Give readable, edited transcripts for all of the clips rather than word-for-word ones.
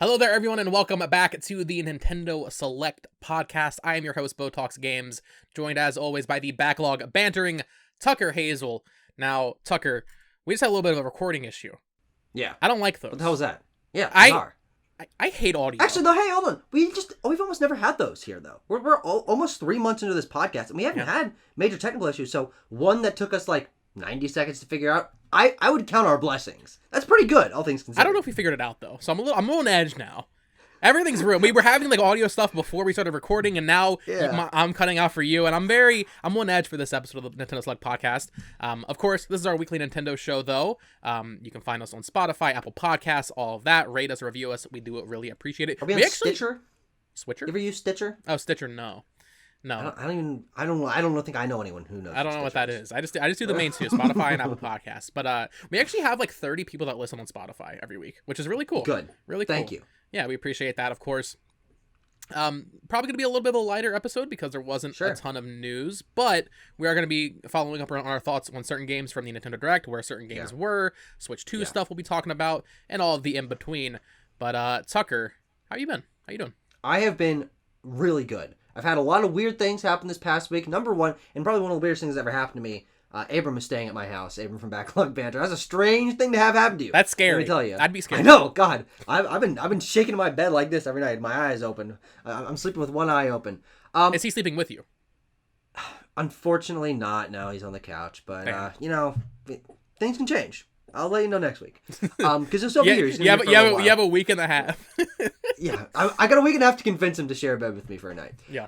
Hello there, everyone, and welcome back to the Nintendo Select Podcast. I am your host, BoTalksGames, joined as always by the backlog bantering Tucker Hazel. Now, Tucker, we just had a little bit of a recording issue. Yeah. I don't like those. What the hell was that? Yeah, I hate audio. Actually, no, hey, hold on. We've almost never had those here, though. We're almost 3 months into this podcast, and we haven't had major technical issues, so one that took us like 90 seconds to figure out, I would count our blessings. That's pretty good, all things considered. I don't know if we figured it out, though, so I'm on edge now. Everything's real. We were having like audio stuff before we started recording, and now I'm cutting out for you, and I'm on edge for this episode of the Nintendo Select Podcast. Of course, this is our weekly Nintendo show, though. You can find us on Spotify, Apple Podcasts, all of that. Rate us, review us. We do really appreciate it. Are we on Stitcher? Switcher? You ever use Stitcher? Oh, Stitcher, no. I don't think I know anyone who knows. I don't know what that is. I just do the main two, Spotify and Apple Podcasts. But we actually have like 30 people that listen on Spotify every week, which is really cool. Good. Really cool. Thank you. Yeah, we appreciate that, of course. Probably going to be a little bit of a lighter episode because there wasn't a ton of news, but we are going to be following up on our thoughts on certain games from the Nintendo Direct, where certain games were, Switch 2 stuff we'll be talking about, and all of the in-between. But Tucker, how you been? How you doing? I have been really good. I've had a lot of weird things happen this past week. Number one, and probably one of the weirdest things that ever happened to me, Abram is staying at my house. Abram from Backlog Banter. That's a strange thing to have happen to you. That's scary. Let me tell you. I'd be scared. I know. God, I've been shaking in my bed like this every night. My eyes open. I'm sleeping with one eye open. Is he sleeping with you? Unfortunately, not. No, he's on the couch. But things can change. I'll let you know next week. Because he'll still be here. You have a week and a half. Yeah, I got a week and a half to convince him to share a bed with me for a night. Yeah.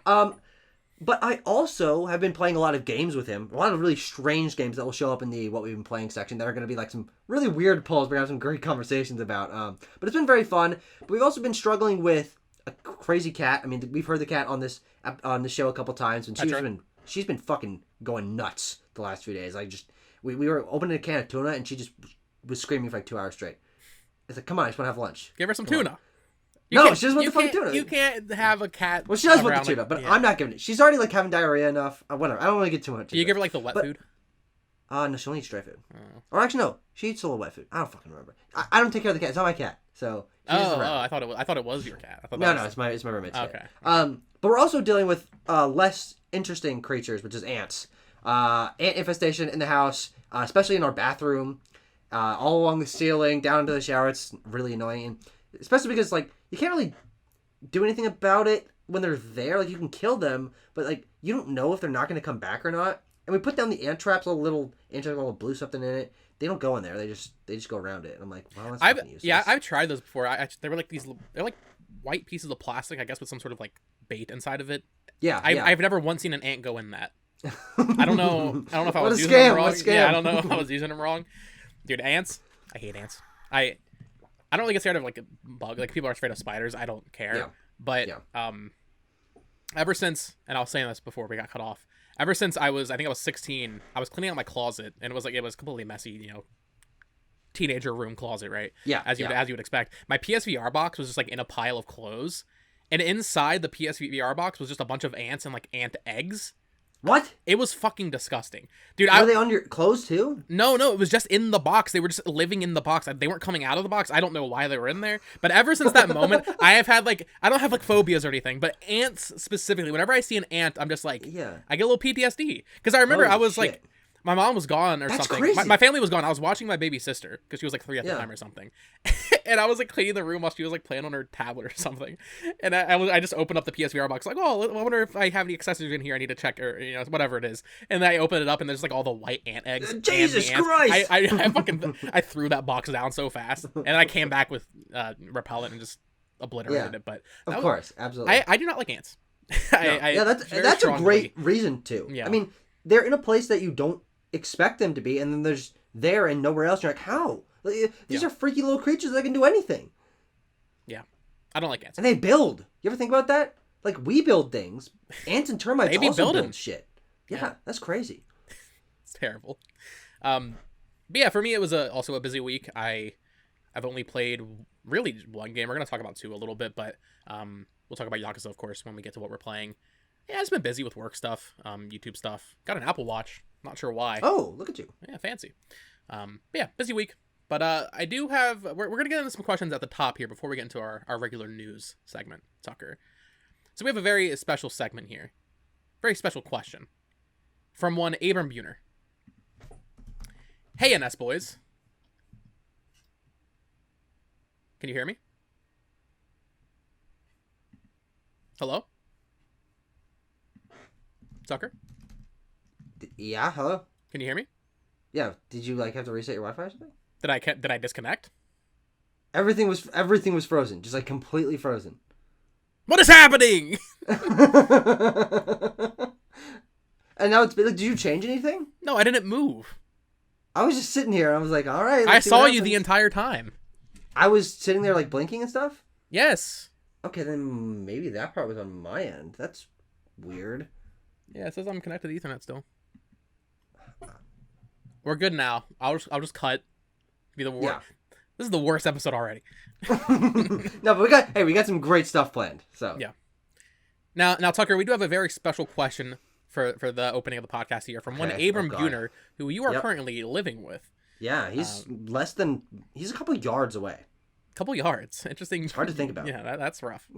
But I also have been playing a lot of games with him. A lot of really strange games that will show up in the what we've been playing section that are going to be like some really weird polls. We're going to have some great conversations about. But it's been very fun. But we've also been struggling with a crazy cat. I mean, we've heard the cat on this show a couple times, and she's been fucking going nuts the last few days. We were opening a can of tuna, and she just was screaming for like 2 hours straight. It's like, come on, I just want to have lunch. Give her some tuna. She doesn't want the fucking tuna. You can't have a cat. Well, she does want the tuna, but I'm not giving it. She's already like having diarrhea enough. Whatever. I don't want to get too much. Do you give her like the wet food? No, she'll eat stray food. Oh. Or actually, no, she eats a little wet food. I don't fucking remember. I don't take care of the cat. It's not my cat, so. I thought it was your cat. No, it's my roommate's cat. Okay. But we're also dealing with less interesting creatures, which is ants. Ant infestation in the house, especially in our bathroom, all along the ceiling, down into the shower. It's really annoying, and especially because like you can't really do anything about it when they're there. Like you can kill them, but like you don't know if they're not going to come back or not. And we put down the ant traps, a little blue something in it. They don't go in there. They just go around it. And I'm like, well, that's fucking useless. Yeah, I've tried those before. They were like they're like white pieces of plastic, I guess, with some sort of like bait inside of it. Yeah, I've never once seen an ant go in that. I don't know if I was using them them wrong. Scam. Yeah, I don't know if I was using them wrong. Dude, ants. I hate ants. I don't really get scared of like a bug. Like people are afraid of spiders. I don't care. Yeah. But ever since, and I was saying this before we got cut off. Ever since I think I was 16, I was cleaning out my closet, and it was completely messy, teenager room closet, right? Yeah. As you would expect. My PSVR box was just like in a pile of clothes, and inside the PSVR box was just a bunch of ants and like ant eggs. What? It was fucking disgusting. Dude, were they on your clothes too? No, it was just in the box. They were just living in the box. They weren't coming out of the box. I don't know why they were in there. But ever since that moment, I don't have like phobias or anything, but ants specifically, whenever I see an ant, I'm just like, I get a little PTSD. Because I remember I was like, my mom was gone or something. Crazy. My family was gone. I was watching my baby sister because she was like 3 at the time or something. And I was like cleaning the room while she was like playing on her tablet or something. And I just opened up the PSVR box like, oh, I wonder if I have any accessories in here I need to check or whatever it is. And then I open it up and there's like all the white ant eggs. Jesus Christ! I threw that box down so fast, and I came back with repellent and just obliterated it. But of course, absolutely. I do not like ants. That's a great reason to. Yeah. I mean, they're in a place that you don't expect them to be, and then there's there and nowhere else. You're like, how? These are freaky little creatures that can do anything. Yeah, I don't like ants. And they build. You ever think about that? Like we build things. Ants and termites also build shit. Yeah, that's crazy. It's terrible. But yeah, for me it was also a busy week. I've only played really one game. We're gonna talk about two a little bit, but we'll talk about Yakuza, of course, when we get to what we're playing. Yeah, it's been busy with work stuff, YouTube stuff. Got an Apple Watch. Not sure why. Oh, look at you. Yeah, fancy. But yeah, busy week. But I do have... We're going to get into some questions at the top here before we get into our regular news segment, Tucker. So we have a very special segment here. Very special question. From one Abram Buhner. Hey, NS boys. Can you hear me? Hello? Tucker? Yeah, hello? Can you hear me? Yeah, did you have to reset your Wi-Fi or something? Did I disconnect? Everything was frozen, just completely frozen. What is happening? And now it's did you change anything? No, I didn't move. I was just sitting here and I was like, all right. I saw you the entire time. I was sitting there blinking and stuff? Yes. Okay, then maybe that part was on my end. That's weird. Yeah, it says I'm connected to Ethernet still. We're good now. I'll just cut. Be the worst. Yeah. This is the worst episode already. No, but we got some great stuff planned. So yeah. Now Tucker, we do have a very special question for the opening of the podcast here from one Abram Buhner, who you are currently living with. Yeah, he's he's a couple yards away. Couple yards. Interesting. It's hard to think about. Yeah, that's rough.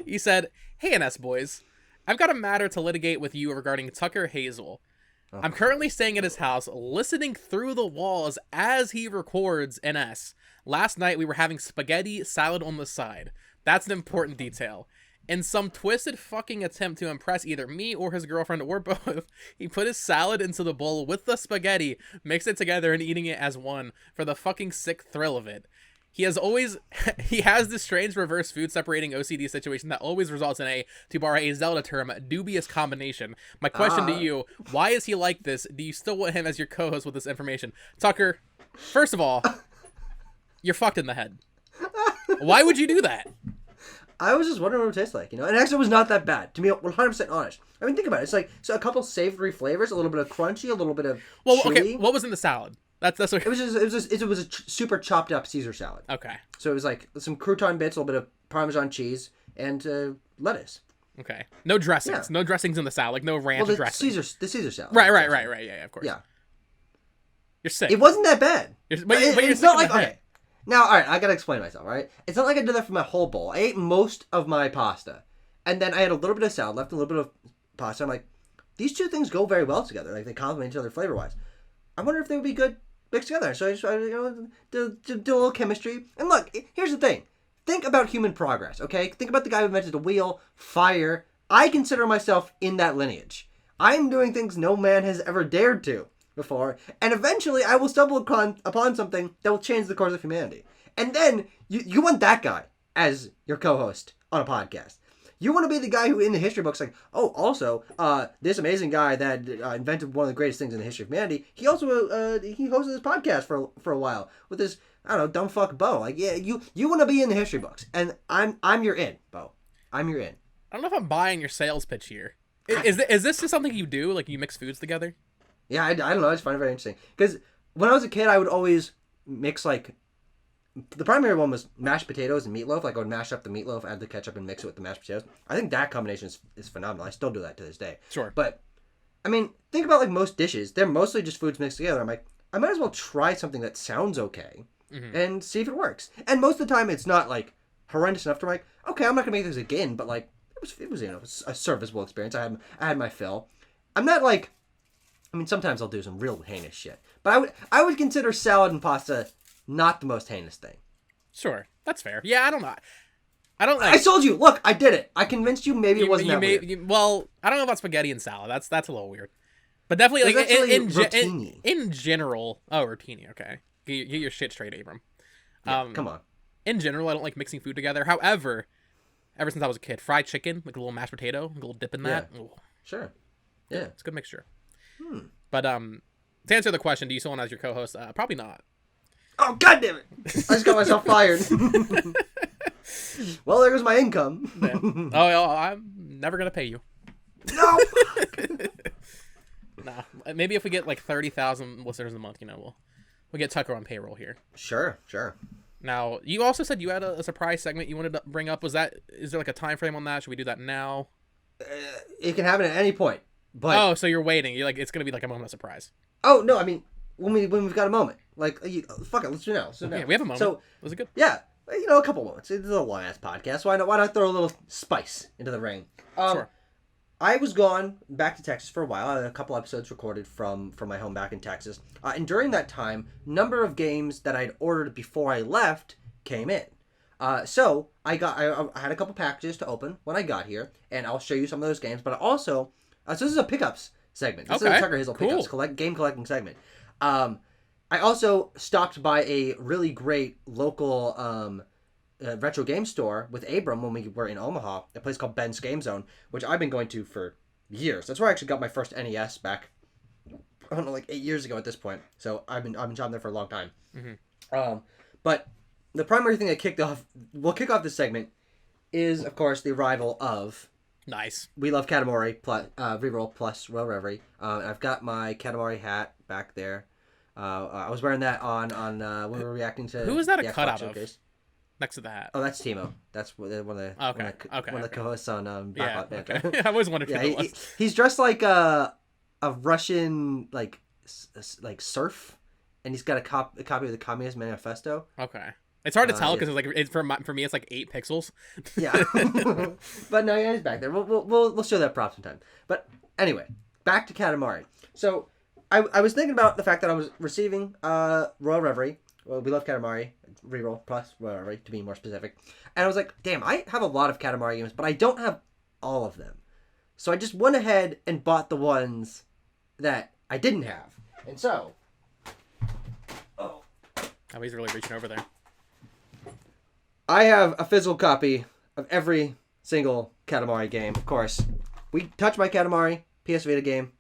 He said, "Hey, NS boys, I've got a matter to litigate with you regarding Tucker Hazel. Oh. I'm currently staying at his house, listening through the walls as he records NS. Last night we were having spaghetti salad on the side. That's an important detail. In some twisted fucking attempt to impress either me or his girlfriend or both, he put his salad into the bowl with the spaghetti, mixed it together and eating it as one for the fucking sick thrill of it. He has this strange reverse food separating OCD situation that always results in a, to borrow a Zelda term, dubious combination. My question to you, why is he like this? Do you still want him as your co-host with this information? Tucker, first of all, you're fucked in the head. Why would you do that? I was just wondering what it would taste like, And actually it was not that bad, to be 100% honest. I mean, think about it. It's so a couple savory flavors, a little bit of crunchy, a little bit of chewy. Okay, what was in the salad? That's what... It was a super chopped up Caesar salad. Okay. So it was some crouton bits, a little bit of Parmesan cheese, and lettuce. Okay. No dressings. Yeah. No dressings in the salad. No ranch dressing. The Caesar salad. Right. Yeah, of course. Yeah. You're sick. It wasn't that bad. But it's not like... Okay. Now, all right, I gotta explain myself, right? It's not like I did that for my whole bowl. I ate most of my pasta. And then I had a little bit of salad left, a little bit of pasta. I'm like, these two things go very well together. They complement each other flavor-wise. I wonder if they would be good mixed together. So I just do a little chemistry. And look, here's the thing. Think about human progress, okay? Think about the guy who invented the wheel, fire. I consider myself in that lineage. I'm doing things no man has ever dared to before, and eventually I will stumble upon something that will change the course of humanity. And then you want that guy as your co-host on a podcast. You want to be the guy who in the history books also this amazing guy that invented one of the greatest things in the history of humanity. He also he hosted this podcast for a while with this dumb fuck Bo. You want to be in the history books, and I'm your in, Bo. I'm your in. I don't know if I'm buying your sales pitch here. Is this just something you do? Like you mix foods together? Yeah, I don't know. I just find it very interesting. Because when I was a kid, I would always mix, the primary one was mashed potatoes and meatloaf. I would mash up the meatloaf, add the ketchup, and mix it with the mashed potatoes. I think that combination is phenomenal. I still do that to this day. Sure. But, I mean, think about, most dishes. They're mostly just foods mixed together. I'm like, I might as well try something that sounds okay and see if it works. And most of the time, it's not, horrendous enough to be like, okay, I'm not going to make this again, but, it was a serviceable experience. I had my fill. I'm not, I mean, sometimes I'll do some real heinous shit. But I would consider salad and pasta not the most heinous thing. Sure. That's fair. Yeah, I don't know. I told you. Look, I did it. I convinced you maybe it wasn't that weird. Well, I don't know about spaghetti and salad. That's a little weird. But definitely, in general... Oh, rotini, okay. Get your shit straight, Abram. Yeah, come on. In general, I don't like mixing food together. However, ever since I was a kid, fried chicken, a little mashed potato, a little dip in that. Yeah. Sure. Yeah. It's a good mixture. But to answer the question, do you still want as your co-host? Probably not. Oh, God damn it! I just got myself fired. Well, there goes my income. Yeah. Oh, I'm never gonna pay you. No. Nah. Maybe if we get 30,000 listeners a month, we'll get Tucker on payroll here. Sure. Now, you also said you had a surprise segment you wanted to bring up. Is there a time frame on that? Should we do that now? It can happen at any point. But so you're waiting. You're it's gonna be a moment of surprise. Oh no, I mean, when we've got a moment. Like, fuck it, let's do it now. Let's do it now. Yeah, we have a moment. So, was it good? Yeah, a couple moments. It's a long ass podcast. Why not throw a little spice into the ring? Sure. I was gone back to Texas for a while. I had a couple episodes recorded from my home back in Texas. And during that time, number of games that I'd ordered before I left came in. So I had a couple packages to open when I got here, and I'll show you some of those games. But also, so this is a pickups segment. This is a Tucker Hazel pickups game collecting segment. I also stopped by a really great local retro game store with Abram when we were in Omaha, a place called Ben's Game Zone, which I've been going to for years. That's where I actually got my first NES back, I don't know, like 8 years ago at this point. So I've been shopping there for a long time. Mm-hmm. But the primary thing that we'll kick off this segment is, of course, the arrival of Nice. We Love Katamari plus Reroll plus Royal Reverie. I've got my Katamari hat back there. I was wearing that on when we were reacting to. Who is that the a Xbox cutout showcase. of? Next to the hat. Oh, that's Timo. That's one of the co-hosts on Backlot Banter. Okay. I always wondered who that was. He's dressed like a Russian like serf, and he's got a copy of the Communist Manifesto. Okay. It's hard to tell because it's for me it's like 8 pixels. Yeah. But no, yeah, he's back there. We'll show that prop sometime. But anyway, back to Katamari. So I was thinking about the fact that I was receiving Royal Reverie. Well, We Love Katamari, Reroll plus Royal Reverie to be more specific. And I was like, damn, I have a lot of Katamari games, but I don't have all of them. So I just went ahead and bought the ones that I didn't have. And so... Oh, he's really reaching over there. I have a physical copy of every single Katamari game. Of course, we touched my Katamari PS Vita game.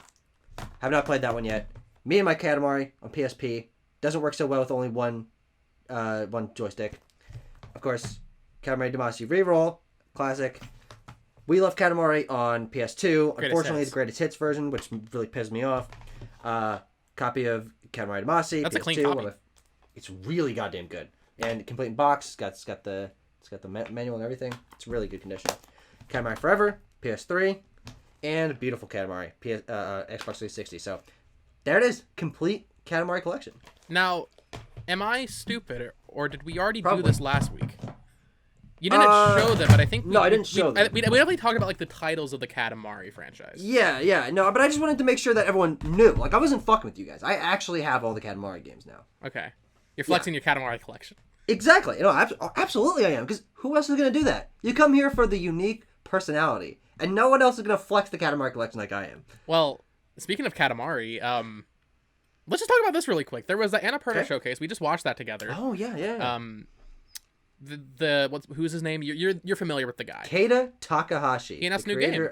Have not played that one yet. Me and my Katamari on PSP. Doesn't work so well with only one joystick. Of course, Katamari Damacy Reroll, classic. We Love Katamari on PS2. Unfortunately, the Greatest Hits version, which really pissed me off. Copy of Katamari Damacy. That's PS2, a clean copy. It's really goddamn good. And complete in box. It's got the manual and everything. It's really good condition. Katamari Forever, PS3, and beautiful Katamari, Xbox 360. So there it is, complete Katamari collection. Now, am I stupid, or did we already Probably. do this last week? You didn't show them, but I think I didn't show them. We definitely talked about like the titles of the Katamari franchise. Yeah, no, but I just wanted to make sure that everyone knew. Like, I wasn't fucking with you guys. I actually have all the Katamari games now. Okay, you're flexing your Katamari collection. Exactly. No, absolutely I am. Because who else is going to do that? You come here for the unique personality, and no one else is going to flex the Katamari collection like I am. Well, speaking of Katamari, let's just talk about this really quick. There was the Annapurna showcase. We just watched that together. Oh yeah. Who's his name? You're familiar with the guy. Keita Takahashi. He announced a new game.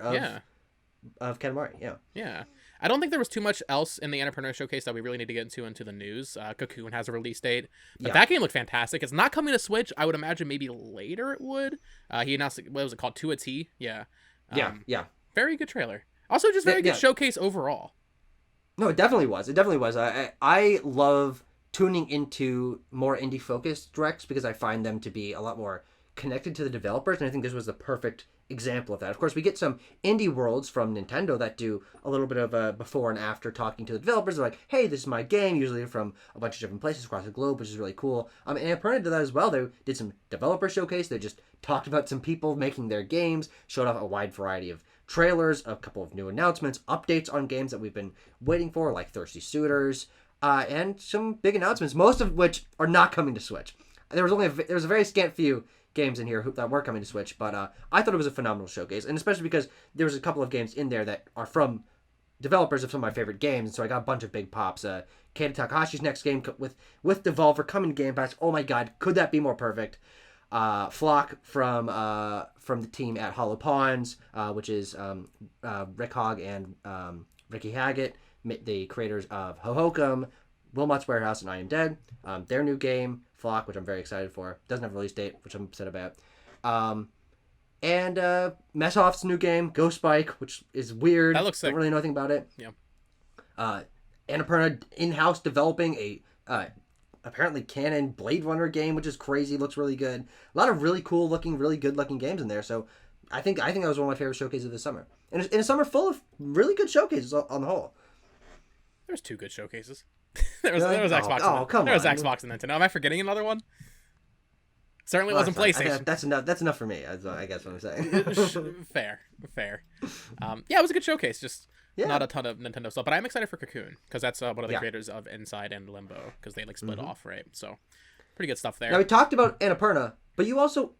Of Katamari. Yeah. I don't think there was too much else in the Annapurna showcase that we really need to get into the news. Cocoon has a release date, but that game looked fantastic. It's not coming to Switch. I would imagine maybe later it would. He announced, what was it called? 2 a T? Yeah. Yeah. Very good trailer. Also, just very good showcase overall. No, it definitely was. I love tuning into more indie focused directs because I find them to be a lot more connected to the developers, and I think this was the perfect example of that. Of course, we get some indie worlds from Nintendo that do a little bit of a before and after talking to the developers. They're like, hey, this is my game, usually from a bunch of different places across the globe, which is really cool. And Annapurna did that as well. They did some developer showcase. They just talked about some people making their games, showed off a wide variety of trailers, a couple of new announcements, updates on games that we've been waiting for, like Thirsty Suitors, and some big announcements, most of which are not coming to Switch. There was a very scant few games in here that were coming to Switch, but I thought it was a phenomenal showcase, and especially because there was a couple of games in there that are from developers of some of my favorite games, and so I got a bunch of big pops. Keita Takahashi's next game with Devolver coming to Game Pass. Oh my god, could that be more perfect? Flock from the team at Hollow Pawns, which is Rick Hogg and Ricky Haggett, the creators of Hohokum, Wilmot's Warehouse, and I Am Dead. Their new game, Flock, which I'm very excited for. Doesn't have a release date, which I'm upset about. And Messoff's new game, Ghost Bike, which is weird. That looks sick. Don't really know anything about it. Yeah. Annapurna in-house developing a apparently canon Blade Runner game, which is crazy. Looks really good. A lot of really cool looking, really good looking games in there. So I think that was one of my favorite showcases of the summer. And in a summer full of really good showcases on the whole. There's 2 good showcases. there was Xbox. Come there was on. Xbox and Nintendo. Am I forgetting another one? Certainly wasn't PlayStation. That's enough for me. I guess what I'm saying. Fair. Yeah, it was a good showcase. Just Yeah. not a ton of Nintendo stuff. But I'm excited for Cocoon because that's one of the creators of Inside and Limbo because they like split off, right? So pretty good stuff there. Now we talked about Annapurna, but you also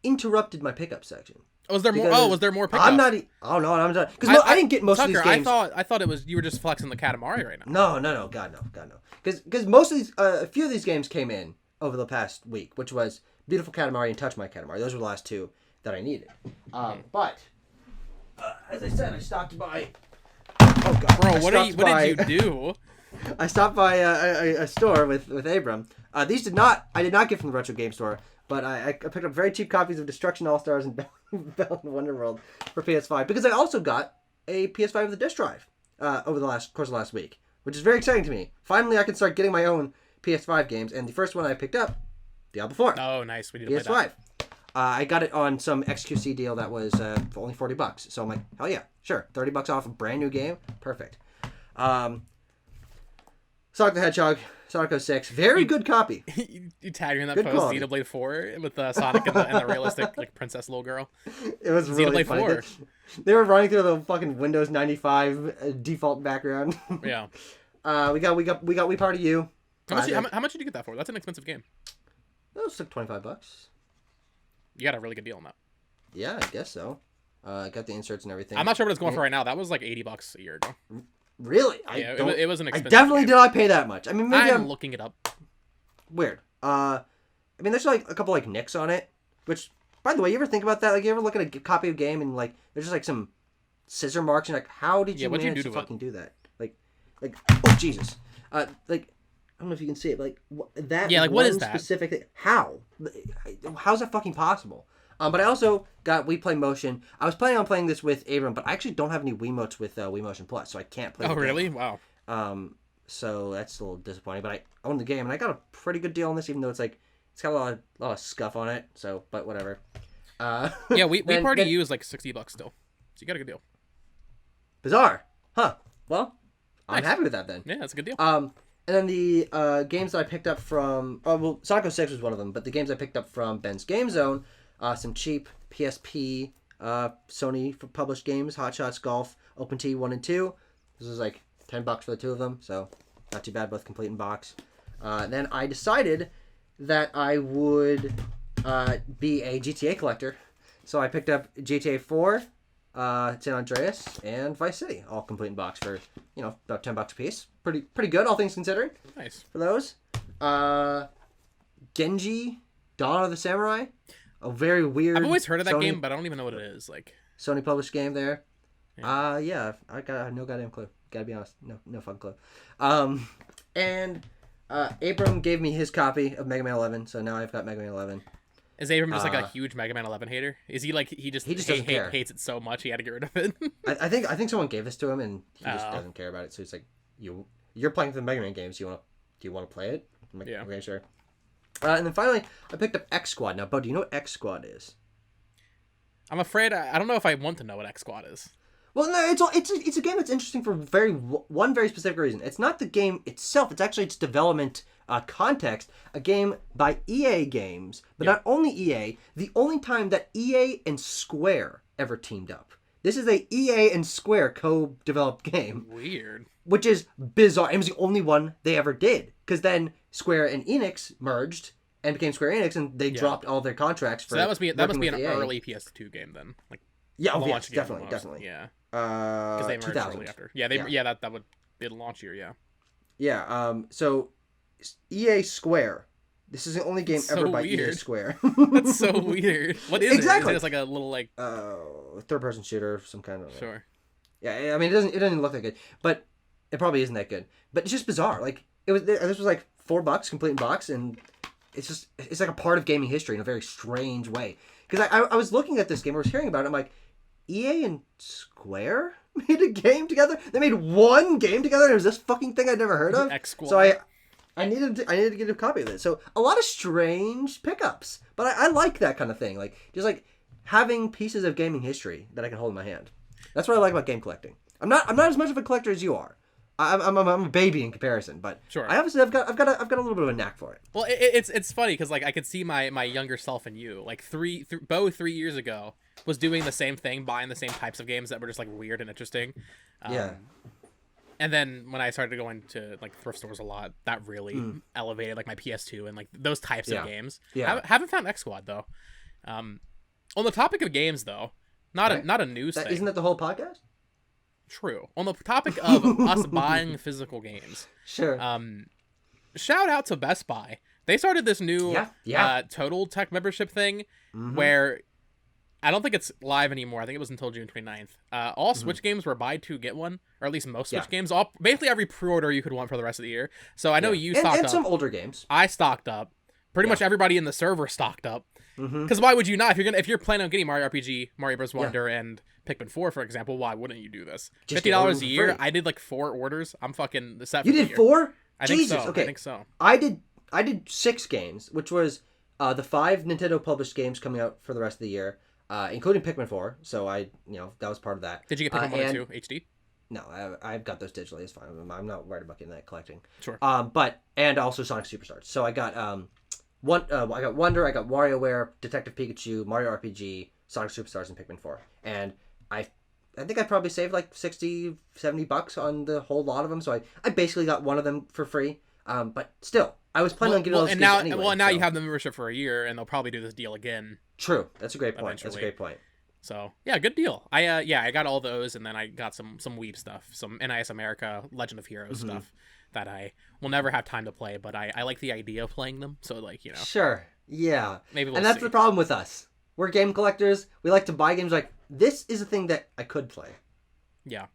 interrupted my pickup section. Was there more? Was there more pickups? I'm not. Oh no, I'm not. Because I didn't get most Tucker, of these games. I thought it was you were just flexing the Katamari right now. No. God no. Because most of these, a few of these games came in over the past week, which was Beautiful Katamari and Touch My Katamari. Those were the last two that I needed. But as I said, I stopped by. Oh God, bro! What did you do? I stopped by a store with Abram. I did not get from the Retro Game Store, but I picked up very cheap copies of Destruction All Stars and Bell and Wonderworld for PS5 because I also got a PS5 with a disc drive over the course of the last week, which is very exciting to me. Finally, I can start getting my own PS5 games, and the first one I picked up, Diablo 4. Oh, nice! We need to PS5. play that. I got it on some XQC deal that was for only $40. So I'm like, hell yeah, sure, $30 off a brand new game, perfect. Sonic the Hedgehog, Sonic 06, very good copy. You tagged me in that Good post, quality. Xenoblade 4 with Sonic and the realistic like princess little girl. It was really Xenoblade funny. 4. They were running through the fucking Windows 95 default background. Yeah. We got We Party You. How much did you get that for? That's an expensive game. That was like $25. You got a really good deal on that. Yeah, I guess so. I got the inserts and everything. I'm not sure what it's going for right now. That was like $80 a year ago. Really? It was an expensive I definitely game. did not pay that much. I mean, maybe I'm looking it up. Weird. I mean, there's like a couple like nicks on it, which, by the way, you ever think about that? Like, you ever look at a copy of a game and like there's just like some scissor marks and like, how did you manage to fucking do that? Like, oh Jesus. Like, I don't know if you can see it, but like that. Yeah, like what is that specific thing? How? How's that fucking possible? But I also got Wii Play Motion. I was planning on playing this with Abram, but I actually don't have any Wiimotes with Wii Motion Plus, so I can't play. Oh, really? Wow. So that's a little disappointing. But I own the game, and I got a pretty good deal on this, even though it's got a lot of scuff on it. So, but whatever. Yeah, Wii Party U is like $60 still, so you got a good deal. Bizarre, huh? Well, Nice. I'm happy with that then. Yeah, that's a good deal. And then the games that I picked up from Sonic 06 was one of them, but the games I picked up from Ben's Game Zone, some cheap PSP, Sony published games, Hot Shots Golf, Open T 1 and 2. This was like $10 for the two of them, so not too bad, both complete in box. Then I decided that I would be a GTA collector, so I picked up GTA 4, San Andreas, and Vice City, all complete in box for about $10 a piece. Pretty good, all things considering. Nice. For those, Genji, Dawn of the Samurai, a very weird. I've always heard of that Sony, game, but I don't even know what it is. Like Sony published game there. Yeah. I got no goddamn clue. Gotta be honest, no fucking clue. And Abram gave me his copy of Mega Man 11, so now I've got Mega Man 11. Is Abram just like a huge Mega Man 11 hater? Is he like he just doesn't care. Hates it so much he had to get rid of it? I think someone gave this to him and he just doesn't care about it. So he's like, you're playing the Mega Man games. Do you want to play it? I'm like, yeah. Okay, sure. And then finally, I picked up X Squad. Now, Bo, do you know what X Squad is? I'm afraid I don't know if I want to know what X Squad is. Well, no, it's a game that's interesting for one very specific reason. It's not the game itself; it's actually its development context. A game by EA Games, but not only EA. The only time that EA and Square ever teamed up. This is a EA and Square co-developed game. Weird. Which is bizarre. It was the only one they ever did, because then Square and Enix merged and became Square Enix, and they dropped all their contracts for. So that must be an EA. early PS2 game then, like. Yeah, launch game definitely. Yeah. Because they merged 2000. shortly after. Yeah, that would be the launch year. Yeah. Yeah. So EA Square. This is the only game so ever by weird. EA Square. That's so weird. What is exactly. it? Is it just like a little like third-person shooter of some kind of. Sure. Yeah, I mean it doesn't look that good, but it probably isn't that good. But it's just bizarre. Like this was like $4 complete in box, and it's like a part of gaming history in a very strange way. Because I was looking at this game, I was hearing about it, I'm like, EA and Square made a game together? They made one game together, and it was this fucking thing I'd never heard of? X-Squad. So I needed to get a copy of it. So a lot of strange pickups. But I like that kind of thing. Like, just like having pieces of gaming history that I can hold in my hand. That's what I like about game collecting. I'm not as much of a collector as you are. I'm a baby in comparison, but sure. I've got a little bit of a knack for it. Well, it's funny because like I could see my younger self in you. Like Bo 3 years ago was doing the same thing, buying the same types of games that were just like weird and interesting. Yeah. And then when I started going to like thrift stores a lot, that really elevated like my PS2 and like those types of games. Yeah. Haven't found X Squad though. On the topic of games though, not a news thing. Isn't that the whole podcast? True. On the topic of us buying physical games. Sure. Shout out to Best Buy. They started this new Total Tech membership thing where I don't think it's live anymore. I think it was until June 29th. All Switch games were buy two, get one, or at least most Switch games. Basically every pre-order you could want for the rest of the year. So I know you stocked up. And some older games. I stocked up. Pretty much everybody in the server stocked up. Because why would you not? If you're planning on getting Mario RPG, Mario Bros. Wonder, and Pikmin 4, for example, why wouldn't you do this? $50 a year. I did like 4 orders. I'm fucking set for You did 4? I think Jesus. so. Okay. I think so. I did 6 games, which was the 5 Nintendo published games coming out for the rest of the year, including Pikmin 4. So that was part of that. Did you get Pikmin 1 and 2 HD? No, I've got those digitally. It's fine. I'm not worried about getting that collecting. Sure. And also Sonic Superstars. So I got I got Wonder, I got WarioWare, Detective Pikachu, Mario RPG, Sonic Superstars, and Pikmin 4. And I think I probably saved like $60-$70 on the whole lot of them. So I basically got one of them for free. But still, I was planning on getting all those games anyway. Well, now you have the membership for a year, and they'll probably do this deal again. True. That's a great point. Eventually. That's a great point. So yeah, good deal. I got all those, and then I got some Weeb stuff, some NIS America, Legend of Heroes stuff that I will never have time to play, but I like the idea of playing them. So like Sure. Yeah. Maybe and that's the problem with us. We're game collectors. We like to buy games like this is a thing that I could play. Yeah.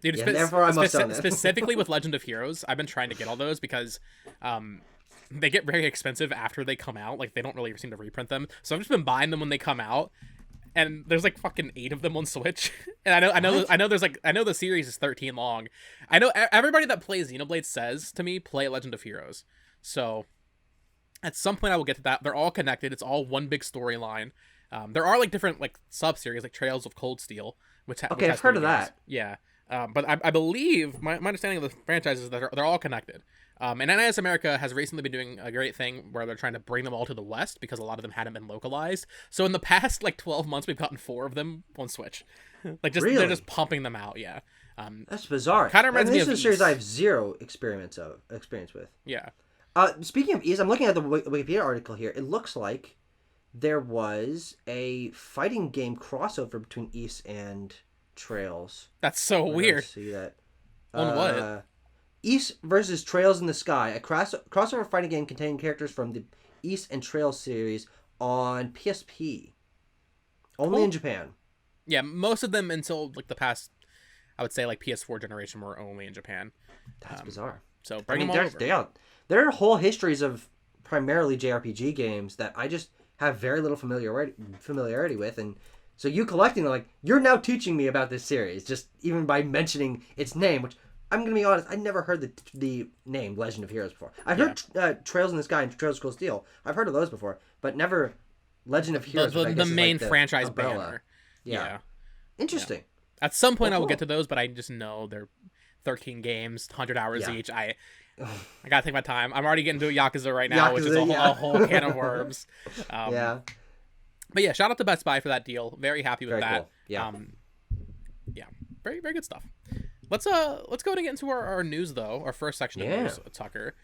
Dude, therefore I must own it. Specifically with Legend of Heroes, I've been trying to get all those because they get very expensive after they come out. Like they don't really seem to reprint them. So I've just been buying them when they come out. And there's like fucking 8 of them on Switch. And I know the series is 13 long. I know everybody that plays Xenoblade says to me, play Legend of Heroes. So at some point I will get to that. They're all connected. It's all one big storyline. There are like different like sub-series like Trails of Cold Steel, which I've heard of that. Yeah. But I believe my understanding of the franchise is that they're all connected. And NIS America has recently been doing a great thing where they're trying to bring them all to the West because a lot of them hadn't been localized. So in the past like 12 months, we've gotten 4 of them on Switch. Like just they're just pumping them out. Yeah. That's bizarre. Kind of reminds me of this is a series I have zero experience with. Yeah. Speaking of East, I'm looking at the Wikipedia article here. It looks like there was a fighting game crossover between East and Trails. That's so weird. See that. On what? East versus Trails in the Sky, a crossover fighting game containing characters from the East and Trails series on PSP. Only in Japan. Yeah, most of them until like the past, I would say like PS4 generation were only in Japan. That's bizarre. So bring them all over. There are whole histories of primarily JRPG games that I just have very little familiarity with, and so you collecting them, like you're now teaching me about this series just even by mentioning its name, which I'm gonna be honest, I never heard the name Legend of Heroes before. I've heard Trails in the Sky and Trails of Cold Steel. I've heard of those before, but never Legend of Heroes. The main franchise banner. Yeah. Interesting. Yeah. At some point I will get to those, but I just know they're 13 games, 100 hours each. I gotta take my time. I'm already getting to Yakuza right now, which is a whole can of worms. But yeah, shout out to Best Buy for that deal. Very happy with that. Cool. Yeah. Yeah. Very, very good stuff. Let's go and get into our news though. Our first section of news, Tucker.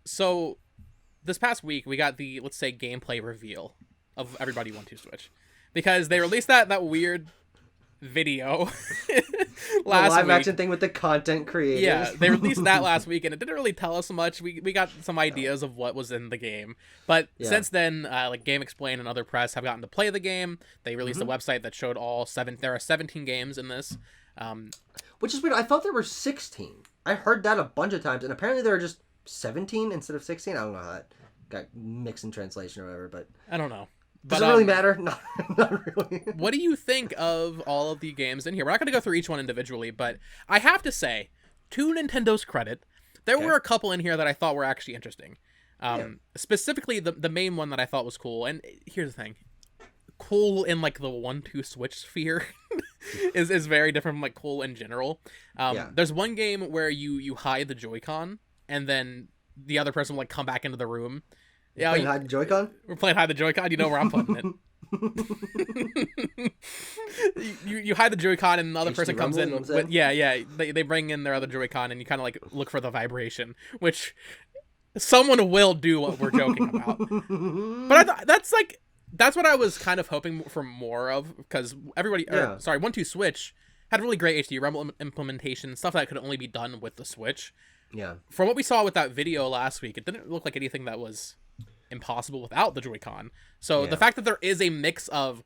So this past week we got the, let's say, gameplay reveal of Everybody Want to Switch, because they released that weird video last live week. Action thing with the content creators. Yeah, they released that last week, and it didn't really tell us much. We got some ideas of what was in the game, but since then, like Game Explain and other press have gotten to play the game. They released a website that showed there are 17 games in this. Which is weird. I thought there were 16. I heard that a bunch of times, and apparently there are just 17 instead of 16. I don't know how that got mixed in translation or whatever, but I don't know. Does it really matter? Not really. What do you think of all of the games in here? We're not going to go through each one individually, but I have to say, to Nintendo's credit, there were a couple in here that I thought were actually interesting. Specifically, the main one that I thought was cool, and here's the thing. Cool in like the 1-2 Switch sphere. is very different from like cool in general. Yeah. There's one game where you hide the Joy-Con and then the other person will like come back into the room. Yeah, Playing hide the Joy-Con? We're playing hide the Joy-Con. You know where I'm putting it. you hide the Joy-Con and the other person comes in with, they bring in their other Joy-Con and you kind of like look for the vibration, which someone will do what we're joking about. But that's what I was kind of hoping for more of, because everybody 1-2 Switch had really great HD Rumble implementation, stuff that could only be done with the Switch. Yeah. From what we saw with that video last week, it didn't look like anything that was impossible without the Joy-Con. So the fact that there is a mix of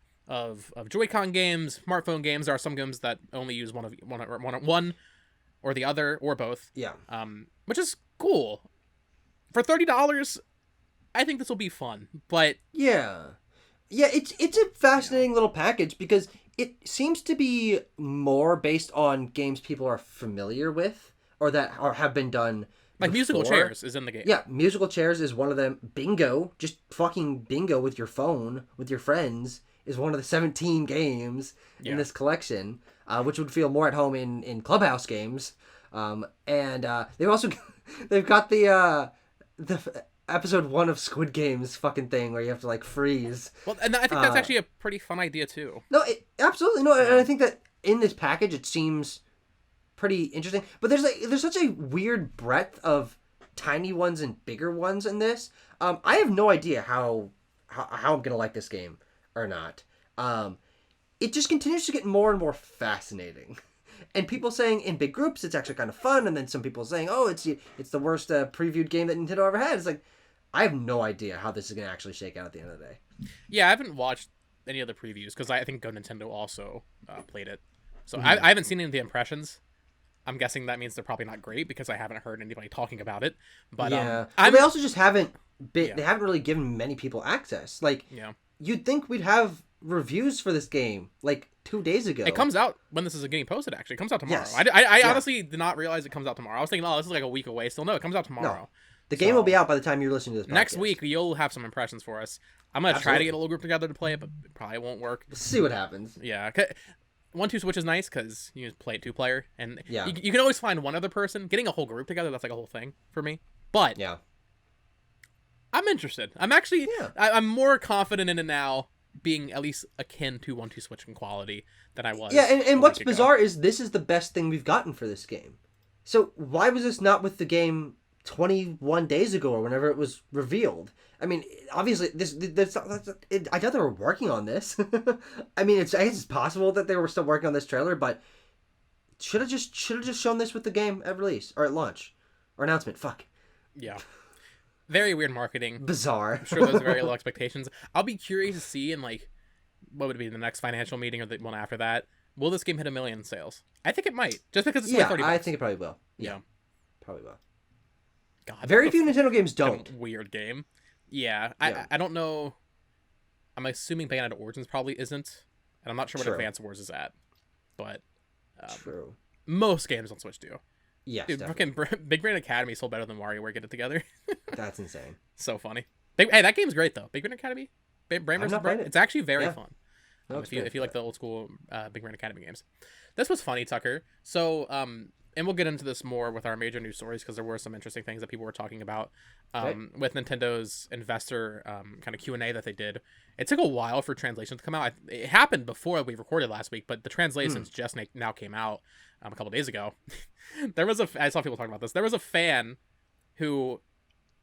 Joy-Con games, smartphone games, there are some games that only use one or the other or both. Yeah. Which is cool. For $30, I think this will be fun. But yeah, it's a fascinating little package because it seems to be more based on games people are familiar with or that have been done. Like Musical Chairs is in the game. Yeah, Musical Chairs is one of them. Bingo, just fucking bingo with your phone, with your friends, is one of the 17 games in this collection, which would feel more at home in Clubhouse games. And they've got the episode 1 of Squid Games fucking thing where you have to like freeze. Well, and I think that's actually a pretty fun idea too. No, absolutely no, and I think that in this package it seems pretty interesting, but there's such a weird breadth of tiny ones and bigger ones in this. I have no idea how I'm gonna like this game or not. It just continues to get more and more fascinating, and people saying in big groups it's actually kind of fun, and then some people saying, oh, it's the worst previewed game that Nintendo ever had. It's like, I have no idea how this is gonna actually shake out at the end of the day. Yeah, I haven't watched any of the previews because I think Go Nintendo also played it, so I haven't seen any of the impressions. I'm guessing that means they're probably not great because I haven't heard anybody talking about it. But they also just haven't they haven't really given many people access. Like, you'd think we'd have reviews for this game like 2 days ago. It comes out when this is getting posted. Actually, it comes out tomorrow. Yes. I honestly did not realize it comes out tomorrow. I was thinking, oh, this is like a week away. Still, no, it comes out tomorrow. No. The game will be out by the time you're listening to this podcast. Next week, you'll have some impressions for us. I'm gonna try to get a little group together to play it, but it probably won't work. We'll see what happens. Yeah. 1-2 Switch is nice because you play it 2-player, and you can always find one other person. Getting a whole group together, that's like a whole thing for me. But I'm interested. I'm actually I'm more confident in it now, being at least akin to 1-2 Switch in quality than I was. Yeah, and what's bizarre is this is the best thing we've gotten for this game. So why was this not with the game 21 days ago or whenever it was revealed? I mean, obviously, I thought they were working on this. I mean, I guess it's possible that they were still working on this trailer, but should have just shown this with the game at release or at launch or announcement. Fuck. Yeah. Very weird marketing. Bizarre. I'm sure there's very low expectations. I'll be curious to see in like, what would it be, the next financial meeting or the one after that? Will this game hit 1 million sales? I think it might, just because it's only $30. I think it probably will. Yeah. Probably will. God, very few Nintendo games don't. Weird game. Yeah, I don't know. I'm assuming Bayonetta Origins probably isn't, and I'm not sure what Advance Wars is at. But true. Most games on Switch do. Yes, dude, fucking Big Brain Academy sold better than WarioWare Get It Together. That's insane. So funny. Hey, that game's great though. Big Brain Academy. Brain vs. Brain. It's actually very fun. If you like the old school Big Brain Academy games. This was funny, Tucker. So and we'll get into this more with our major news stories because there were some interesting things that people were talking about with Nintendo's investor kind of Q&A that they did. It took a while for translations to come out. It happened before we recorded last week, but the translations just now came out a couple days ago. I saw people talking about this. There was a fan who,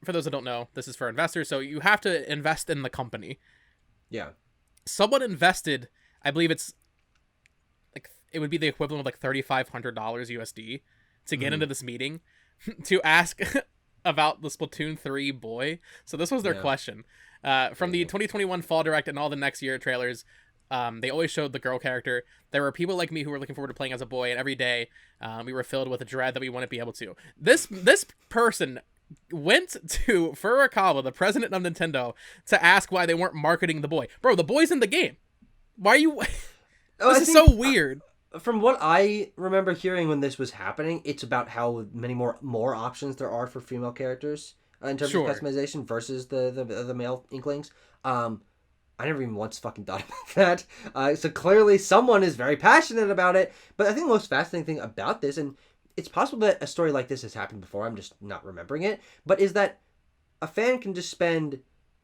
for those that don't know, this is for investors, so you have to invest in the company. Yeah. Someone invested, I believe it would be the equivalent of like $3,500 USD to get into this meeting to ask about the Splatoon 3 boy. So this was their question. From the 2021 Fall Direct and all the next year trailers, they always showed the girl character. There were people like me who were looking forward to playing as a boy, and every day we were filled with a dread that we wouldn't be able to. This person went to Furukawa, the president of Nintendo, to ask why they weren't marketing the boy. Bro, the boy's in the game. Why are you... This is so weird. From what I remember hearing when this was happening, it's about how many more options there are for female characters in terms of customization versus the male Inklings. I never even once fucking thought about that. So clearly someone is very passionate about it. But I think the most fascinating thing about this, and it's possible that a story like this has happened before, I'm just not remembering it, but is that a fan can just spend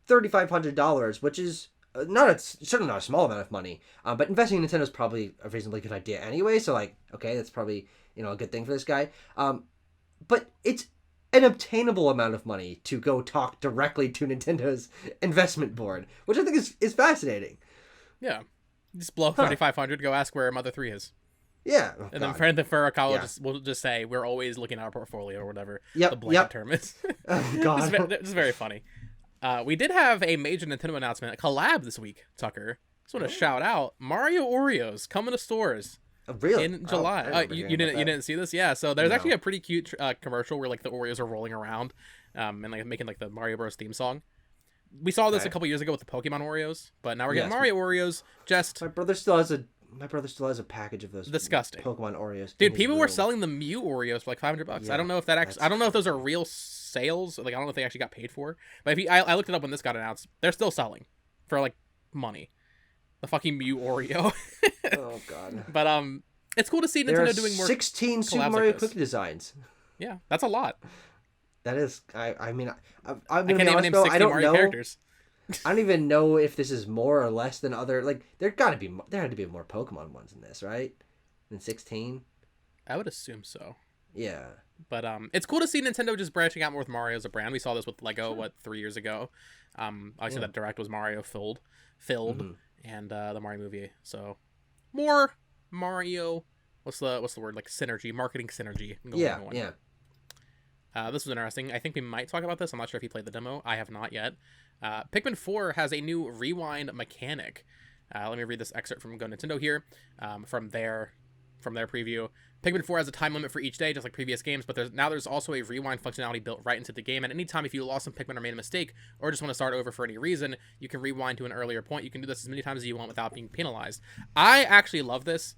$3,500, which is certainly not a small amount of money. But investing in Nintendo is probably a reasonably good idea anyway. So like, okay, that's probably, a good thing for this guy. But it's an obtainable amount of money to go talk directly to Nintendo's investment board, which I think is fascinating. Yeah. Just blow 3,500, go ask where Mother 3 is. Yeah. And then Furukawa will just say, we're always looking at our portfolio or whatever the blanket term is. Oh, God. It's very funny. We did have a major Nintendo announcement, a collab this week, Tucker. Just want to shout out Mario Oreos coming to stores. Really? In July. You didn't see this? Yeah. So there's actually a pretty cute commercial where like the Oreos are rolling around, and like making like the Mario Bros theme song. We saw this a couple years ago with the Pokemon Oreos, but now we're getting Mario Oreos. Just my brother still has a package of those. Disgusting Pokemon Oreos. Dude, people were selling the Mew Oreos for like $500. Yeah, I don't know if I don't know if those are real sales. Like I don't know if they actually got paid for. But I looked it up when this got announced. They're still selling for like money. The fucking Mew Oreo. Oh God. But it's cool to see Nintendo doing more. 16 Super Mario Cookie designs. Yeah, that's a lot. That is. I mean, I'm I can't even name 60 Mario characters. I don't even know if this is more or less than other. Like there had to be more Pokemon ones in this, right? Than 16. I would assume so. Yeah. But it's cool to see Nintendo just branching out more with Mario as a brand. We saw this with Lego 3 years ago. Obviously that direct was Mario filled, and the Mario movie. So more Mario. What's the word? Like synergy, marketing synergy. Yeah. This was interesting. I think we might talk about this. I'm not sure if you played the demo. I have not yet. Pikmin 4 has a new rewind mechanic. Let me read this excerpt from Go Nintendo here, from their preview. Pikmin 4 has a time limit for each day, just like previous games, but there's also a rewind functionality built right into the game. And anytime if you lost some Pikmin or made a mistake, or just want to start over for any reason, you can rewind to an earlier point. You can do this as many times as you want without being penalized. I actually love this.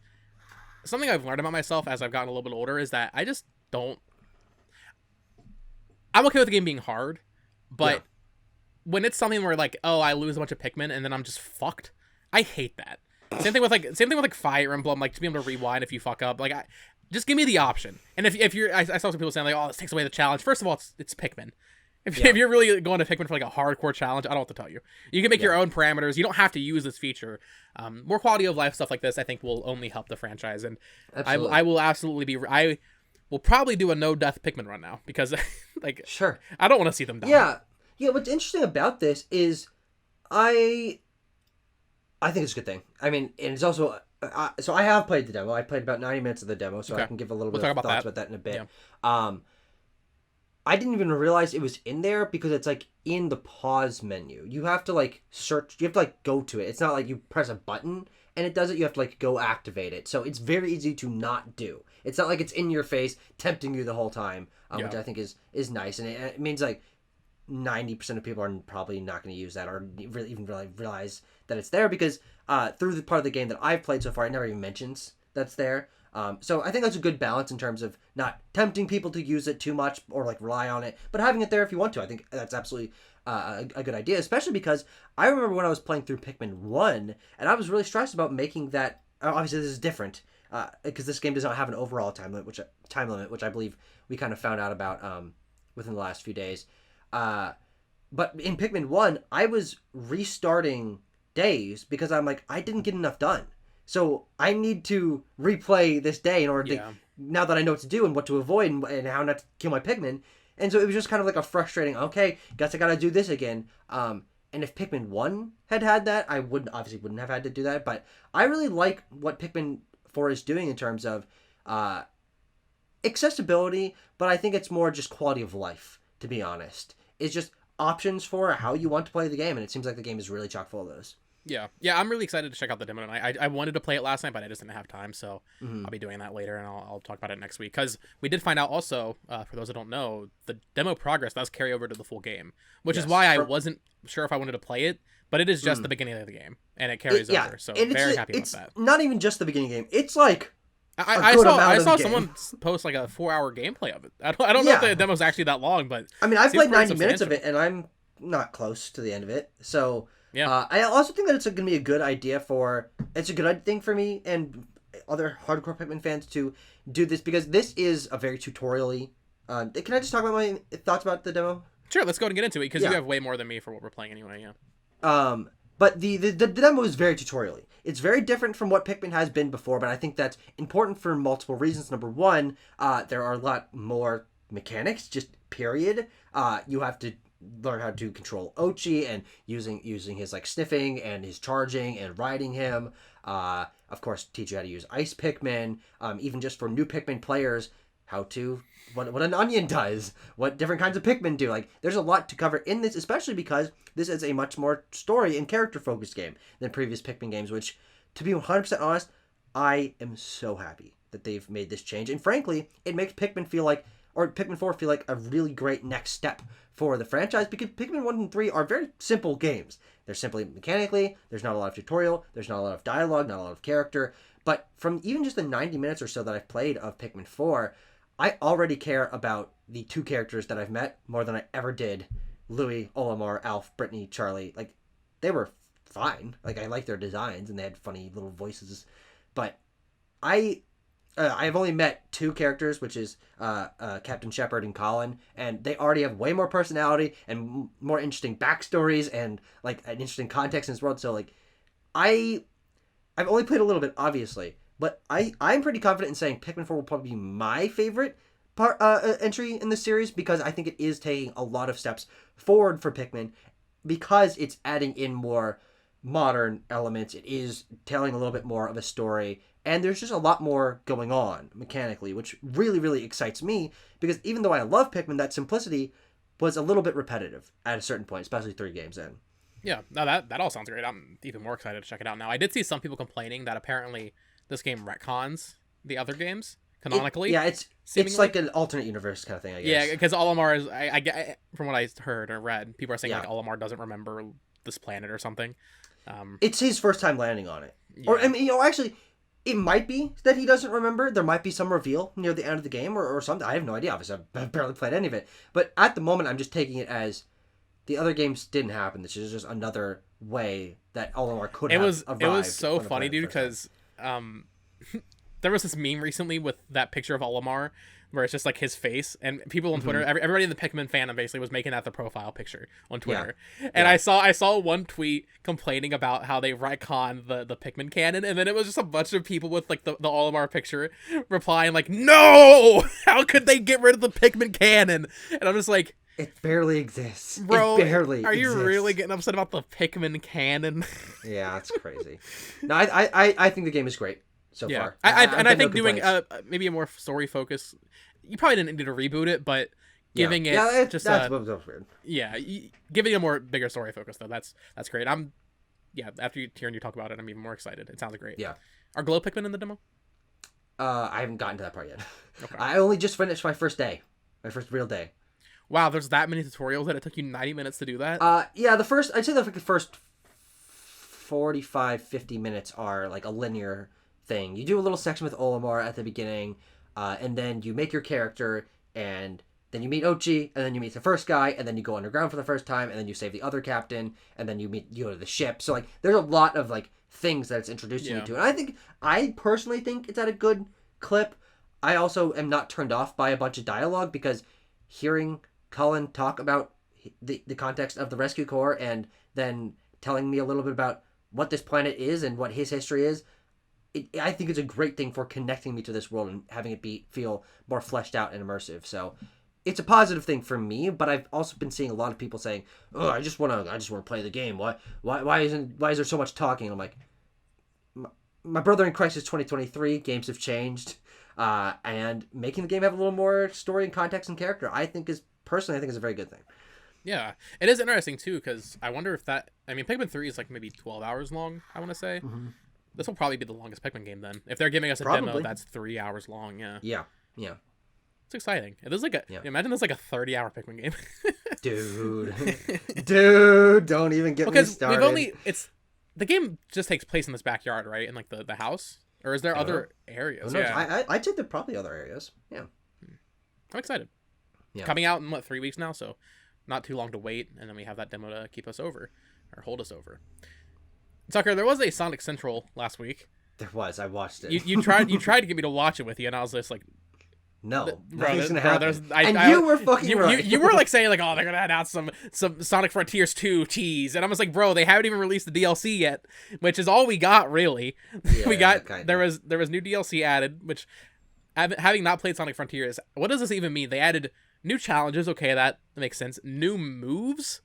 Something I've learned about myself as I've gotten a little bit older is that I just don't... I'm okay with the game being hard, but when it's something where like, oh, I lose a bunch of Pikmin and then I'm just fucked, I hate that. Same thing with Fire Emblem, like to be able to rewind if you fuck up. Like, just give me the option. And if you're, I saw some people saying like, oh, this takes away the challenge. First of all, it's Pikmin. If you're really going to Pikmin for like a hardcore challenge, I don't know what to tell you. You can make your own parameters. You don't have to use this feature. More quality of life stuff like this, I think, will only help the franchise. And I will absolutely be. I will probably do a no death Pikmin run now because, like, I don't want to see them die. Yeah. What's interesting about this is, I think it's a good thing. I mean, and it's also. So I have played the demo. I played about 90 minutes of the demo, so I can give a little bit of thoughts about that in a bit. Yeah. I didn't even realize it was in there because it's like in the pause menu. You have to like search. You have to like go to it. It's not like you press a button and it does it. You have to like go activate it. So it's very easy to not do. It's not like it's in your face, tempting you the whole time, which I think is nice. And it means like 90% of people are probably not going to use that or really even realize that it's there because through the part of the game that I've played so far, it never even mentions that's there. So I think that's a good balance in terms of not tempting people to use it too much or like rely on it, but having it there if you want to. I think that's absolutely a good idea, especially because I remember when I was playing through Pikmin 1 and I was really stressed about making that. Obviously, this is different because this game does not have an overall time limit, which I believe we kind of found out about within the last few days. But in Pikmin 1, I was restarting days because I'm like, I didn't get enough done. So I need to replay this day in order to, now that I know what to do and what to avoid and how not to kill my Pikmin. And so it was just kind of like a frustrating, okay, guess I gotta do this again. And if Pikmin 1 had that, I wouldn't have had to do that. But I really like what Pikmin 4 is doing in terms of accessibility, but I think it's more just quality of life, to be honest. It's just options for how you want to play the game, and it seems like the game is really chock full of those. Yeah, I'm really excited to check out the demo tonight. I wanted to play it last night, but I just didn't have time, so I'll be doing that later, and I'll talk about it next week. Because we did find out also, for those that don't know, the demo progress does carry over to the full game, which is why I wasn't sure if I wanted to play it, but it is just the beginning of the game, and it carries over, so very happy about that. It's not even just the beginning of the game, it's like I saw someone post like a 4-hour gameplay of it. I don't know if the demo's actually that long, but... I mean, I've played 90 minutes of it, and I'm not close to the end of it, so... Yeah. I also think that it's going to be a good idea it's a good thing for me and other hardcore Pikmin fans to do this, because this is a very tutorial-y. Can I just talk about my thoughts about the demo? Sure, let's go ahead and get into it, because you have way more than me for what we're playing anyway, yeah. But the demo is very tutorial-y. It's very different from what Pikmin has been before, but I think that's important for multiple reasons. Number one, there are a lot more mechanics, just period. You have to learn how to control Ochi and using his like sniffing and his charging and riding him. Of course, teach you how to use Ice Pikmin. Even just for new Pikmin players, how to what an onion does, what different kinds of Pikmin do. Like, there's a lot to cover in this, especially because this is a much more story and character focused game than previous Pikmin games. Which, to be 100% honest, I am so happy that they've made this change. And frankly, it makes Pikmin 4 feel like a really great next step for the franchise, because Pikmin 1 and 3 are very simple games. They're simply mechanically, there's not a lot of tutorial, there's not a lot of dialogue, not a lot of character. But from even just the 90 minutes or so that I've played of Pikmin 4, I already care about the 2 characters that I've met more than I ever did. Louis, Olimar, Alf, Brittany, Charlie. Like, they were fine. Like, I liked their designs and they had funny little voices. But I've only met 2 characters, which is Captain Shepard and Colin, and they already have way more personality and more interesting backstories and like an interesting context in this world. So like, I've only played a little bit, obviously, but I'm pretty confident in saying Pikmin 4 will probably be my favorite entry in the series, because I think it is taking a lot of steps forward for Pikmin, because it's adding in more modern elements. It is telling a little bit more of a story. And there's just a lot more going on mechanically, which really, really excites me, because even though I love Pikmin, that simplicity was a little bit repetitive at a certain point, especially 3 games in. Yeah, no, that all sounds great. I'm even more excited to check it out now. I did see some people complaining that apparently this game retcons the other games canonically. It's like an alternate universe kind of thing, I guess. Yeah, because Olimar is, I get from what I heard or read, people are saying like Olimar doesn't remember this planet or something. It's his first time landing on it. Yeah. Or, I mean, actually, it might be that he doesn't remember. There might be some reveal near the end of the game or something. I have no idea. Obviously, I've barely played any of it. But at the moment, I'm just taking it as the other games didn't happen. This is just another way that Olimar could have arrived. It was so funny, dude, because there was this meme recently with that picture of Olimar where it's just like his face, and people on Twitter, everybody in the Pikmin fandom basically was making that the profile picture on Twitter. Yeah. And I saw one tweet complaining about how they retconned the Pikmin canon, and then it was just a bunch of people with like the Olimar picture replying like, "No! How could they get rid of the Pikmin canon?" And I'm just like, it barely exists. Bro, it barely are you exists. really getting upset about the Pikmin canon? Yeah, it's crazy. No, I think the game is great so far. I think doing maybe a more story focus, you probably didn't need to reboot it, but giving it just that's weird. Yeah, giving it a more bigger story focus though, that's great. After hearing you talk about it, I'm even more excited. It sounds great. Yeah. Are glow Pikmin in the demo? I haven't gotten to that part yet. Okay. I only just finished my first real day. Wow, there's that many tutorials that it took you 90 minutes to do that? Yeah, I'd say the first 45, 50 minutes are like a linear thing. You do a little section with Olimar at the beginning, and then you make your character, and then you meet Ochi, and then you meet the first guy, and then you go underground for the first time, and then you save the other captain, and then you go to the ship. So like, there's a lot of like things that it's introducing you to, and I personally think it's at a good clip. I also am not turned off by a bunch of dialogue, because hearing Cullen talk about the context of the Rescue Corps, and then telling me a little bit about what this planet is and what his history is, I think it's a great thing for connecting me to this world and having it feel more fleshed out and immersive. So it's a positive thing for me, but I've also been seeing a lot of people saying, "Oh, I just want to play the game. Why is there so much talking?" And I'm like, my brother in Crisis 2023, games have changed, and making the game have a little more story and context and character, I think is a very good thing. Yeah, it is interesting too, because I wonder if Pikmin 3 is like maybe 12 hours long, I want to say. Mm-hmm. This will probably be the longest Pikmin game then. If they're giving us a demo that's 3 hours long, yeah. Yeah. It's exciting. It is like imagine this like a 30-hour Pikmin game. Dude, don't even get me started. Because the game just takes place in this backyard, right? In like the house? Or is there other areas? Yeah. I'd say there are probably other areas. Yeah. I'm excited. Yeah. Coming out in 3 weeks now, so not too long to wait, and then we have that demo to keep us over. or hold us over. Tucker, there was a Sonic Central last week. There was. I watched it. You tried to get me to watch it with you, and I was just like, no, nothing's gonna happen. You were fucking right. You were like saying like, oh, they're gonna announce some Sonic Frontiers 2 tease, and I was like, bro, they haven't even released the DLC yet, which is all we got really. Yeah, we got there was new DLC added, which having not played Sonic Frontiers, what does this even mean? They added new challenges. Okay, that makes sense. New moves.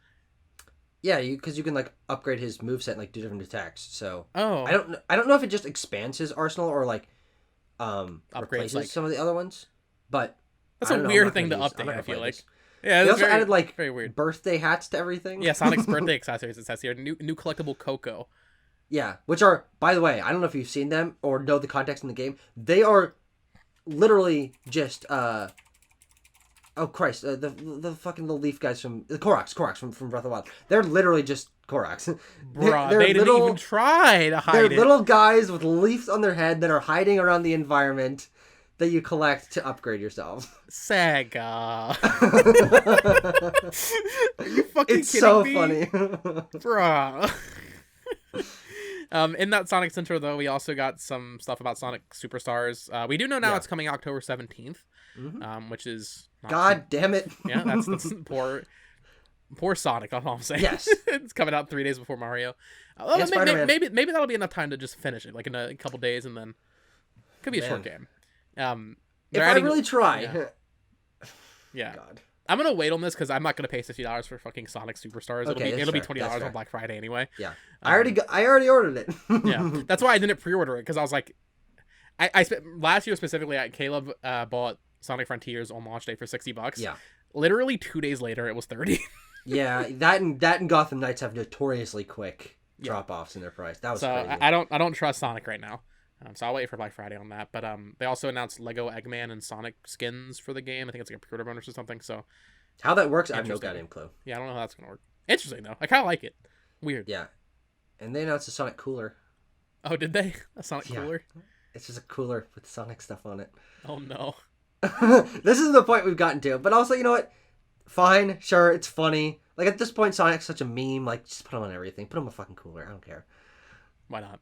Yeah, because you can like upgrade his moveset and like do different attacks. So oh, I don't know if it just expands his arsenal or like replaces like some of the other ones. But that's a weird thing to update. I feel like. Yeah, they also added like very weird birthday hats to everything. Yeah, Sonic's birthday accessories. It says here new collectible Coco. Yeah, which are, by the way, I don't know if you've seen them or know the context in the game. They are literally just oh Christ, the fucking little leaf guys from the Koroks from Breath of the Wild. They're literally just Koroks. Bruh, they didn't even try to hide it. They're little guys with leaves on their head that are hiding around the environment that you collect to upgrade yourself. SEGA. Are you fucking it's kidding so me? funny. Bruh. In that Sonic Center, though, we also got some stuff about Sonic Superstars. We do know now it's coming October 17th, which is... God damn it. Yeah, that's poor Sonic, that's all I'm saying. Yes. It's coming out 3 days before Mario. Maybe that'll be enough time to just finish it, like in a couple days, and then... Could be a short game. If I really try... Yeah. God. I'm gonna wait on this because I'm not gonna pay $60 for fucking Sonic Superstars. It'll be $20 on Black Friday anyway. Yeah, I already ordered it. Yeah, that's why I didn't pre-order it because I was like, I spent last year specifically. Caleb bought Sonic Frontiers on launch day for $60. Yeah, literally 2 days later it was $30. Yeah, that and Gotham Knights have notoriously quick drop-offs in their price. That was crazy. I don't trust Sonic right now. So I'll wait for Black Friday on that. But they also announced Lego Eggman and Sonic skins for the game. I think it's like a pre-order bonus or something. So how that works, I have no goddamn clue. Yeah, I don't know how that's gonna work. Interesting though. I kind of like it. Weird. Yeah, and they announced a Sonic cooler. Oh, did they? A Sonic cooler? It's just a cooler with Sonic stuff on it. Oh no. This is the point we've gotten to. But also, you know what? Fine, sure, it's funny. Like at this point, Sonic's such a meme. Like just put him on everything. Put him a fucking cooler. I don't care. Why not?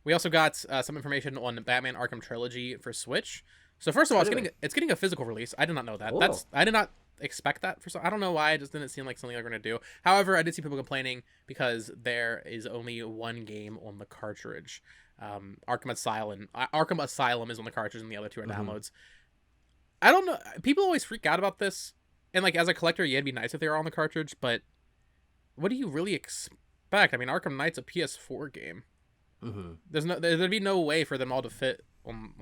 We also got some information on Batman Arkham Trilogy for Switch. So first of all, it's getting a physical release. I did not know that. Whoa. I did not expect that I don't know why. It just didn't seem like something they're going to do. However, I did see people complaining because there is only one game on the cartridge. Arkham Asylum is on the cartridge and the other two are downloads. I don't know. People always freak out about this. And like as a collector, yeah, it'd be nice if they were on the cartridge, but what do you really expect? I mean, Arkham Knight's a PS4 game. There'd be no way for them all to fit on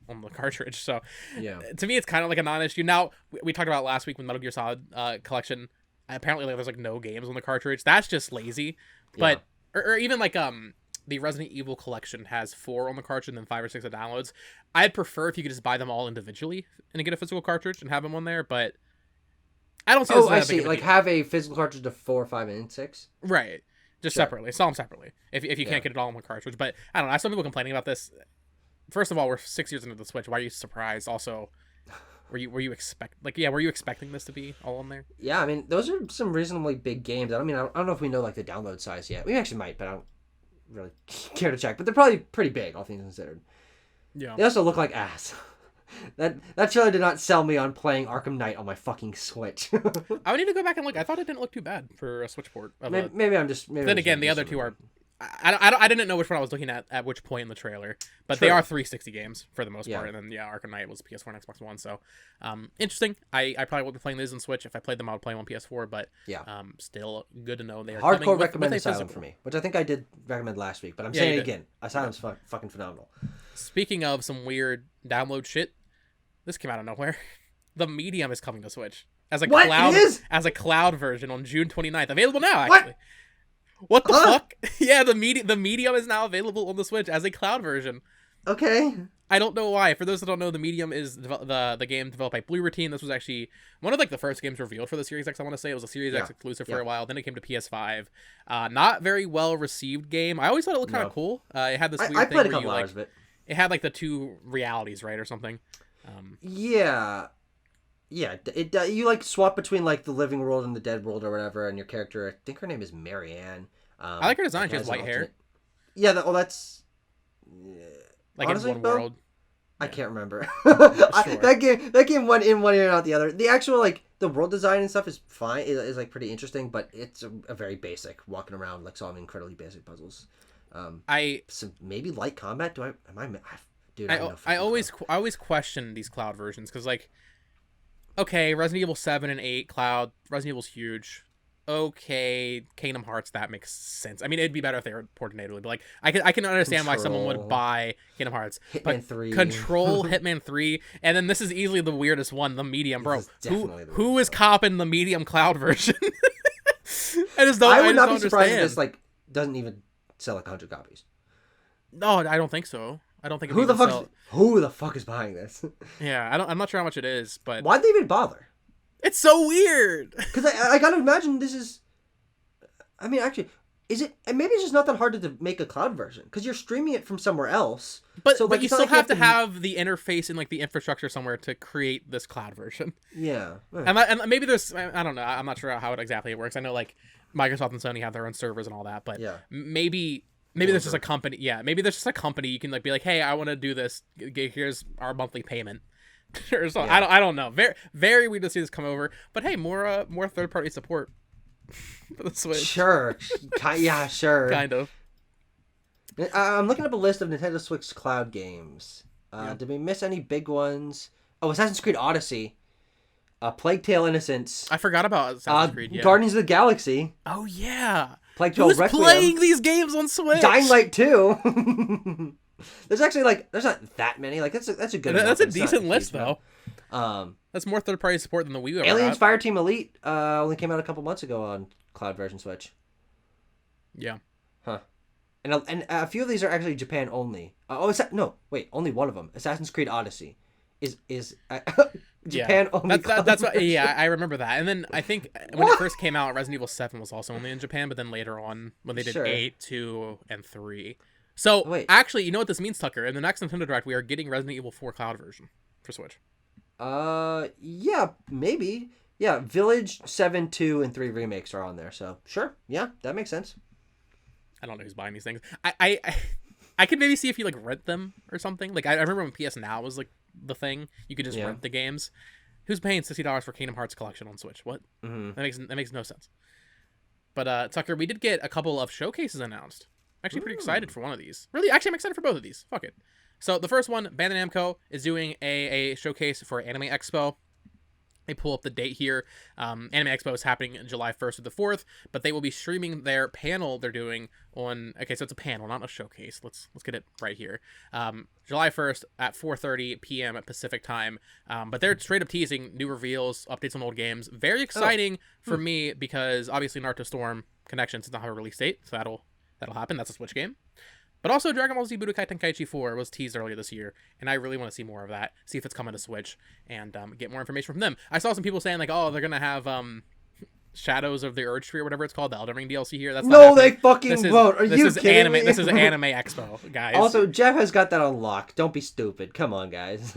the cartridge. So yeah, to me, it's kind of like a non-issue. Now we talked about last week with Metal Gear Solid Collection. Apparently, there's like no games on the cartridge. That's just lazy. But or even like the Resident Evil Collection has 4 on the cartridge and then 5 or 6 of downloads. I'd prefer if you could just buy them all individually and get a physical cartridge and have them on there. But I don't see. Oh, I see. Like have a physical cartridge of 4, 5, and 6. Right. Just separately. Sell them separately. If you can't get it all in one cartridge. But I don't know. I have some people complaining about this. First of all, we're 6 years into the Switch. Why are you surprised? Also, were you expecting this to be all on there? Yeah, I mean, those are some reasonably big games. I don't know if we know like the download size yet. We actually might, but I don't really care to check. But they're probably pretty big, all things considered. Yeah. They also look like ass. That trailer did not sell me on playing Arkham Knight on my fucking Switch. I would need to go back and look. I thought it didn't look too bad for a Switch port. Maybe I'm just. Then again, the other two are. I didn't know which one I was looking at which point in the trailer, but they are 360 games for the most part. And then Arkham Knight was PS4 and Xbox One. So, interesting. I probably won't be playing these on Switch. If I played them, I would play them on PS4. But still good to know they are hardcore recommend Asylum for me, which I think I did recommend last week. But I'm saying it again, Asylum's fucking phenomenal. Speaking of some weird download shit, this came out of nowhere. The Medium is coming to Switch as a cloud version on June 29th. Available now, actually. What the fuck? Yeah, the Medium is now available on the Switch as a cloud version. Okay. I don't know why. For those that don't know, the Medium is the game developed by Blue Routine. This was actually one of like the first games revealed for the Series X. I want to say it was a Series X exclusive for a while. Then it came to PS5. Not very well received game. I always thought it looked kind of cool. It had this weird thing played where a couple hours of it. It had like the two realities, right, or something. Yeah. Yeah, you like swap between like the living world and the dead world or whatever, and your character, I think her name is Marianne. I like her design. She has white hair. Yeah, that's like honestly, in one world. I can't remember. Sure. That game went in one ear and out the other. The actual like the world design and stuff is fine. Is like pretty interesting, but it's a very basic walking around like solving incredibly basic puzzles. So maybe light combat. Dude, I always question these Cloud versions because like, okay, Resident Evil 7 and 8 Cloud. Resident Evil's huge. Okay, Kingdom Hearts, that makes sense. I mean, it'd be better if they were ported natively, but like, I can understand why someone would buy Kingdom Hearts. Hitman 3. Control, Hitman 3, and then this is easily the weirdest one, the medium, bro. Who is copping the medium Cloud version? I would not be surprised if this like doesn't even sell like 100 copies. No, I don't think so. I don't think who the fuck is buying this? Yeah, I'm not sure how much it is, but why'd they even bother? It's so weird. Because I gotta imagine this is. I mean, actually, is it? And maybe it's just not that hard to make a cloud version because you're streaming it from somewhere else. But you still have to have the interface and like the infrastructure somewhere to create this cloud version. Yeah. And maybe there's, I don't know. I'm not sure how exactly it works. I know like Microsoft and Sony have their own servers and all that, but yeah. Maybe there's just a company. Yeah, maybe there's just a company you can like be like, hey, I want to do this. Here's our monthly payment. Or something. Yeah. I don't know. Very very weird to see this come over. But hey, more third party support for the Switch. Sure. Yeah, sure. Kind of. I'm looking up a list of Nintendo Switch Cloud games. Did we miss any big ones? Oh, Assassin's Creed Odyssey. Plague Tale Innocence. I forgot about Assassin's Creed. Yeah. Guardians of the Galaxy. Oh yeah. Plague Tale Who's Requiem. playing these games on Switch? Dying Light 2. There's actually there's not that many. Like that's a good. That's a decent list though. That's more third party support than the Wii. Aliens Fireteam Elite only came out a couple months ago on Cloud version Switch. Yeah. Huh. And a few of these are actually Japan only. Only one of them. Assassin's Creed Odyssey is Japan only. That's what, yeah, I remember that. And then I think when it first came out, Resident Evil 7 was also only in Japan, but then later on when they did 8, 2, and 3. So actually, you know what this means, Tucker? In the next Nintendo Direct, we are getting Resident Evil 4 Cloud version for Switch. Yeah, maybe. Yeah, Village 7, 2, and 3 remakes are on there. So sure, yeah, that makes sense. I don't know who's buying these things. I could maybe see if you like rent them or something. Like I remember when PS Now was like the thing, you could just rent the games. Who's paying $60 for Kingdom Hearts Collection on Switch? What? Mm-hmm. That makes no sense. But Tucker, we did get a couple of showcases announced. I'm actually pretty excited for one of these. Really, actually, I'm excited for both of these. Fuck it. So the first one, Bandai Namco is doing a showcase for Anime Expo. They pull up the date here. Anime Expo is happening July 1st to the 4th, but they will be streaming their panel they're doing on... Okay, so it's a panel, not a showcase. Let's get it right here. July 1st at 4:30 p.m. at Pacific time. But they're straight up teasing new reveals, updates on old games. Very exciting for me because obviously Naruto Storm Connections does not have a release date, so that'll happen. That's a Switch game. But also, Dragon Ball Z Budokai Tenkaichi 4 was teased earlier this year, and I really want to see more of that, see if it's coming to Switch, and get more information from them. I saw some people saying, like, oh, they're going to have Shadows of the Urge Tree, or whatever it's called, the Elden Ring DLC here. That's no, they fucking won't. Are you kidding me? This is Anime Expo, guys. Also, Jeff has got that on lock. Don't be stupid. Come on, guys.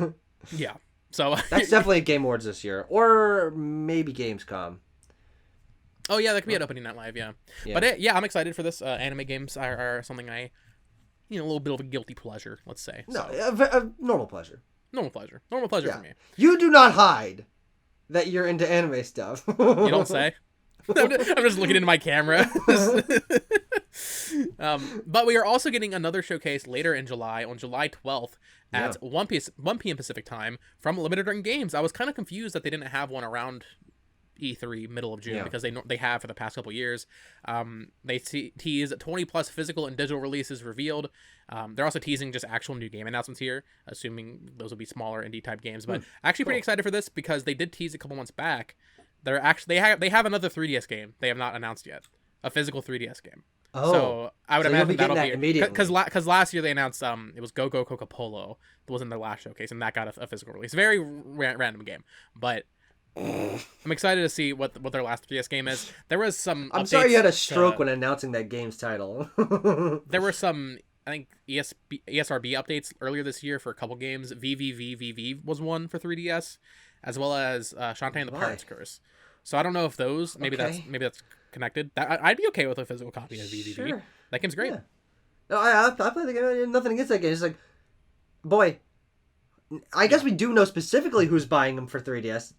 Yeah. So that's definitely Game Awards this year, or maybe Gamescom. Oh, yeah, that could be at Opening Night Live, yeah. But, I'm excited for this. Anime games are something I... a little bit of a guilty pleasure, let's say. No, a normal pleasure. Normal pleasure for me. You do not hide that you're into anime stuff. You don't say. I'm just looking into my camera. But we are also getting another showcase later in July, on July 12th at 1 p.m. Pacific time from Limited Run Games. I was kind of confused that they didn't have one around E3 middle of June because they have for the past couple years. They tease 20 plus physical and digital releases revealed. They're also teasing just actual new game announcements here, assuming those will be smaller indie type games. But actually pretty excited for this because they did tease a couple months back. They have another 3DS game they have not announced yet, a physical 3DS game. Oh, so I would imagine that'll be immediately because last year they announced it was Go Go Coca Polo that was in their last showcase, and that got a physical release. Very random game, but I'm excited to see what their last 3DS game is. There was some. I'm sorry you had a stroke when announcing that game's title. There were some, I think, ESRB updates earlier this year for a couple games. VVVVV was one for 3DS. as well as Shantae and the Why? Pirate's Curse. So I don't know if those maybe that's connected. I'd be okay with a physical copy of VVV. Sure. That game's great. Yeah. No, I played the game. I had nothing against that game. It's like, boy, I guess we do know specifically who's buying them for 3DS.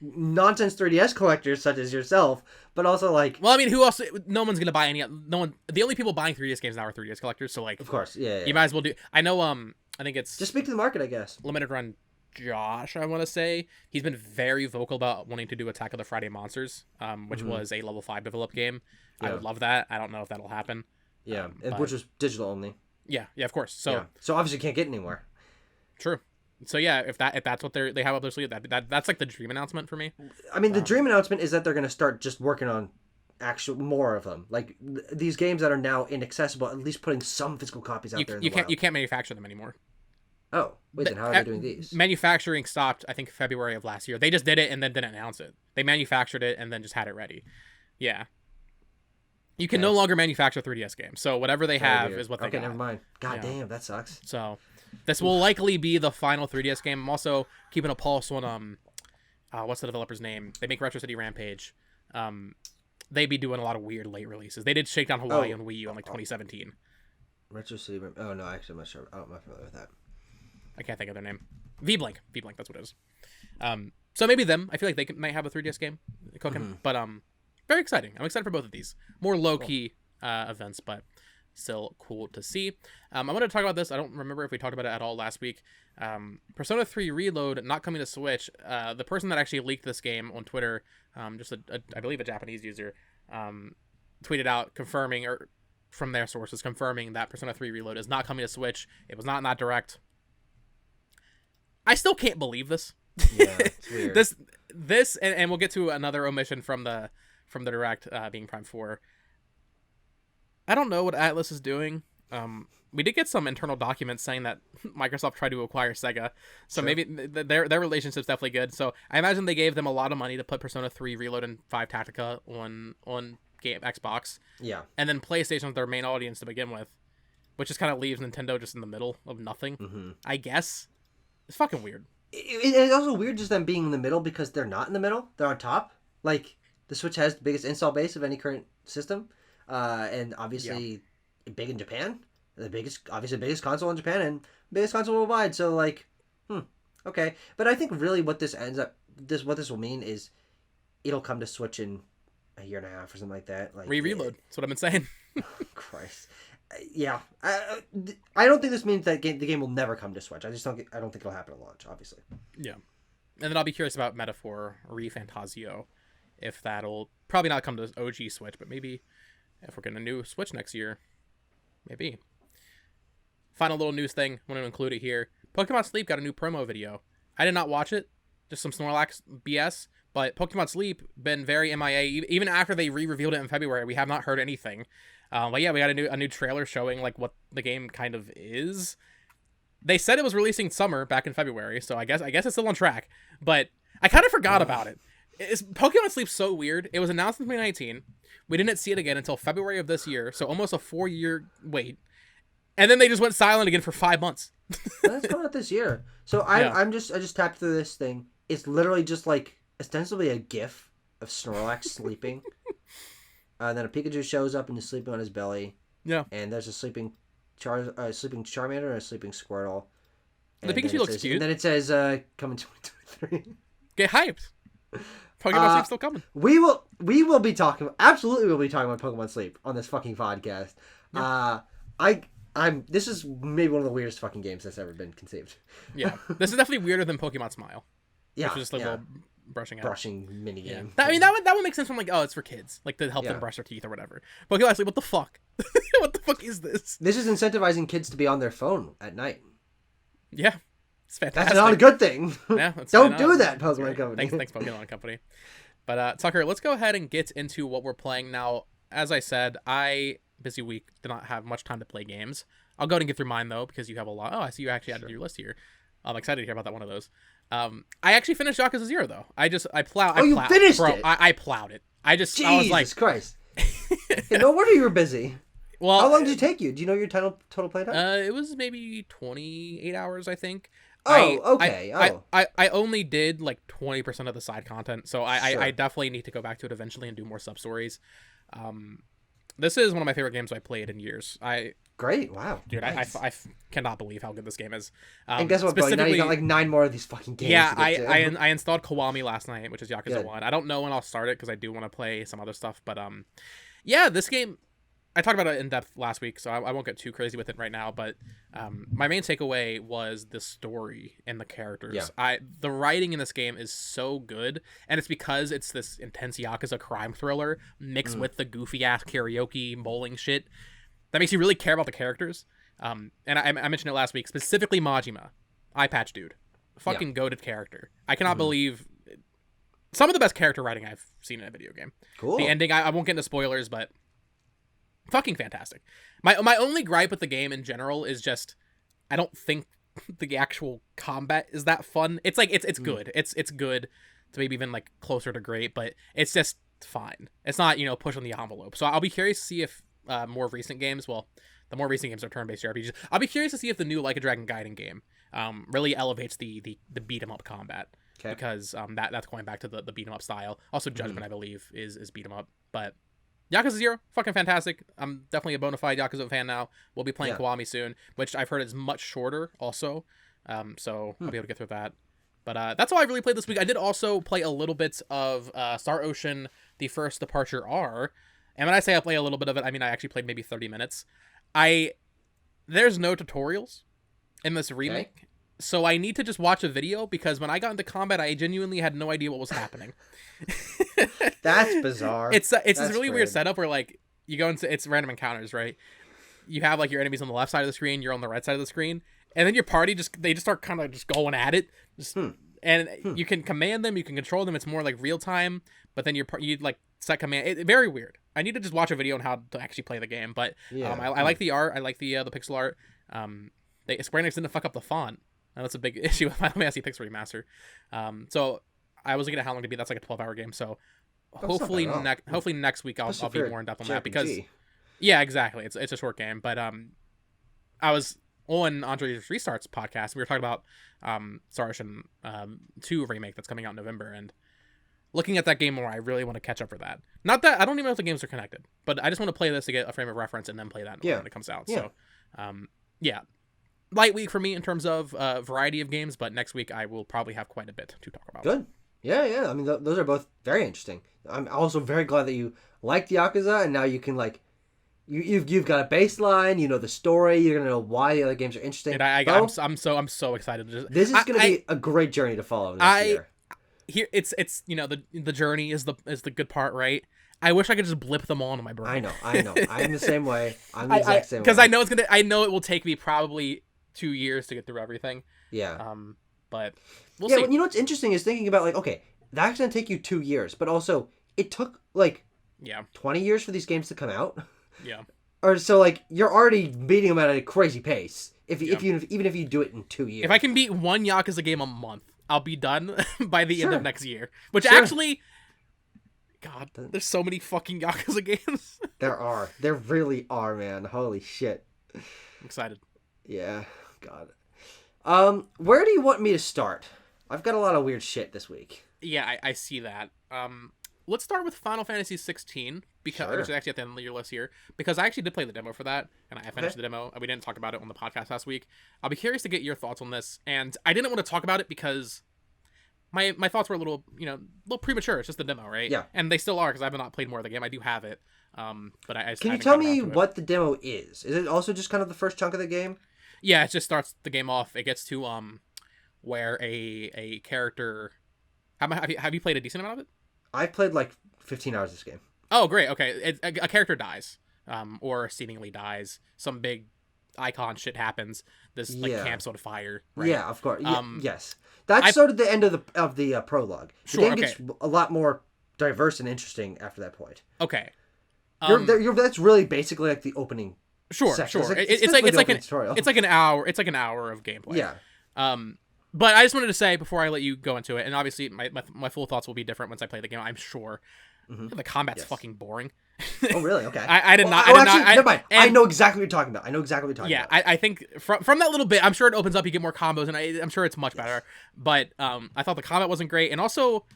Nonsense 3DS collectors such as yourself, but also like. Well, I mean, who else? No one's gonna buy any. No one. The only people buying 3DS games now are 3DS collectors. So like, Of course, yeah. you might as well do. I know. I think it's Just speak to the market, I guess. Limited Run Josh, I want to say. He's been very vocal about wanting to do Attack of the Friday Monsters, which was a level 5 developed game. Yeah. I would love that. I don't know if that'll happen. Yeah, which was digital only. Yeah, of course. So obviously you can't get anywhere. True. So yeah, if that's what they have up their sleeve, that's like the dream announcement for me. I mean, the dream announcement is that they're going to start just working on more of them, like these games that are now inaccessible. At least putting some physical copies out there. You can't manufacture them anymore. Oh, wait, then how are they doing these? Manufacturing stopped, I think, February of last year. They just did it and then didn't announce it. They manufactured it and then just had it ready. Yeah. You can no longer manufacture 3DS games. So whatever they have is what they got. Okay, never mind. God damn, that sucks. So this will likely be the final 3DS game. I'm also keeping a pulse on, what's the developer's name? They make Retro City Rampage. They'd be doing a lot of weird late releases. They did Shakedown Hawaii on Wii U in like 2017. Retro City Oh, no, actually, I'm not sure. I'm not familiar with that. I can't think of their name. V-Blank, that's what it is. So maybe them. I feel like they might have a 3DS game cooking. But very exciting. I'm excited for both of these. More low-key events, but still cool to see. I wanted to talk about this. I don't remember if we talked about it at all last week. Persona 3 Reload not coming to Switch. The person that actually leaked this game on Twitter, just I believe a Japanese user, tweeted out confirming, or from their sources confirming, that Persona 3 Reload is not coming to Switch. It was not in that direct. I still can't believe this. Yeah, it's weird. this and we'll get to another omission from the direct, being Prime 4. I don't know what Atlas is doing. We did get some internal documents saying that Microsoft tried to acquire Sega, so maybe their relationship's definitely good. So I imagine they gave them a lot of money to put Persona 3 Reload and 5 Tactica on Xbox. Yeah, and then PlayStation was their main audience to begin with, which just kind of leaves Nintendo just in the middle of nothing. I guess it's fucking weird. It's also weird just them being in the middle because they're not in the middle; they're on top. Like the Switch has the biggest install base of any current system, and obviously big in Japan. The biggest console in Japan and biggest console worldwide. So like, okay. But I think really what this what this will mean is it'll come to Switch in a year and a half or something like that. Like Reload. That's what I've been saying. Christ. Yeah. I don't think this means that the game will never come to Switch. I don't think it'll happen at launch, obviously. Yeah. And then I'll be curious about Metaphor Refantasio, if that'll probably not come to OG Switch, but maybe if we're getting a new Switch next year, maybe. Final little news thing, want to include it here. Pokemon Sleep got a new promo video. I did not watch it, just some Snorlax BS, but Pokemon Sleep been very MIA. Even after they re-revealed it in February, we have not heard anything. But yeah, we got a new trailer showing like what the game kind of is. They said it was releasing summer back in February, so I guess it's still on track. But I kind of forgot about it. Pokemon Sleep's so weird. It was announced in 2019. We didn't see it again until February of this year, so almost a 4-year wait. And then they just went silent again for 5 months. That's coming out this year. So I just tapped through this thing. It's literally just like ostensibly a GIF of Snorlax sleeping. And then a Pikachu shows up and is sleeping on his belly. Yeah. And there's a sleeping Charmander and a sleeping Squirtle. And the Pikachu looks cute. And then it says coming 2023. Get hyped. Pokemon Sleep's still coming. We will be talking about Pokemon Sleep on this fucking podcast. Yeah. This is maybe one of the weirdest fucking games that's ever been conceived. Yeah. This is definitely weirder than Pokemon Smile. Yeah. Which was just like a little brushing minigame. Yeah. That would make sense from like, oh, it's for kids. Like to help them brush their teeth or whatever. Pokemon Sleep, what the fuck? What the fuck is this? This is incentivizing kids to be on their phone at night. Yeah. It's fantastic. That's not a good thing. Yeah, Don't do that, Pokemon Company. Thanks, Pokemon Company. But Tucker, let's go ahead and get into what we're playing now. As I said, busy week, did not have much time to play games. I'll go ahead and get through mine though, because you have a lot. Oh, I see you actually added your list here. I'm excited to hear about that one of those. I actually finished Yakuza 0 though. I plowed. Oh, you finished it? I plowed it. I was like, Jesus Christ. No wonder you were busy. Well, how long did it take you? Do you know your total playtime? It was maybe 28 hours, I think. Oh, okay. I only did like 20% of the side content, so I definitely need to go back to it eventually and do more sub stories. This is one of my favorite games I played in years. Great! Wow, dude, nice. I cannot believe how good this game is. And guess what, bro? Now you got like 9 more of these fucking games. Yeah, to get to. I installed Kiwami last night, which is Yakuza Good. 1. I don't know when I'll start it because I do want to play some other stuff, but yeah, this game. I talked about it in depth last week, so I won't get too crazy with it right now. But my main takeaway was the story and the characters. Yeah. The writing in this game is so good, and it's because it's this intense Yakuza crime thriller mixed with the goofy ass karaoke bowling shit that makes you really care about the characters. And I mentioned it last week, specifically Majima, eye patch dude, fucking goated character. I cannot believe some of the best character writing I've seen in a video game. Cool. The ending, I won't get into spoilers, but fucking fantastic. My only gripe with the game in general is just I don't think the actual combat is that fun. It's like it's good. It's good to maybe even like closer to great, but it's just fine. It's not, pushing the envelope. So I'll be curious to see if more recent games, well, the more recent games are turn-based RPGs. I'll be curious to see if the new Like a Dragon Gaiden game really elevates the beat 'em up combat. Okay. Because that's going back to the beat 'em up style. Also Judgment, I believe, is beat 'em up. But Yakuza 0, fucking fantastic. I'm definitely a bona fide Yakuza fan now. We'll be playing Kiwami soon, which I've heard is much shorter also. So I'll be able to get through that. But that's all I really played this week. I did also play a little bit of Star Ocean, The First Departure R. And when I say I play a little bit of it, I mean I actually played maybe 30 minutes. There's no tutorials in this remake. Okay. So I need to just watch a video because when I got into combat, I genuinely had no idea what was happening. That's bizarre. It's this really weird setup where like you go into it's random encounters, right? You have like your enemies on the left side of the screen, you're on the right side of the screen, and then your party just start kind of just going at it, and you can command them, you can control them. It's more like real time, but then you like set command. Very weird. I need to just watch a video on how to actually play the game, but I like the art. I like the pixel art. Square Enix didn't fuck up the font. And that's a big issue with Final Fantasy Pixel Remaster. So I was looking at how long to beat. That's like a 12-hour game. So hopefully next week I'll be more in depth on that because exactly. It's a short game. But I was on Andre's Restarts podcast. We were talking about Star Ocean 2 remake that's coming out in November, and looking at that game more, I really want to catch up for that. Not that I don't even know if the games are connected, but I just want to play this to get a frame of reference and then play that when it comes out. Yeah. So light week for me in terms of variety of games, but next week I will probably have quite a bit to talk about. Good. Yeah. I mean, those are both very interesting. I'm also very glad that you liked Yakuza, and now you can like, you've got a baseline. You know the story. You're gonna know why the other games are interesting. And I'm so excited. This is gonna be a great journey to follow next year. Here it's the journey is the good part, right? I wish I could just blip them all into my brain. I know. I'm the same way. I'm the exact same way. Because I know it will take me probably 2 years to get through everything. Yeah. But we'll see. Yeah, you know what's interesting is thinking about like, okay, that's gonna take you 2 years, but also it took like 20 years for these games to come out. Yeah. Or so like you're already beating them at a crazy pace. Even if you do it in 2 years. If I can beat one Yakuza game a month, I'll be done by the end of next year. Which actually, God, there's so many fucking Yakuza games. There really are, man. Holy shit. I'm excited. Yeah, God. Where do you want me to start? I've got a lot of weird shit this week. Yeah, I see that. Let's start with Final Fantasy 16 because which is actually at the end of your list here, because I actually did play the demo for that, and I finished the demo. We didn't talk about it on the podcast last week. I'll be curious to get your thoughts on this, and I didn't want to talk about it because my thoughts were a little premature. It's just the demo, right? Yeah, and they still are because I have not played more of the game. I do have it, but I just can you tell me what the demo is? Is it also just kind of the first chunk of the game? Yeah, it just starts the game off. It gets to where a character. Have you played a decent amount of it? I've played like 15 hours of this game. Oh, great. Okay, a character dies, or seemingly dies. Some big icon shit happens. This camp's on fire. Right? Yeah, of course. Yes, that's sort of the end of the prologue. The game gets a lot more diverse and interesting after that point. Okay, that's really basically like the opening. Sure. It's like an hour. It's like an hour of gameplay. Yeah. But I just wanted to say before I let you go into it, and obviously my full thoughts will be different once I play the game, I'm sure. The combat's fucking boring. Oh, really? Okay. I did not. Never mind. I know exactly what you're talking about. Yeah, I think from that little bit, I'm sure it opens up. You get more combos, and I'm sure it's much better. But I thought the combat wasn't great, and also,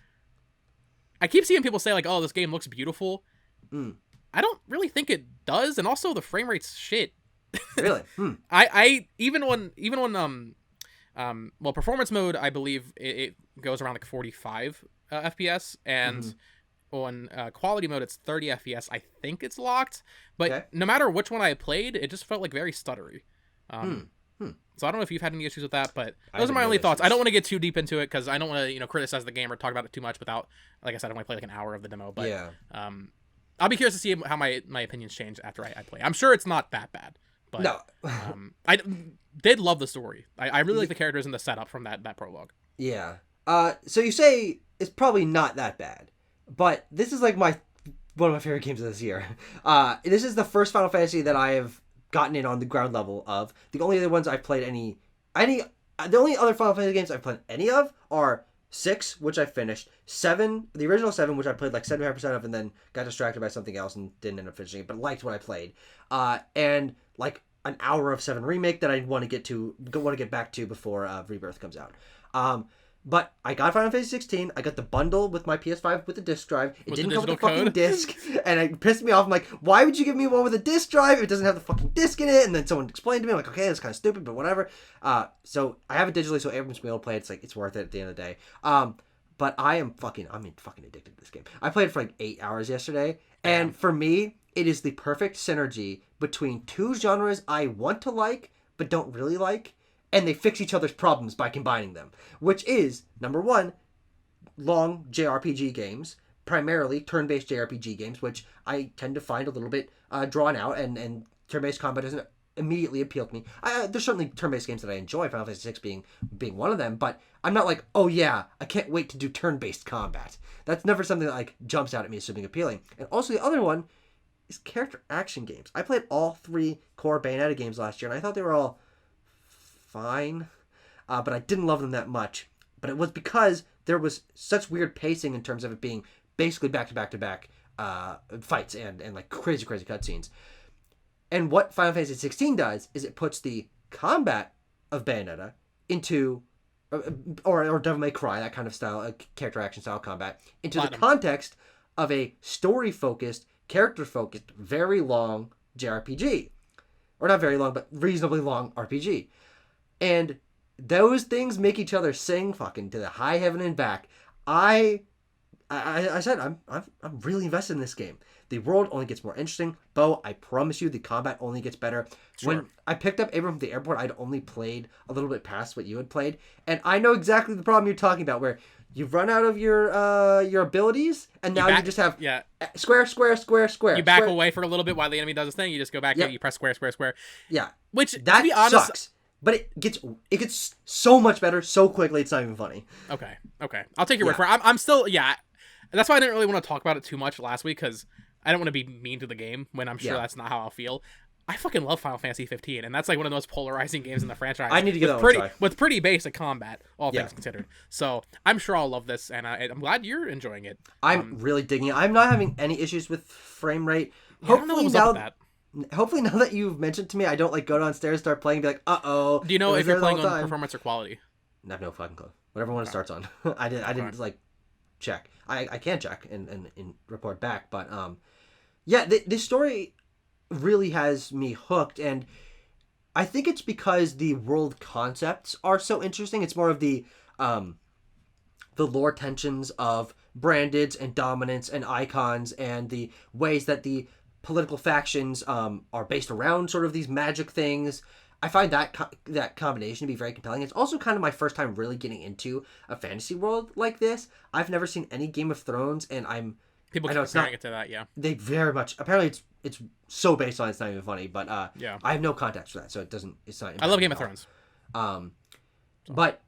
I keep seeing people say like, "Oh, this game looks beautiful." I don't really think it does, and also the frame rate's shit. Really? I even when performance mode, I believe it goes around like 45 FPS, and on quality mode, it's 30 FPS. I think it's locked, but no matter which one I played, it just felt like very stuttery. So I don't know if you've had any issues with that, but those are my only thoughts. I don't want to get too deep into it because I don't want to, criticize the game or talk about it too much without, like I said, I only played like an hour of the demo. But I'll be curious to see how my opinions change after I play. I'm sure it's not that bad, but no. I did love the story. I really like the characters and the setup from that prologue. Yeah. So you say it's probably not that bad. But this is like one of my favorite games of this year. This is the first Final Fantasy that I have gotten in on the ground level of. The only other ones I've played the only other Final Fantasy games I've played any of are 6, which I finished, 7, the original 7, which I played like 75% of, and then got distracted by something else and didn't end up finishing it, but liked what I played. And like an hour of 7 Remake that I want to get back to before Rebirth comes out. But I got Final Fantasy 16. I got the bundle with my PS5 with the disc drive. It didn't come with the fucking disc. And it pissed me off. I'm like, why would you give me one with a disc drive? It doesn't have the fucking disc in it. And then someone explained to me, I'm like, okay, that's kind of stupid, but whatever. So I have it digitally, so everyone's been able to play it. It's like, it's worth it at the end of the day. But I'm fucking addicted to this game. I played it for like 8 hours yesterday. And for me, it is the perfect synergy between two genres I want to like, but don't really like. And they fix each other's problems by combining them, which is, number one, long JRPG games, primarily turn-based JRPG games, which I tend to find a little bit drawn out, and turn-based combat doesn't immediately appeal to me. There's certainly turn-based games that I enjoy, Final Fantasy VI being one of them, but I'm not like, oh yeah, I can't wait to do turn-based combat. That's never something that like jumps out at me as something appealing. And also the other one is character action games. I played all 3 core Bayonetta games last year, and I thought they were all fine, but I didn't love them that much. But it was because there was such weird pacing in terms of it being basically back-to-back fights and like crazy cutscenes. And what Final Fantasy 16 does is it puts the combat of Bayonetta into, or Devil May Cry, that kind of style, character action style combat, into the context of a story-focused, character-focused, very long JRPG. Or not very long, but reasonably long RPG. And those things make each other sing fucking to the high heaven and back. I said I'm really invested in this game. The world only gets more interesting. Bo, I promise you, the combat only gets better. Sure. When I picked up Abram from the airport, I'd only played a little bit past what you had played, and I know exactly the problem you're talking about, where you've run out of your abilities, and now you just have square. You back away for a little bit while the enemy does his thing. You just go back and you press square. Yeah, which that to be honest, sucks. But it gets so much better so quickly. It's not even funny. Okay. I'll take your word for it. I'm still That's why I didn't really want to talk about it too much last week, because I don't want to be mean to the game when I'm sure that's not how I'll feel. I fucking love Final Fantasy 15, and that's like one of the most polarizing games in the franchise. I need to get that one try. With pretty basic combat, all things considered. So I'm sure I'll love this, and I'm glad you're enjoying it. I'm really digging it. I'm not having any issues with frame rate. Hopefully now that you've mentioned to me, I don't like go downstairs, start playing, and be like, uh-oh. Do you know if you're playing on performance or quality? I have no fucking clue. Whatever one it starts on. I didn't like check. I can check and report back, but this story really has me hooked, and I think it's because the world concepts are so interesting. It's more of the lore tensions of brandeds and dominance and icons, and the ways that the political factions are based around sort of these magic things. I find that combination to be very compelling. It's also kind of my first time really getting into a fantasy world like this. I've never seen any Game of Thrones, and people keep comparing it to that. Yeah, they very much. Apparently, it's so based on it's not even funny. But I have no context for that, so it's not. I love Game of Thrones. But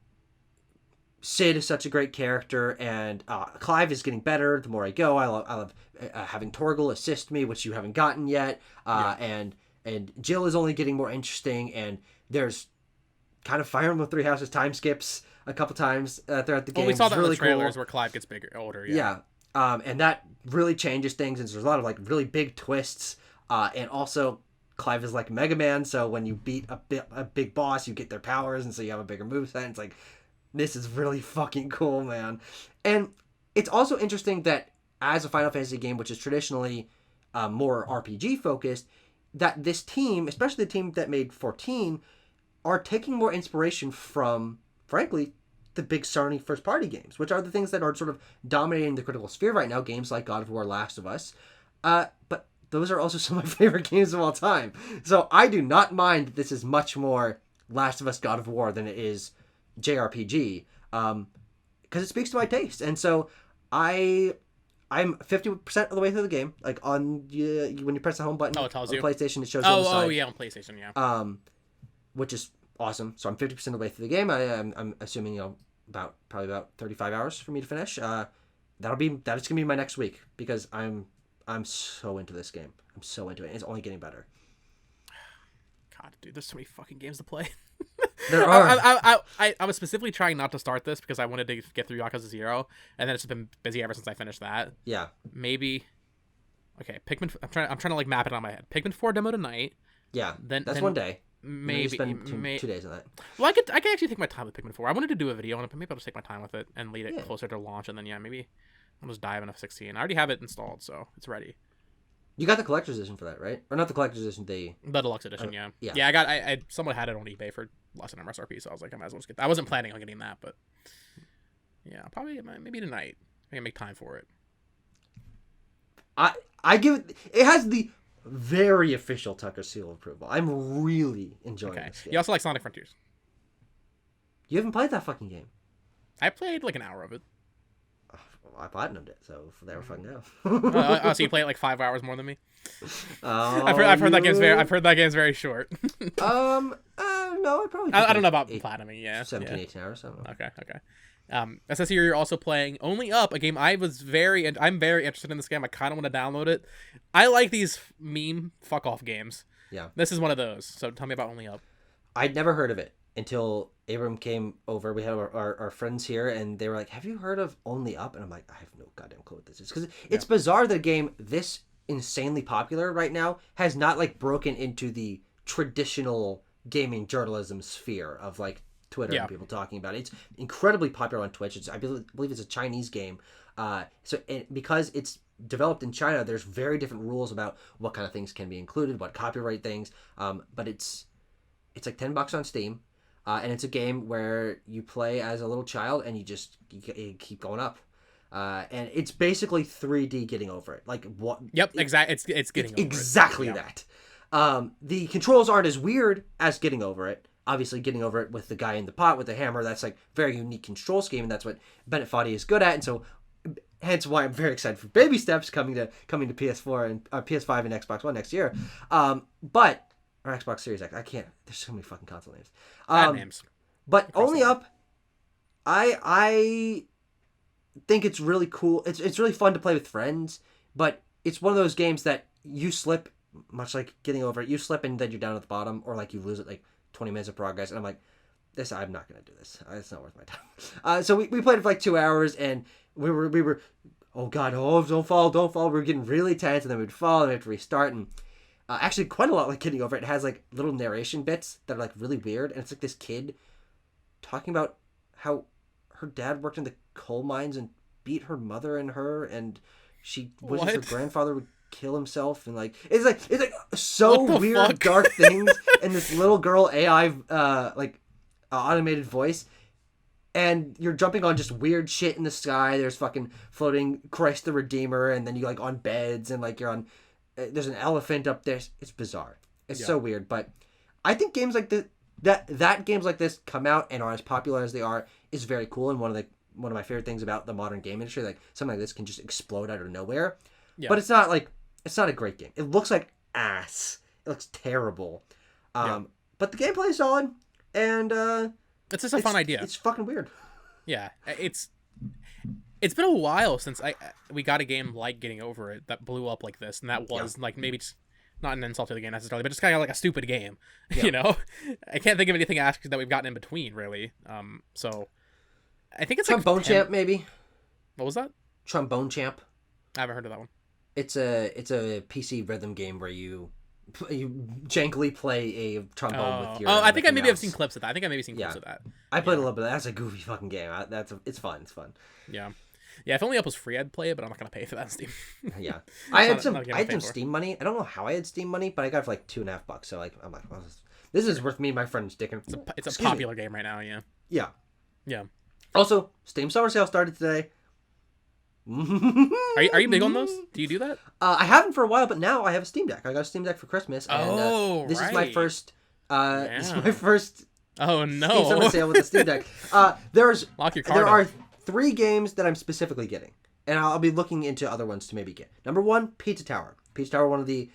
Sid is such a great character, and Clive is getting better the more I go. I love having Torgal assist me, which you haven't gotten yet. And Jill is only getting more interesting, and there's kind of Fire Emblem Three Houses time skips a couple times throughout the game. Well, we saw that in the trailers where Clive gets older. Yeah. And that really changes things, and there's a lot of like really big twists. And also, Clive is like Mega Man, so when you beat a big boss, you get their powers, and so you have a bigger moveset. And it's like, this is really fucking cool, man. And it's also interesting that as a Final Fantasy game, which is traditionally more RPG focused, that this team, especially the team that made 14, are taking more inspiration from, frankly, the big Sony first party games, which are the things that are sort of dominating the critical sphere right now. Games like God of War, Last of Us, but those are also some of my favorite games of all time. So I do not mind that this is much more Last of Us, God of War than it is JRPG, because it speaks to my taste. And so I'm 50% of the way through the game. Like when you press the home button it tells on you. PlayStation, it shows you on the side. Oh yeah, on PlayStation, yeah. Which is awesome. So I'm 50% of the way through the game. I'm assuming probably about 35 hours for me to finish. That's gonna be my next week, because I'm so into this game. I'm so into it. It's only getting better. God, dude, there's so many fucking games to play. There are. I was specifically trying not to start this because I wanted to get through Yakuza 0, and then it's been busy ever since I finished that. Yeah. Maybe. Okay, Pikmin. I'm trying to like map it on my head. Pikmin 4 demo tonight. Yeah. Then one day. Maybe spend 2 days on that. Well, I can actually take my time with Pikmin 4. I wanted to do a video on it, but maybe I'll just take my time with it and lead it closer to launch, and then maybe I'll just dive into 16. I already have it installed, so it's ready. You got the collector's edition for that, right? Or not the collector's edition, the deluxe edition, yeah. Yeah. Yeah, I someone had it on eBay for less than MSRP, so I was like, I might as well just get that. I wasn't planning on getting that, but yeah, probably maybe tonight. I can make time for it. I give it has the very official Tucker seal of approval. I'm really enjoying this game. You also like Sonic Frontiers. You haven't played that fucking game. I played like an hour of it. I platinumed it, so there we fucking go. So you play it like 5 hours more than me? Oh, I've heard that game's very short. No, I probably. I don't know about platinuming. Yeah, 17, 18 hours. I don't know. Okay. It says here you're also playing Only Up, a game I'm very interested in. This game. I kind of want to download it. I like these meme fuck off games. Yeah. This is one of those. So tell me about Only Up. I'd never heard of it until Abram came over. We had our friends here, and they were like, "Have you heard of Only Up?" And I'm like, "I have no goddamn clue what this is," because it's bizarre that a game this insanely popular right now has not like broken into the traditional gaming journalism sphere of like Twitter and people talking about it. It's incredibly popular on Twitch. I believe it's a Chinese game. Because it's developed in China, there's very different rules about what kind of things can be included, what copyright things. But it's like $10 on Steam. And it's a game where you play as a little child and you keep going up. And it's basically 3D getting over it. Like what? Yep, exactly. It's getting over exactly it. that. The controls aren't as weird as Getting Over It. Obviously, Getting Over It with the guy in the pot with the hammer, that's like very unique control scheme, and that's what Bennett Foddy is good at. And so, hence why I'm very excited for Baby Steps coming to PS4 and PS5 and Xbox One next year. Or Xbox Series X. I can't. There's so many fucking console names. Bad names. But Only Up, I think it's really cool. It's really fun to play with friends, but it's one of those games that you slip, much like Getting Over It, you slip and then you're down at the bottom, or like you lose it like 20 minutes of progress, and I'm like, I'm not going to do this. It's not worth my time. So we played it for like 2 hours, and we were, oh God, don't fall. We were getting really tense, and then we'd fall, and we have to restart, and actually quite a lot like Getting Over It. It has like little narration bits that are like really weird, and it's like this kid talking about how her dad worked in the coal mines and beat her mother and she wishes her grandfather would kill himself, and like it's like so weird fuck? Dark things and this little girl AI automated voice, and you're jumping on just weird shit in the sky. There's fucking floating Christ the Redeemer, and then you like on beds, and like you're on there's an elephant up there. It's bizarre. It's so weird, but I think games like this that games like this come out and are as popular as they are is very cool, and one of my favorite things about the modern game industry. Like something like this can just explode out of nowhere. But it's not a great game. It looks like ass. It looks terrible. But the gameplay is solid, and it's just a fun idea. It's fucking weird. Yeah, it's been a while since we got a game like Getting Over It that blew up like this, and that was like maybe just not an insult to the game necessarily, but just kind of like a stupid game. You know, I can't think of anything actually that we've gotten in between really. So I think it's like Bone Champ maybe. What was that? Trombone Champ. I haven't heard of that one. It's a PC rhythm game where you jankily play a trombone with your. I think Mickey I've Mouse. seen clips of that. I think I maybe seen clips of that. I played a little bit. That's a goofy fucking game. It's fun. It's fun. Yeah. Yeah, if only it was free, I'd play it, but I'm not gonna pay for that on Steam. Yeah, I had some Steam money. I don't know how I had Steam money, but I got it for like $2.50. So like, I'm like, well, this is worth me and my friends sticking. It's a popular game right now. Yeah. Yeah. Yeah. Also, Steam Summer Sale started today. Are you big on those? Do you do that? I haven't for a while, but now I have a Steam Deck. I got a Steam Deck for Christmas. And, this is my first. This is my first. Oh no! Steam Summer Sale with the Steam Deck. Lock your card there are 3 games that I'm specifically getting, and I'll be looking into other ones to maybe get. Number 1, Pizza Tower. Pizza Tower, one of the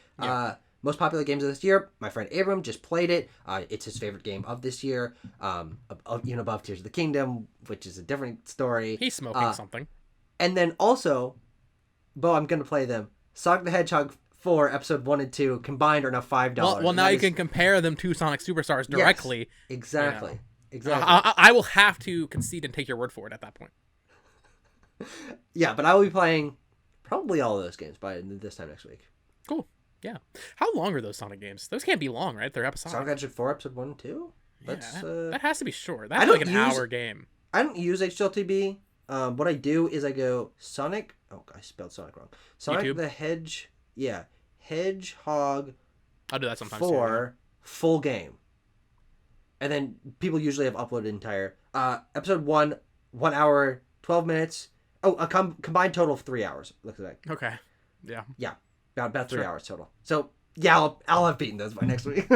most popular games of this year. My friend Abram just played it. It's his favorite game of this year. Even above Tears of the Kingdom, which is a different story. He's smoking something. And then also, Bo, I'm gonna play them. Sonic the Hedgehog 4 Episode 1 and 2 combined are now $5. Well, now you can compare them to Sonic Superstars directly. Yes, exactly. You know. Exactly. I will have to concede and take your word for it at that point. Yeah, but I will be playing probably all of those games by this time next week. Cool. Yeah. How long are those Sonic games? Those can't be long, right? They're episodic. Sonic Hedgehog 4 Episode 1 and 2? That has to be short. That's like an hour game. I don't use HLTB. What I do is I go Sonic... Oh, I spelled Sonic wrong. Sonic YouTube? the Hedge... Yeah. Hedgehog I'll do that sometimes 4 full game. And then people usually have uploaded entire... Episode 1, 1 hour, 12 minutes... Oh, a combined total of 3 hours. Looks like. Okay. Yeah. Yeah. About 3 hours total. So, yeah, I'll have beaten those by next week.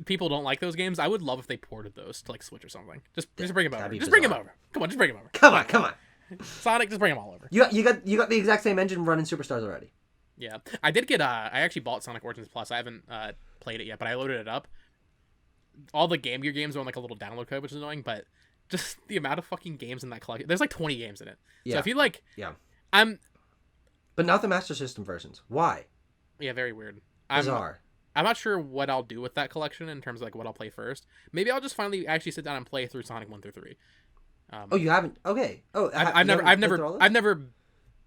People don't like those games. I would love if they ported those to like Switch or something. Just bring them over. Just bring them over. Come on, just bring them over. Come on. Sonic, just bring them all over. You got the exact same engine running Superstars already. Yeah, I did get. I actually bought Sonic Origins Plus. I haven't played it yet, but I loaded it up. All the Game Gear games are on like a little download code, which is annoying. But just the amount of fucking games in that collection. There's like 20 games in it. Yeah. So if you like, But not the Master System versions. Why? Yeah, very weird. Bizarre. I'm not sure what I'll do with that collection in terms of like what I'll play first. Maybe I'll just finally actually sit down and play through Sonic 1 through 3. Oh, you haven't? Okay. Oh, I've never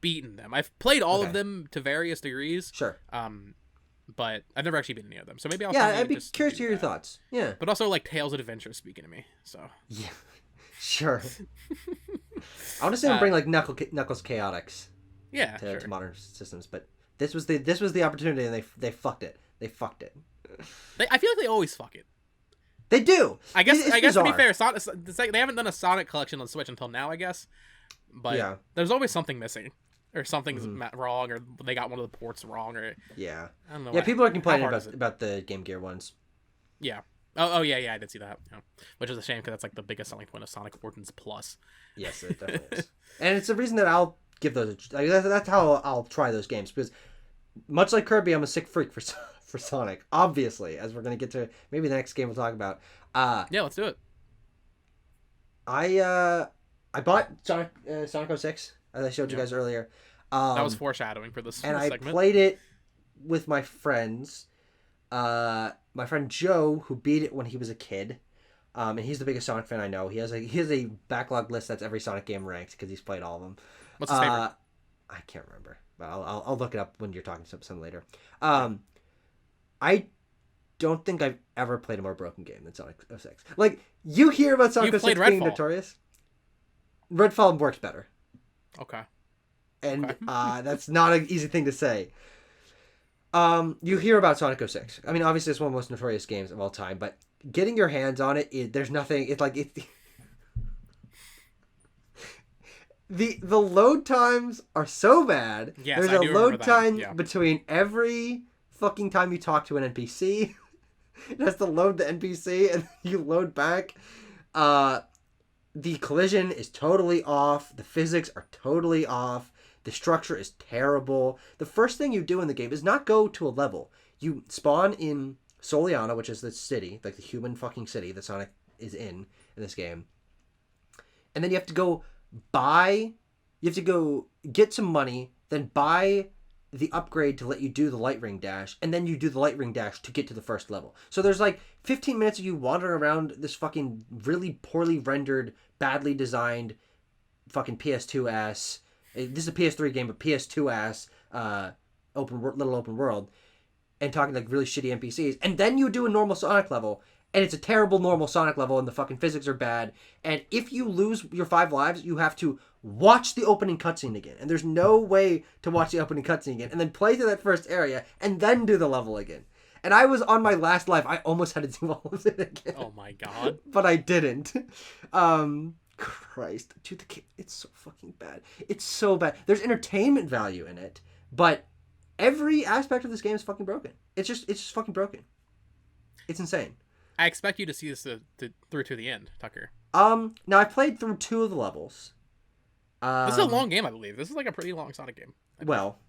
beaten them. I've played all of them to various degrees. Sure. But I've never actually beaten any of them. So maybe I'll. Yeah, I'd be curious to hear your thoughts. Yeah. But also like Tales of Adventure is speaking to me. So. Yeah. Sure. I want to see them bring like Knuckles Chaotix. Yeah. To modern systems, but this was the opportunity, and they fucked it. They fucked it. I feel like they always fuck it. They do. I guess to be fair, they haven't done a Sonic collection on Switch until now, I guess. But there's always something missing, or something's wrong, or they got one of the ports wrong, or yeah. I don't know. Yeah, people are complaining about the Game Gear ones. Yeah. Oh yeah, I did see that. Yeah. Which is a shame because that's like the biggest selling point of Sonic Origins Plus. Yes, it definitely is. And it's the reason that I'll give those. That's how I'll try those games, because much like Kirby, I'm a sick freak for Sonic. Obviously, as we're gonna get to maybe the next game we'll talk about. Yeah, let's do it. I bought Sonic 06, as I showed you guys earlier. That was foreshadowing for this and segment. I played it with my friends. My friend Joe, who beat it when he was a kid, and he's the biggest Sonic fan I know. He has a backlog list that's every Sonic game ranked because he's played all of them. What's his favorite? I can't remember, but I'll look it up when you're talking to some later. I don't think I've ever played a more broken game than Sonic 06. Like, you hear about Sonic 06 being notorious. Redfall works better. Okay. And that's not an easy thing to say. You hear about Sonic 06. I mean, obviously it's one of the most notorious games of all time, but getting your hands on it, there's nothing. It's like the load times are so bad. Yes, there's I a do load time yeah. between every fucking time you talk to an NPC. It has to load the NPC and you load back. The collision is totally off. The physics are totally off. The structure is terrible. The first thing you do in the game is not go to a level. You spawn in Soliana, which is the city, like the human fucking city that Sonic is in this game. And then you have to go get some money, then buy the upgrade to let you do the light ring dash, and then you do the light ring dash to get to the first level. So there's like 15 minutes of you wandering around this fucking really poorly rendered, badly designed fucking PS2 ass. This is a PS3 game, but PS2 ass little open world, and talking like really shitty NPCs, and then you do a normal Sonic level, and it's a terrible normal Sonic level, and the fucking physics are bad, and if you lose your 5 lives, you have to watch the opening cutscene again, and there's no way to watch the opening cutscene again, and then play through that first area, and then do the level again. And I was on my last life. I almost had to do all of it again. Oh my god. But I didn't. Christ. Dude, it's so fucking bad. It's so bad. There's entertainment value in it, but every aspect of this game is fucking broken. It's just fucking broken. It's insane. I expect you to see this through to the end, Tucker. Now I played through 2 of the levels. This is a long game, I believe. This is like a pretty long Sonic game. Well,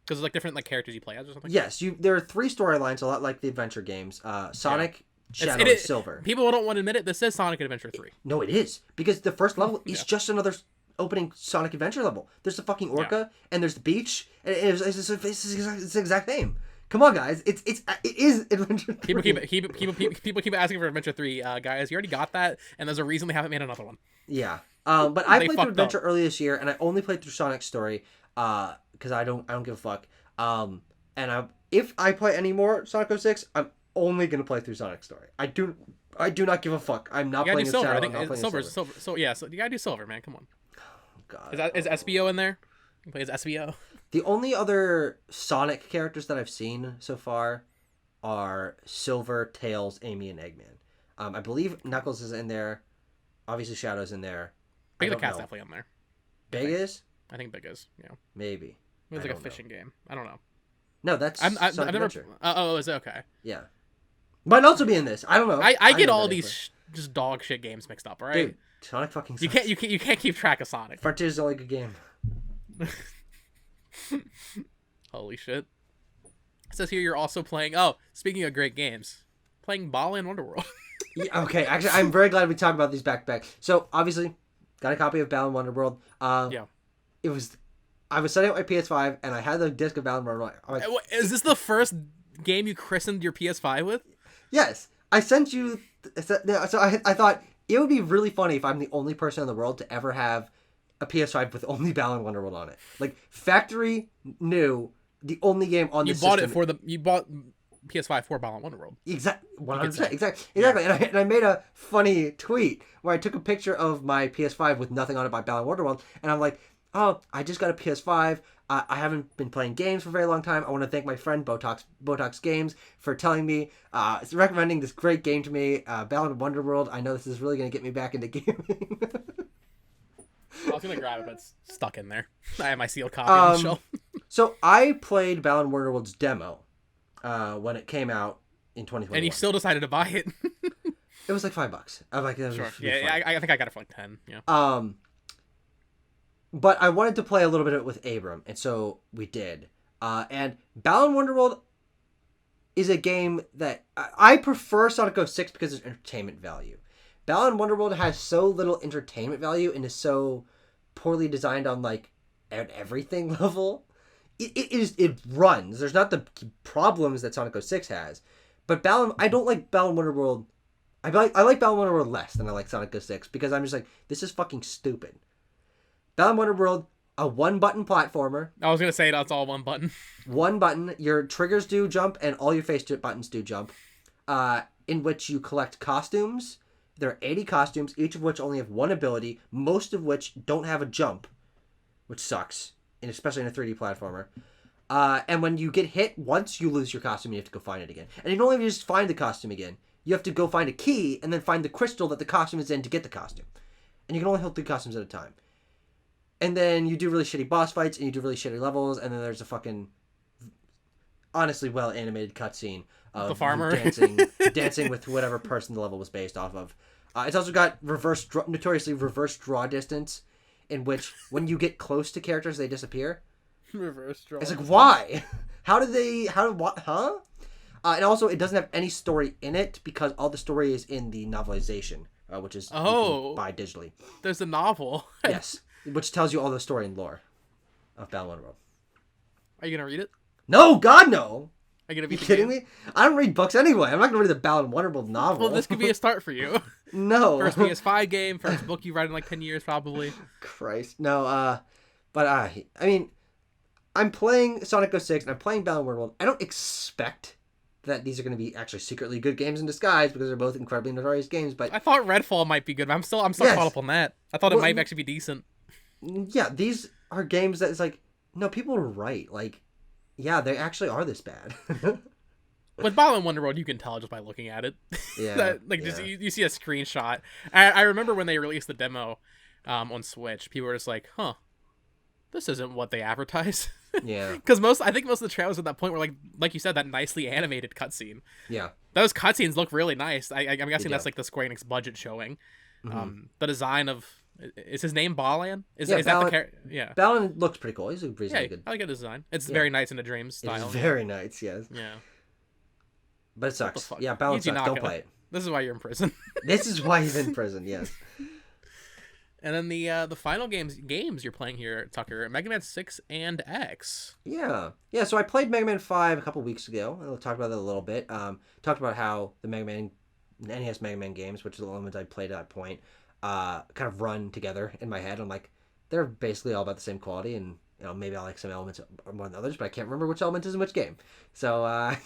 because there's like different like characters you play as or something. Yes, there are 3 storylines, a lot like the adventure games. Sonic, Shadow, and Silver. People don't want to admit it. This is Sonic Adventure 3. No, it is, because the first level is just another opening Sonic Adventure level. There's the fucking orca, and there's the beach, and it's the exact same. Come on, guys! It is Adventure 3. People keep asking for Adventure 3, guys. You already got that, and there's a reason they haven't made another one. Yeah. But I played through Adventure early this year, and I only played through Sonic's story, because I don't give a fuck. If I play any more Sonic 06, I'm only gonna play through Sonic's story. I do not give a fuck. I'm not playing Silver. Shadow. I think Silver. So yeah, so you gotta do Silver, man. Come on. Oh, God. Is SBO in there? You play as SBO. The only other Sonic characters that I've seen so far are Silver, Tails, Amy, and Eggman. I believe Knuckles is in there. Obviously, Shadow's in there. Big the Cat's definitely on there. Big is? I think Big is. Yeah. Maybe. It's like a fishing game. I don't know. No, that's I've never. Adventure. Is it okay? Yeah. Might also be in this. I don't know. I get all these just dog shit games mixed up, right? Dude, Sonic fucking sucks. You can't keep track of Sonic. Frontier's is the only good game. Holy shit. It says here you're also playing. Oh, speaking of great games, playing Bala and Wonderworld. Yeah, okay, actually, I'm very glad we talked about these back to back. So obviously, got a copy of Balan Wonderworld. Yeah. I was setting up my PS5 and I had the disc of Balan Wonderworld. Like, is this the first game you christened your PS5 with? Yes, I sent you. So I thought it would be really funny if I'm the only person in the world to ever have a PS5 with only Balan Wonderworld on it. Like factory new, the only game on the system. You bought PS5 for Balan Wonderworld. Exactly, 100%. Exactly. And I made a funny tweet where I took a picture of my PS5 with nothing on it by Balan Wonderworld, and I'm like, oh, I just got a PS5. I haven't been playing games for a very long time. I want to thank my friend BoTalksGames for telling me, recommending this great game to me, Balan Wonderworld. I know this is really going to get me back into gaming. I was going to grab it, but it's stuck in there. I have my sealed copy on the shelf. So I played Balan Wonderworld's demo when it came out in 2021. And you still decided to buy it. It was like $5. I'm like, sure. Yeah, I think I got it for like 10. Yeah. But I wanted to play a little bit of it with Abram, and so we did. And Balan Wonderworld is a game that I prefer Sonic 06 because of entertainment value. Balan Wonderworld has so little entertainment value and is so poorly designed on like an everything level. It runs. There's not the problems that Sonic 06 has. But I don't like Balan Wonderworld. I like Balan Wonderworld less than I like Sonic 06 because I'm just like, this is fucking stupid. Balan Wonderworld, a one-button platformer. I was going to say that's all one button. One button. Your triggers do jump, and all your face buttons do jump. In which you collect costumes. There are 80 costumes, each of which only have one ability, most of which don't have a jump, which sucks, and especially in a 3D platformer. And when you get hit, once you lose your costume, you have to go find it again. And you don't even just find the costume again. You have to go find a key, and then find the crystal that the costume is in to get the costume. And you can only hold 3 costumes at a time. And then you do really shitty boss fights, and you do really shitty levels, and then there's a fucking, honestly well-animated cutscene of the farmer dancing with whatever person the level was based off of. It's also got notoriously reverse draw distance, in which when you get close to characters, they disappear. Reverse draw. It's like, why? Huh? And also, it doesn't have any story in it, because all the story is in the novelization, which is you can buy digitally. There's a novel. Yes. Which tells you all the story and lore of Balan Wonderworld. Are you going to read it? No, God, no. Are you gonna beat the kidding game? me? I don't read books anyway. I'm not gonna read the Balan Wonderworld novel. Well, this could be a start for you. No. First PS5 game, first book you read in like 10 years, probably. Christ. No, but I mean, I'm playing Sonic 06 and I'm playing Balan Wonderworld. I don't expect that these are going to be actually secretly good games in disguise because they're both incredibly notorious games, but I thought Redfall might be good, but I'm still Yes. caught up on that. I thought it might actually be decent. yeah, these are games that it's like, no, people are right. Like, yeah, they actually are this bad. With Balan Wonderworld, you can tell just by looking at it. Yeah. Just you see a screenshot. I remember when they released the demo on Switch, people were just like, huh, this isn't what they advertise. Yeah. Because I think most of the trailers at that point were like you said, that nicely animated cutscene. Yeah. Those cutscenes look really nice. I'm guessing do. that's like the Square Enix budget showing. Mm-hmm. The design of, is his name Balan? Is Yeah, that the character? Yeah. Balan looks pretty cool. He's a Yeah, reasonably good. I like the design. It's very nice in a Dreams It's style. very nice, yes. Yeah. But it sucks. fuck? Yeah, Balan Yuji sucks. Don't Naka. play it. This is why you're in prison. This is why he's in prison, yes. And then the final games you're playing here, Tucker, Mega Man 6 and X. Yeah. Yeah, so I played Mega Man 5 a couple weeks ago. I'll talk about that a little bit. Talked about how the NES Mega Man games, which are the ones I played at that point, kind of run together in my head. I'm like, they're basically all about the same quality, and maybe I like some elements more than others, but I can't remember which element is in which game. So I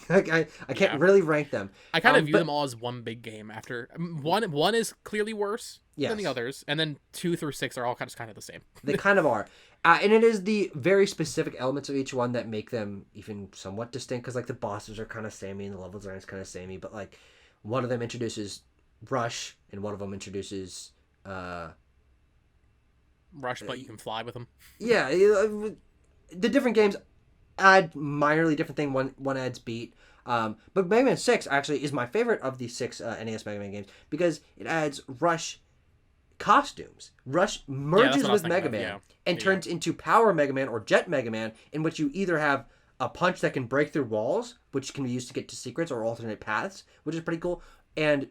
can't really rank them. I kind of view them all as one big game. After one is clearly worse than the others, and then 2 through 6 are all kind of the same. They kind of are. And it is the very specific elements of each one that make them even somewhat distinct, because like the bosses are kind of samey and the level design is kind of samey, but like one of them introduces Rush and one of them introduces Rush, but you can fly with them. Yeah, the different games add minorly different thing. One adds beat. But Mega Man 6 actually is my favorite of the 6 NES Mega Man games because it adds Rush costumes. Rush merges with Mega Man and turns into Power Mega Man or Jet Mega Man, in which you either have a punch that can break through walls, which can be used to get to secrets or alternate paths, which is pretty cool, and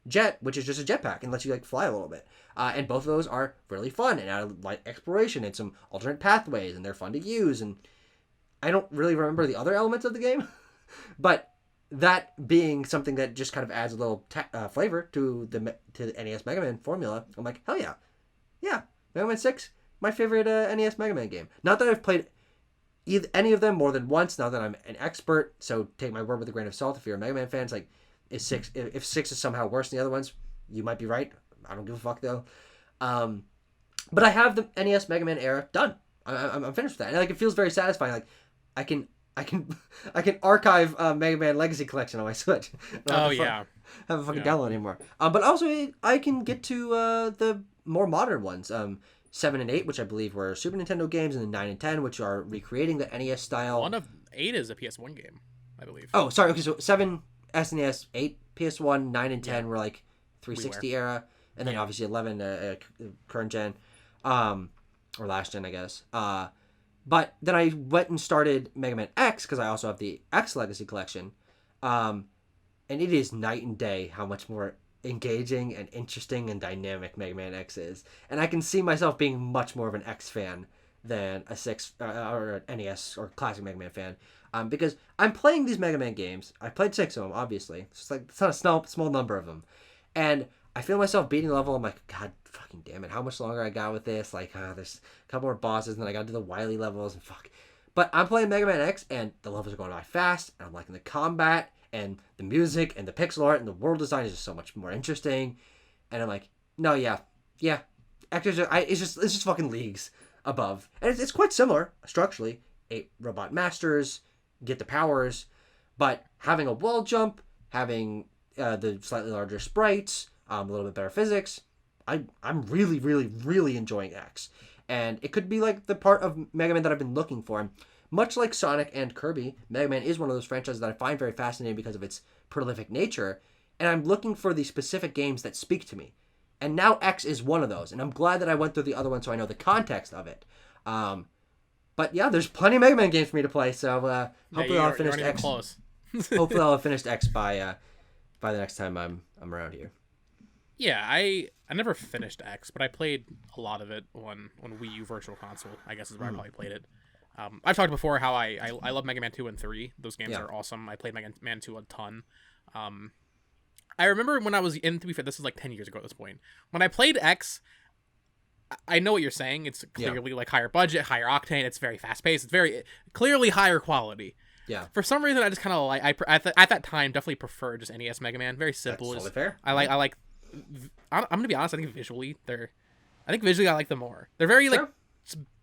Jet, which is just a jetpack and lets you like fly a little bit. And both of those are really fun and add like exploration and some alternate pathways, and they're fun to use. And I don't really remember the other elements of the game, but that being something that just kind of adds a little flavor to the NES Mega Man formula, I'm like, hell yeah, Mega Man 6, my favorite NES Mega Man game. Not that I've played any of them more than once. Not that I'm an expert, so take my word with a grain of salt. If you're a Mega Man fan, it's like, if 6 is somehow worse than the other ones, you might be right. I don't give a fuck though. But I have the NES Mega Man era done. I'm finished with that, and like it feels very satisfying. Like I can archive Mega Man Legacy Collection on my Switch. Oh yeah, have a fucking download anymore. But also I can get to the more modern ones. 7 and 8, which I believe were Super Nintendo games, and then 9 and 10, which are recreating the NES style. One of 8 is a PS1 game, I believe. Oh, sorry. Okay, so 7 SNES, 8 PS1, 9 and 10 were like 360 era. And then obviously 11 current gen, or last gen, I guess. But then I went and started Mega Man X because I also have the X Legacy Collection. And it is night and day how much more engaging and interesting and dynamic Mega Man X is. And I can see myself being much more of an X fan than a 6 or an NES or classic Mega Man fan. Because I'm playing these Mega Man games. I played 6 of them, obviously. It's not a small number of them. And I feel myself beating the level. I'm like, God fucking damn it. How much longer I got with this? Like, there's a couple more bosses, and then I got to the Wily levels, and fuck. But I'm playing Mega Man X, and the levels are going by fast, and I'm liking the combat, and the music, and the pixel art, and the world design is just so much more interesting. And I'm like, no, yeah. Actors it's just fucking leagues above. And it's quite similar, structurally. 8 robot masters, get the powers, but having a wall jump, having the slightly larger sprites, a little bit better physics. I'm really, really, really enjoying X. And it could be like the part of Mega Man that I've been looking for. And much like Sonic and Kirby, Mega Man is one of those franchises that I find very fascinating because of its prolific nature. And I'm looking for the specific games that speak to me. And now X is one of those. And I'm glad that I went through the other one so I know the context of it. But yeah, there's plenty of Mega Man games for me to play. So hopefully I'll finish X. Hopefully I'll have finished X by the next time I'm around here. Yeah, I never finished X, but I played a lot of it on Wii U Virtual Console, I guess is where I probably played it. I've talked before how I love Mega Man 2 and 3. Those games Yeah. are awesome. I played Mega Man 2 a ton. I remember when I was in, to be fair, this is like 10 years ago at this point. When I played X, I know what you're saying. It's clearly like higher budget, higher octane. It's very fast paced. It's very clearly higher quality. Yeah. For some reason, I just kind of like at that time definitely preferred just NES Mega Man. Very simple. That's totally fair. I'm gonna be honest. I think visually I like them more. They're very like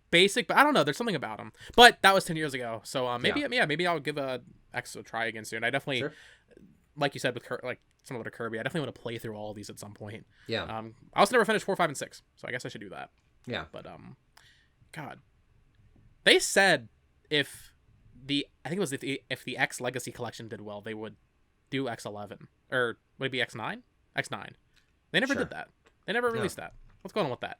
basic, but I don't know. There's something about them. But that was 10 years ago. So maybe I'll give X a try again soon. I definitely, like you said with like some of the Kirby, I definitely want to play through all of these at some point. Yeah. I also never finished 4, 5, and 6, so I guess I should do that. Yeah. But God, they said if the X Legacy Collection did well, they would do X11, or would it be X9? X9. They never did that. They never released that. What's going on with that?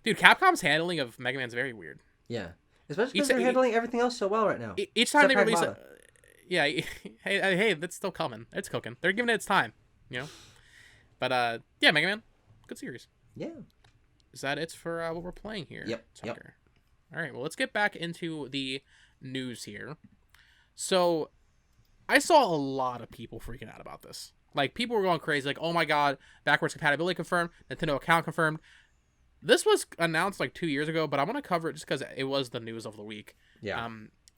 Dude, Capcom's handling of Mega Man's very weird. Yeah. Especially because they're handling everything else so well right now. Each time they release it, hey, that's still coming. It's cooking. They're giving it its time, you know? But, yeah, Mega Man, good series. Yeah. Is that it for what we're playing here? Yep. All right, well, let's get back into the news here. So, I saw a lot of people freaking out about this. Like, people were going crazy, like, oh my god, backwards compatibility confirmed, Nintendo account confirmed. This was announced like 2 years ago, but I want to cover it just because it was the news of the week. Yeah.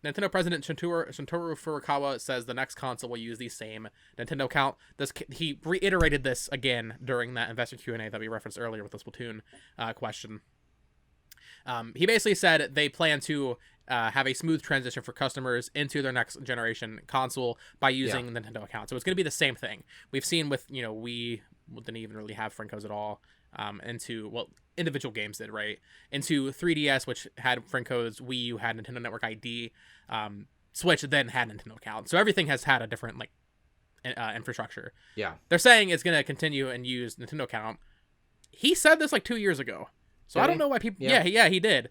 Nintendo President Shintaro Furukawa says the next console will use the same Nintendo account. He reiterated this again during that investor Q&A that we referenced earlier with the Splatoon question. He basically said they plan to have a smooth transition for customers into their next generation console by using the Nintendo account. So it's going to be the same thing. We've seen with, we didn't even really have Frinkos at all. Individual games did, right? Into 3DS, which had Frinkos, Wii U had Nintendo Network ID, Switch then had Nintendo account. So everything has had a different infrastructure. Yeah. They're saying it's going to continue and use Nintendo account. He said this like 2 years ago. So I don't know why people... Yeah, he did.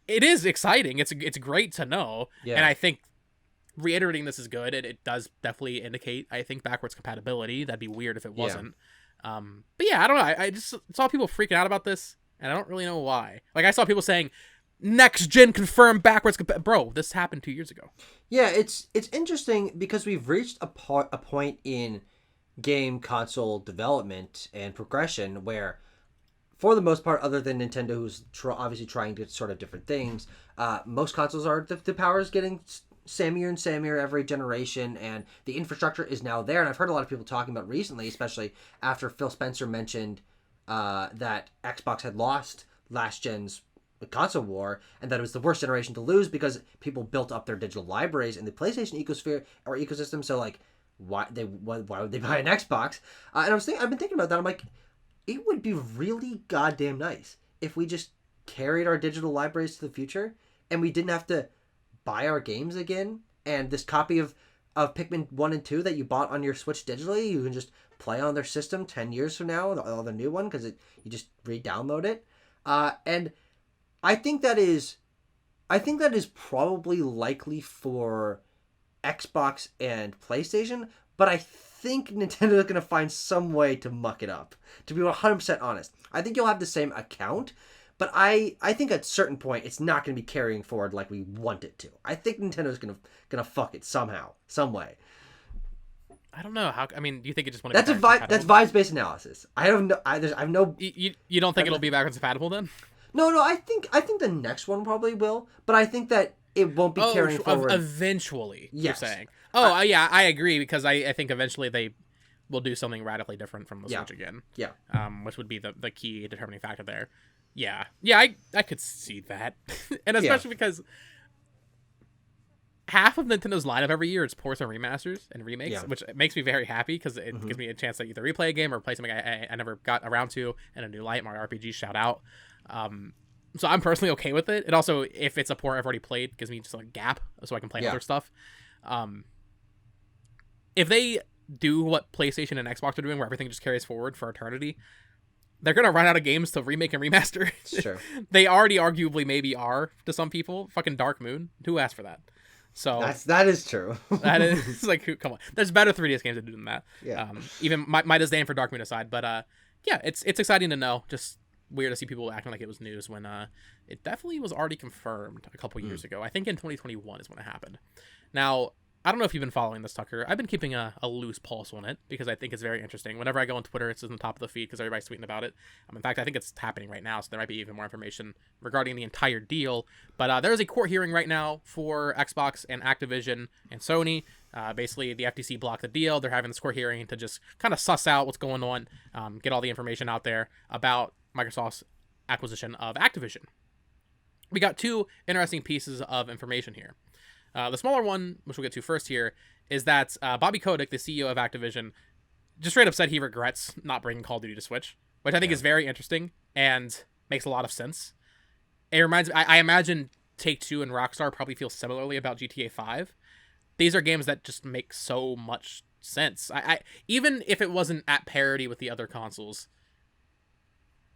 It is exciting. It's great to know. Yeah. And I think reiterating this is good. It does definitely indicate, I think, backwards compatibility. That'd be weird if it wasn't. But yeah, I don't know. I just saw people freaking out about this, and I don't really know why. Like, I saw people saying, next gen confirmed backwards bro, this happened 2 years ago. Yeah, it's interesting because we've reached a point in game console development and progression where, for the most part, other than Nintendo, who's obviously trying to sort of different things, most consoles are the power is getting sammier and sammier every generation, and the infrastructure is now there. And I've heard a lot of people talking about recently, especially after Phil Spencer mentioned that Xbox had lost last gen's console war, and that it was the worst generation to lose because people built up their digital libraries in the PlayStation ecosystem. So like, why would they buy an Xbox? And I've been thinking about that. I'm like, it would be really goddamn nice if we just carried our digital libraries to the future and we didn't have to buy our games again, and this copy of Pikmin 1 and 2 that you bought on your Switch digitally, you can just play on their system 10 years from now, the new one, because you just re-download it. And I think that is probably likely for Xbox and PlayStation, but I think Nintendo is going to find some way to muck it up, to be 100% honest. I think you'll have the same account, but I think at a certain point it's not going to be carrying forward like we want it to. I think Nintendo's gonna fuck it somehow, some way. I don't know how. I mean, do you think it just want to? That's vibes based analysis. I have no. You don't think it'll be backwards compatible then? No. I think the next one probably will, but I think that it won't be carrying forward. Eventually, yes. You're saying. Yeah, I agree because I think eventually they will do something radically different from the Switch again. Yeah. Which would be the key determining factor there. Yeah, I could see that, and especially because half of Nintendo's lineup every year is ports and remasters and remakes, which makes me very happy because it gives me a chance to either replay a game or play something I never got around to in a new light. Mario RPG, shout out. So I'm personally okay with it. And also, if it's a port I've already played, gives me just a gap so I can play other stuff. If they do what PlayStation and Xbox are doing, where everything just carries forward for eternity, they're going to run out of games to remake and remaster. Sure. They already arguably maybe are to some people. Fucking Dark Moon. Who asked for that? So that is true. That is like, come on. There's better 3DS games that do than that. Yeah. Even my disdain for Dark Moon aside, but yeah, it's exciting to know just weird to see people acting like it was news when it definitely was already confirmed a couple years ago. I think in 2021 is when it happened. Now, I don't know if you've been following this, Tucker. I've been keeping a loose pulse on it because I think it's very interesting. Whenever I go on Twitter, it's in the top of the feed because everybody's tweeting about it. In fact, I think it's happening right now, so there might be even more information regarding the entire deal. But there's a court hearing right now for Xbox and Activision and Sony. Basically, the FTC blocked the deal. They're having this court hearing to just kind of suss out what's going on, get all the information out there about Microsoft's acquisition of Activision. We got two interesting pieces of information here. The smaller one, which we'll get to first here, is that Bobby Kotick, the CEO of Activision, just straight up said he regrets not bringing Call of Duty to Switch, which I think is very interesting and makes a lot of sense. It reminds me, I imagine Take-Two and Rockstar probably feel similarly about GTA 5. These are games that just make so much sense. I even if it wasn't at parity with the other consoles,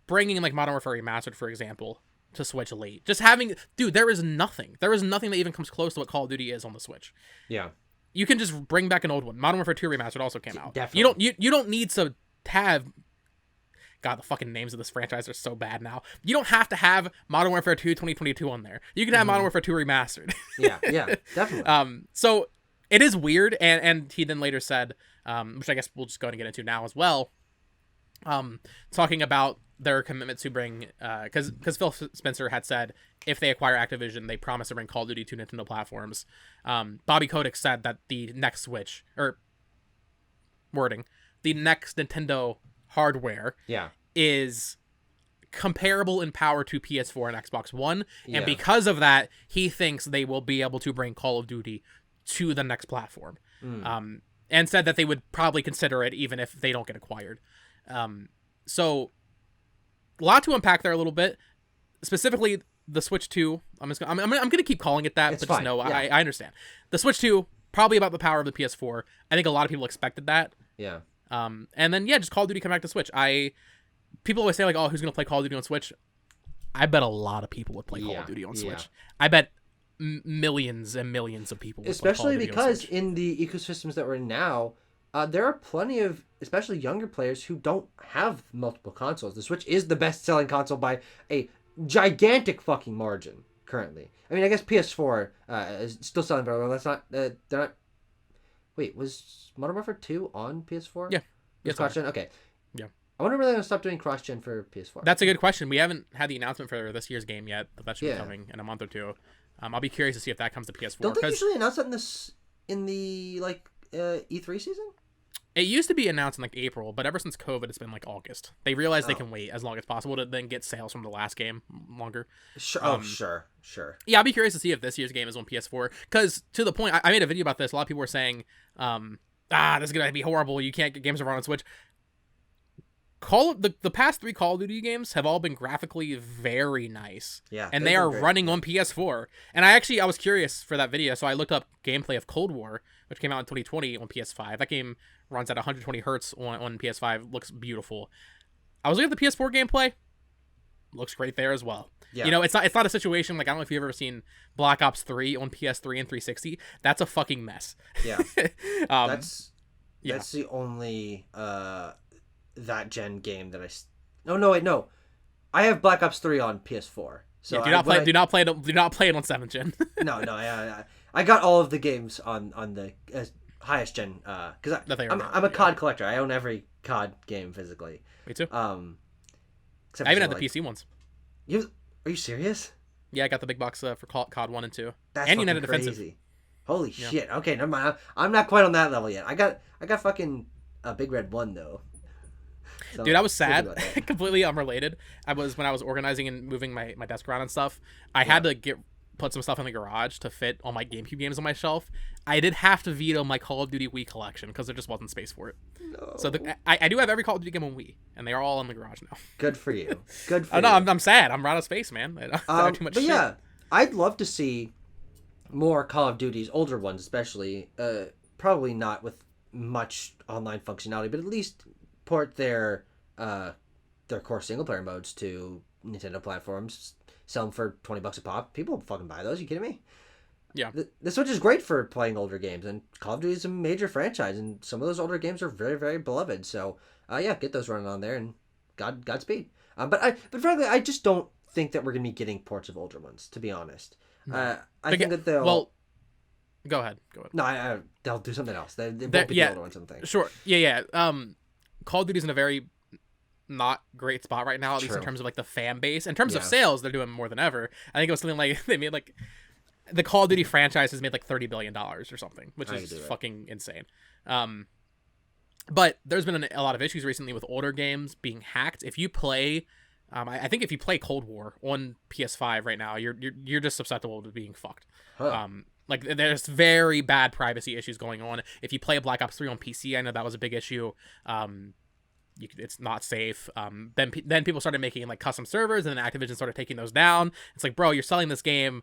bringing like Modern Warfare Remastered, for example, to Switch late. Just having... Dude, there is nothing that even comes close to what Call of Duty is on the Switch. Yeah. You can just bring back an old one. Modern Warfare 2 Remastered also came out. Definitely. You don't need to have... God, the fucking names of this franchise are so bad now. You don't have to have Modern Warfare 2 2022 on there. You can have Modern Warfare 2 Remastered. Yeah, definitely. So it is weird, and he then later said, which I guess we'll just go ahead and get into now as well, talking about their commitment to bring, because Phil Spencer had said if they acquire Activision, they promise to bring Call of Duty to Nintendo platforms. Bobby Kotick said that the next Switch, the next Nintendo hardware is comparable in power to PS4 and Xbox One, and because of that, he thinks they will be able to bring Call of Duty to the next platform. And said that they would probably consider it even if they don't get acquired. So a lot to unpack there a little bit. Specifically, the Switch 2. I'm going to keep calling it that, it's but fine. Just know I I understand. The Switch 2, probably about the power of the PS4. I think a lot of people expected that. Yeah. And then, just Call of Duty come back to Switch. People always say, like, oh, who's going to play Call of Duty on Switch? I bet a lot lot of people would play Call of Duty on Switch. I bet millions and millions of people would play Call of Duty because on Switch. in the ecosystems that we're in now, there are plenty of, especially younger players, who don't have multiple consoles. The Switch is the best-selling console by a gigantic fucking margin currently. I mean, I guess PS4 is still selling very well. That's not... they're not... Wait, was Modern Warfare 2 on PS4? Yeah. Yes, cross-gen? Okay. Yeah. I wonder when they're going to stop doing cross-gen for PS4. That's a good question. We haven't had the announcement for this year's game yet, but that should be coming in a month or two. I'll be curious to see if that comes to PS4. Don't they usually announce that in the E3 season? It used to be announced in like April, but ever since COVID, it's been like August. They realized they can wait as long as possible to then get sales from the last game longer. Sure. Sure. Yeah, I'll be curious to see if this year's game is on PS4. Because to the point, I made a video about this. A lot of people were saying, this is going to be horrible. You can't get games to run on Switch. The past 3 Call of Duty games have all been graphically very nice. Yeah. And they are running on PS4. And I was curious for that video, so I looked up gameplay of Cold War, which came out in 2020 on PS5. That game runs at 120 hertz on PS5. Looks beautiful. I was looking at the PS4 gameplay. Looks great there as well. Yeah. It's not a situation like, I don't know if you've ever seen Black Ops 3 on PS3 and 360. That's a fucking mess. Yeah. That's the only that gen game that No. I have Black Ops 3 on PS4. So do not play it on 7th gen. No, I got all of the games on the highest gen because I'm a COD collector. I own every COD game physically. Me too. I even had the PC ones. Are you serious? Yeah, I got the big box for COD 1 and 2. That's and United Defensive. Crazy. Holy shit. Okay, never mind. I'm not quite on that level yet. I got fucking a Big Red 1 though. So, dude, I was sad. Completely unrelated. When I was organizing and moving my desk around and stuff, I had to put some stuff in the garage to fit all my GameCube games on my shelf. I did have to veto my Call of Duty Wii collection because there just wasn't space for it. No. So I do have every Call of Duty game on Wii, and they are all in the garage now. Good for you. Good for you. No, I'm sad. I'm out of space, man. I have too much shit. Yeah, I'd love to see more Call of Duties, older ones especially. Probably not with much online functionality, but at least port their core single player modes to Nintendo platforms. Sell them for $20 a pop. People will fucking buy those. You kidding me? Yeah. The Switch is great for playing older games, and Call of Duty is a major franchise, and some of those older games are very, very beloved. So, get those running on there, and Godspeed. But frankly, I just don't think that we're gonna be getting ports of older ones. To be honest, I think that they'll. Well, go ahead. No, they'll do something else. They won't be the older ones. Something. Sure. Yeah. Call of Duty's in a very not great spot right now, at least in terms of like the fan base. In terms of sales, they're doing more than ever. I think it was something like they made like the Call of Duty franchise has made like $30 billion or something, which is fucking insane. But there's been a lot of issues recently with older games being hacked. If you play, I think if you play Cold War on PS5 right now, you're just susceptible to being fucked. Huh. Like there's very bad privacy issues going on. If you play Black Ops 3 on PC, I know that was a big issue. It's not safe. Then people started making like custom servers, and then Activision started taking those down. It's like, bro, you're selling this game,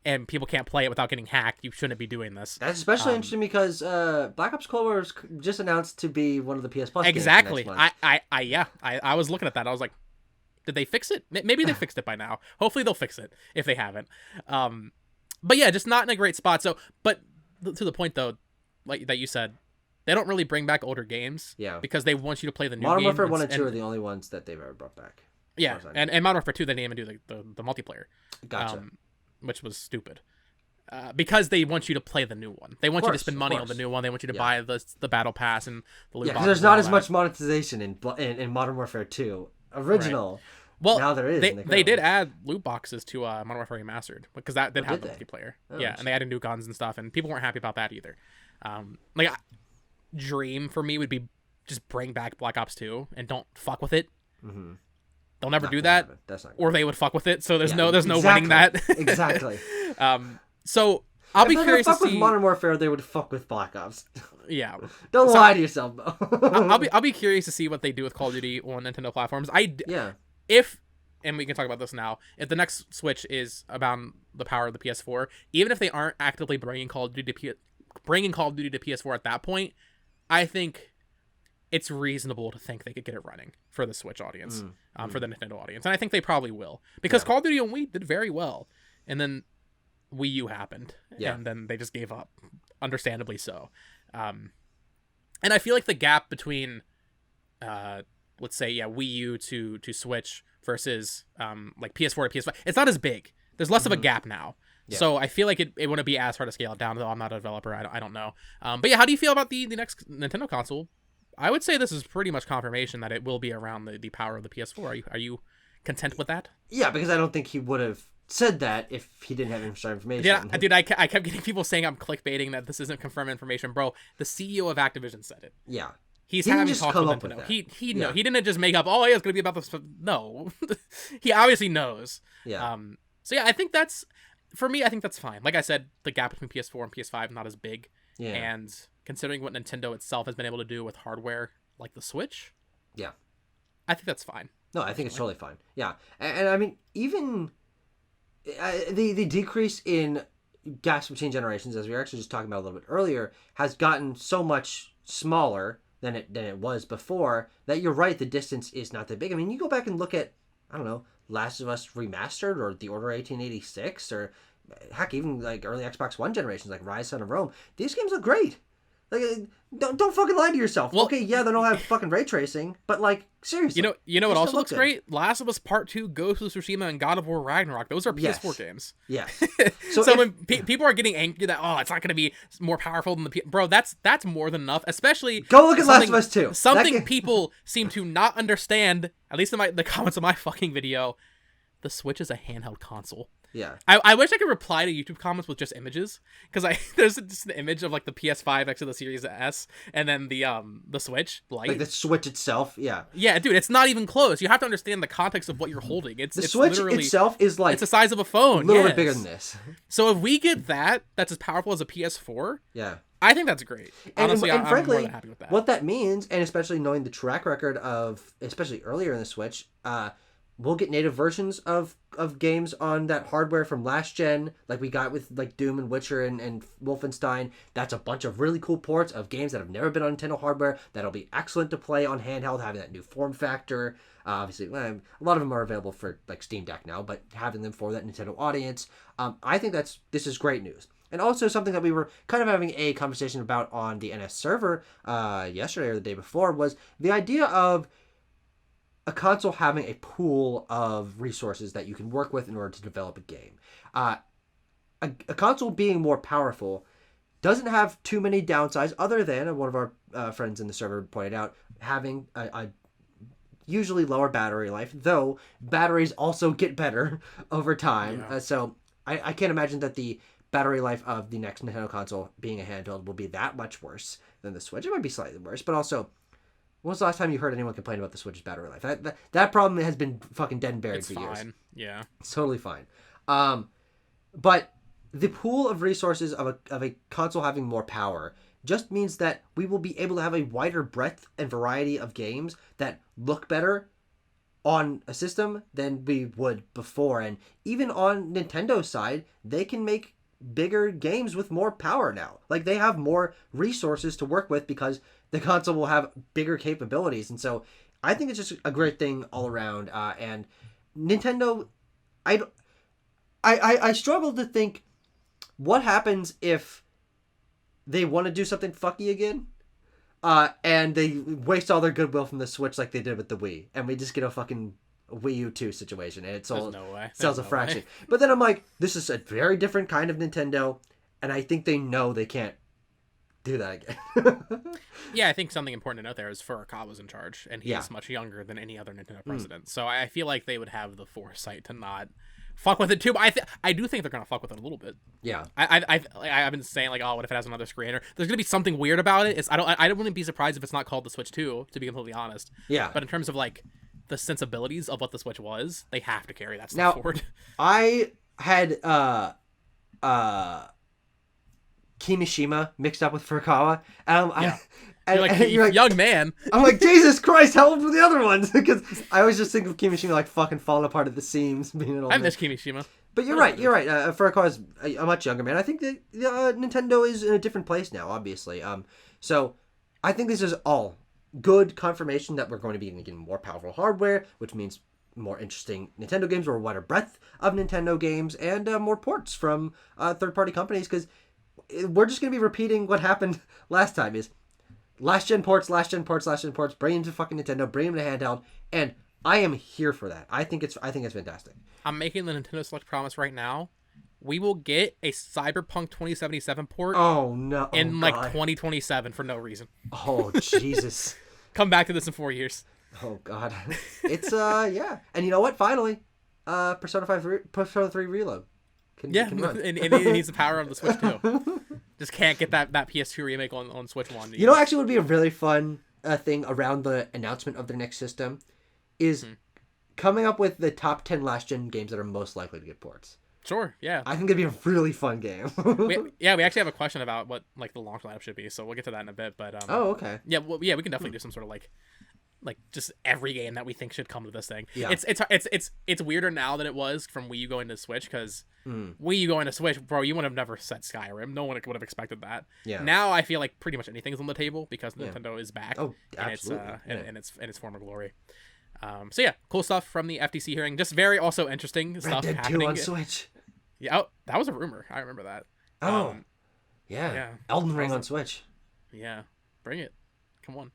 and people can't play it without getting hacked. You shouldn't be doing this. That's especially interesting because Black Ops Cold War was just announced to be one of the PS Plus exactly. games next month. I was looking at that. I was like, did they fix it? Maybe they fixed it by now. Hopefully they'll fix it if they haven't. But yeah, just not in a great spot. So, but to the point though, like that you said, they don't really bring back older games. Yeah. Because they want you to play the new Modern game. Warfare 1 and 2 are the only ones that they've ever brought back. Yeah, and Modern Warfare 2, they didn't even do the multiplayer. Gotcha. Which was stupid. Because they want you to play the new one. They want you to spend money on the new one. They want you to buy the battle pass and the loot boxes. Because there's not as much monetization in Modern Warfare 2 original. Right. Well, now there is. They did add loot boxes to Modern Warfare Remastered because that did have the multiplayer. Oh, and they added new guns and stuff, and people weren't happy about that either. Dream for me would be just bring back Black Ops 2 and don't fuck with it. Mm-hmm. They'll never do that, or they would fuck with it. So there's no winning that. Exactly. So I'll be curious to see. With Modern Warfare, they would fuck with Black Ops. Yeah. Don't lie to yourself, Bo. I'll be curious to see what they do with Call of Duty on Nintendo platforms. And we can talk about this now, if the next Switch is about the power of the PS4, even if they aren't actively bringing Call of Duty to PS4 at that point, I think it's reasonable to think they could get it running for the Switch audience, for the Nintendo audience. And I think they probably will. Because Call of Duty on Wii did very well. And then Wii U happened. Yeah. And then they just gave up. Understandably so. And I feel like the gap between, let's say, Wii U to Switch versus like PS4 to PS5, it's not as big. There's less of a gap now. Yeah. So I feel like it wouldn't be as hard to scale it down, though I'm not a developer. I don't know. But yeah, how do you feel about the next Nintendo console? I would say this is pretty much confirmation that it will be around the power of the PS4. Are you content with that? Yeah, because I don't think he would have said that if he didn't have inside information. Yeah, dude, I kept getting people saying I'm clickbaiting, that this isn't confirmed information. Bro, the CEO of Activision said it. Yeah. He having talks with Nintendo. He know. He didn't just make up, oh yeah, it's going to be about this. No. He obviously knows. Yeah. So yeah, I think that's, for me, I think that's fine. Like I said, the gap between PS4 and PS5 not as big. Yeah. And considering what Nintendo itself has been able to do with hardware like the Switch. Yeah. I think that's fine. No, I think it's totally fine. Yeah. And I mean, even the decrease in gaps between generations, as we were actually just talking about a little bit earlier, has gotten so much smaller than it was before that you're right, the distance is not that big. I mean, you go back and look at, I don't know, Last of Us Remastered or The Order 1886 or heck, even like early Xbox One generations like Rise Son of Rome. These games look great. Like, don't fucking lie to yourself. Well, okay, yeah, they don't have fucking ray tracing, but like, seriously. You know what also looks great? Last of Us Part 2, Ghost of Tsushima, and God of War Ragnarok. Those are PS4 games. Yes. So when people are getting angry that, oh, it's not going to be more powerful than the bro, that's more than enough. Especially go look at Last of Us 2. Something people seem to not understand, at least in the comments of my fucking video. The Switch is a handheld console. Yeah. I wish I could reply to YouTube comments with just images, because there's just an image of like the PS5 next to the Series S, and then the Switch Lite. Like the Switch itself, yeah. Yeah, dude, it's not even close. You have to understand the context of what you're holding. It's Switch itself is like it's the size of a phone. A little bit bigger than this. So if we get that's as powerful as a PS4, yeah, I think that's great. Honestly, and frankly, I'm more than happy with that. What that means, and especially knowing the track record of, especially earlier in the Switch, we'll get native versions of games on that hardware from last gen, like we got with like Doom and Witcher and Wolfenstein. That's a bunch of really cool ports of games that have never been on Nintendo hardware that'll be excellent to play on handheld, having that new form factor. Obviously, a lot of them are available for like Steam Deck now, but having them for that Nintendo audience, I think this is great news. And also something that we were kind of having a conversation about on the NS server yesterday or the day before was the idea of a console having a pool of resources that you can work with in order to develop a game. A console being more powerful doesn't have too many downsides, other than one of our friends in the server pointed out, having a usually lower battery life, though batteries also get better over time. Yeah. So I can't imagine that the battery life of the next Nintendo console being a handheld will be that much worse than the Switch. It might be slightly worse, but also, when was the last time you heard anyone complain about the Switch's battery life? That problem has been fucking dead and buried for years. Yeah. It's totally fine. But the pool of resources of a console having more power just means that we will be able to have a wider breadth and variety of games that look better on a system than we would before. And even on Nintendo's side, they can make bigger games with more power now. Like, they have more resources to work with because the console will have bigger capabilities. And so I think it's just a great thing all around. And Nintendo, I struggle to think what happens if they want to do something fucky again, and they waste all their goodwill from the Switch like they did with the Wii, and we just get a fucking Wii U 2 situation, and it sells a fraction. But then I'm like, this is a very different kind of Nintendo, and I think they know they can't do that again. Yeah, I think something important to note there is Furukawa's in charge, and he's much younger than any other Nintendo president. So I feel like they would have the foresight to not fuck with it too. But I do think they're gonna fuck with it a little bit. Yeah. I've been saying like, oh, what if it has another screen? Or there's gonna be something weird about it. I wouldn't be surprised if it's not called the Switch 2, to be completely honest. Yeah. But in terms of like the sensibilities of what the Switch was, they have to carry that stuff forward. I had Kimishima mixed up with Furukawa. You're like, young man. I'm like, Jesus Christ, how old were the other ones? Because I always just think of Kimishima like fucking falling apart at the seams, being an old I man. miss Kimishima. But you're right. Furukawa is a much younger man. I think that Nintendo is in a different place now, obviously. So I think this is all good confirmation that we're going to be getting more powerful hardware, which means more interesting Nintendo games, or a wider breadth of Nintendo games, and more ports from third-party companies, because we're just going to be repeating what happened last time, is last gen ports, bring them to fucking Nintendo, bring them to handheld, and I am here for that. I think it's fantastic. I'm making the Nintendo Select promise right now. We will get a Cyberpunk 2077 port. Oh no! In like 2027 for no reason. Oh Jesus! Come back to this in 4 years. Oh God! It's yeah, and you know what? Finally, Persona 3 Reload. Can run. and it needs the power of the Switch too. Just can't get that PS2 remake on Switch 1. You know, actually, would be a really fun thing around the announcement of their next system is coming up with the top 10 last gen games that are most likely to get ports. Sure, yeah. I think it'd be a really fun game. we actually have a question about what like the launch lineup should be, so we'll get to that in a bit. But oh, okay. Yeah, we can definitely do some sort of like just every game that we think should come to this thing. Yeah. It's weirder now than it was from Wii U going to Switch, because Wii U going to Switch, bro, you would have never said Skyrim. No one would have expected that. Yeah. Now I feel like pretty much anything's on the table because Nintendo is back. Oh, absolutely. In its former glory. So yeah, cool stuff from the FTC hearing. Just very also interesting stuff Red Dead happening 2 on Switch. Yeah, that was a rumor. I remember that. Oh, yeah. Elden Ring on Switch. Yeah, bring it. Come on.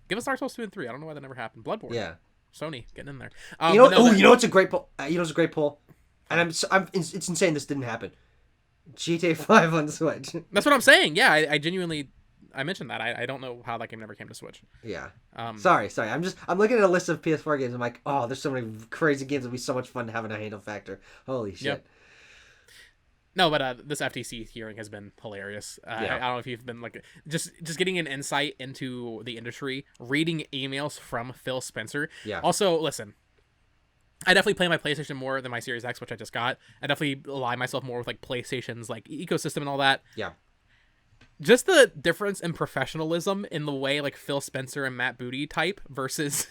Give us Dark Souls 2 and 3. I don't know why that never happened. Bloodborne. Yeah. Sony getting in there. You know what's a great poll? It's it's insane this didn't happen. GTA 5 on Switch. That's what I'm saying. Yeah, I genuinely mentioned that. I don't know how that game never came to Switch. Yeah. Sorry. I'm looking at a list of PS4 games. I'm like, oh, there's so many crazy games. It'll be so much fun to have in a handle factor. Holy shit. Yep. No, but this FTC hearing has been hilarious. I don't know if you've been like just getting an insight into the industry, reading emails from Phil Spencer. Yeah. Also, listen, I definitely play my PlayStation more than my Series X, which I just got. I definitely align myself more with like PlayStation's like ecosystem and all that. Yeah. Just the difference in professionalism in the way like Phil Spencer and Matt Booty type versus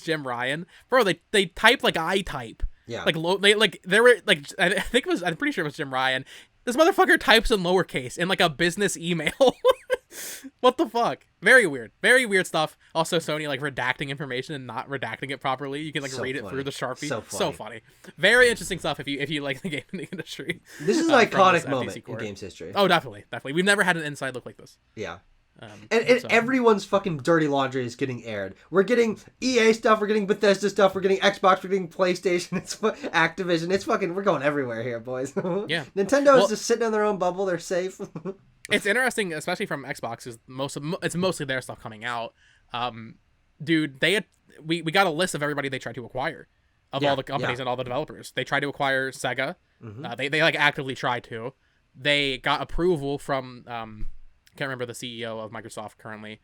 Jim Ryan. Bro, they type like I type. Yeah. There were like I'm pretty sure it was Jim Ryan. This motherfucker types in lowercase in like a business email. What the fuck? Very weird. Very weird stuff. Also, Sony like redacting information and not redacting it properly. You can like read it through the Sharpie. So funny. Very interesting stuff if you like the gaming industry. This is an iconic moment in games history. Oh, definitely. We've never had an inside look like this. Yeah. And everyone's fucking dirty laundry is getting aired. We're getting EA stuff, we're getting Bethesda stuff, we're getting Xbox, we're getting PlayStation, it's Activision. It's fucking, we're going everywhere here, boys. Yeah. Nintendo is just sitting in their own bubble. They're safe. It's interesting, especially from Xbox, is it's mostly their stuff coming out. Dude, we got a list of everybody they tried to acquire, of all the companies and all the developers. They tried to acquire SEGA. They like actively tried to. They got approval from can't remember the CEO of Microsoft currently.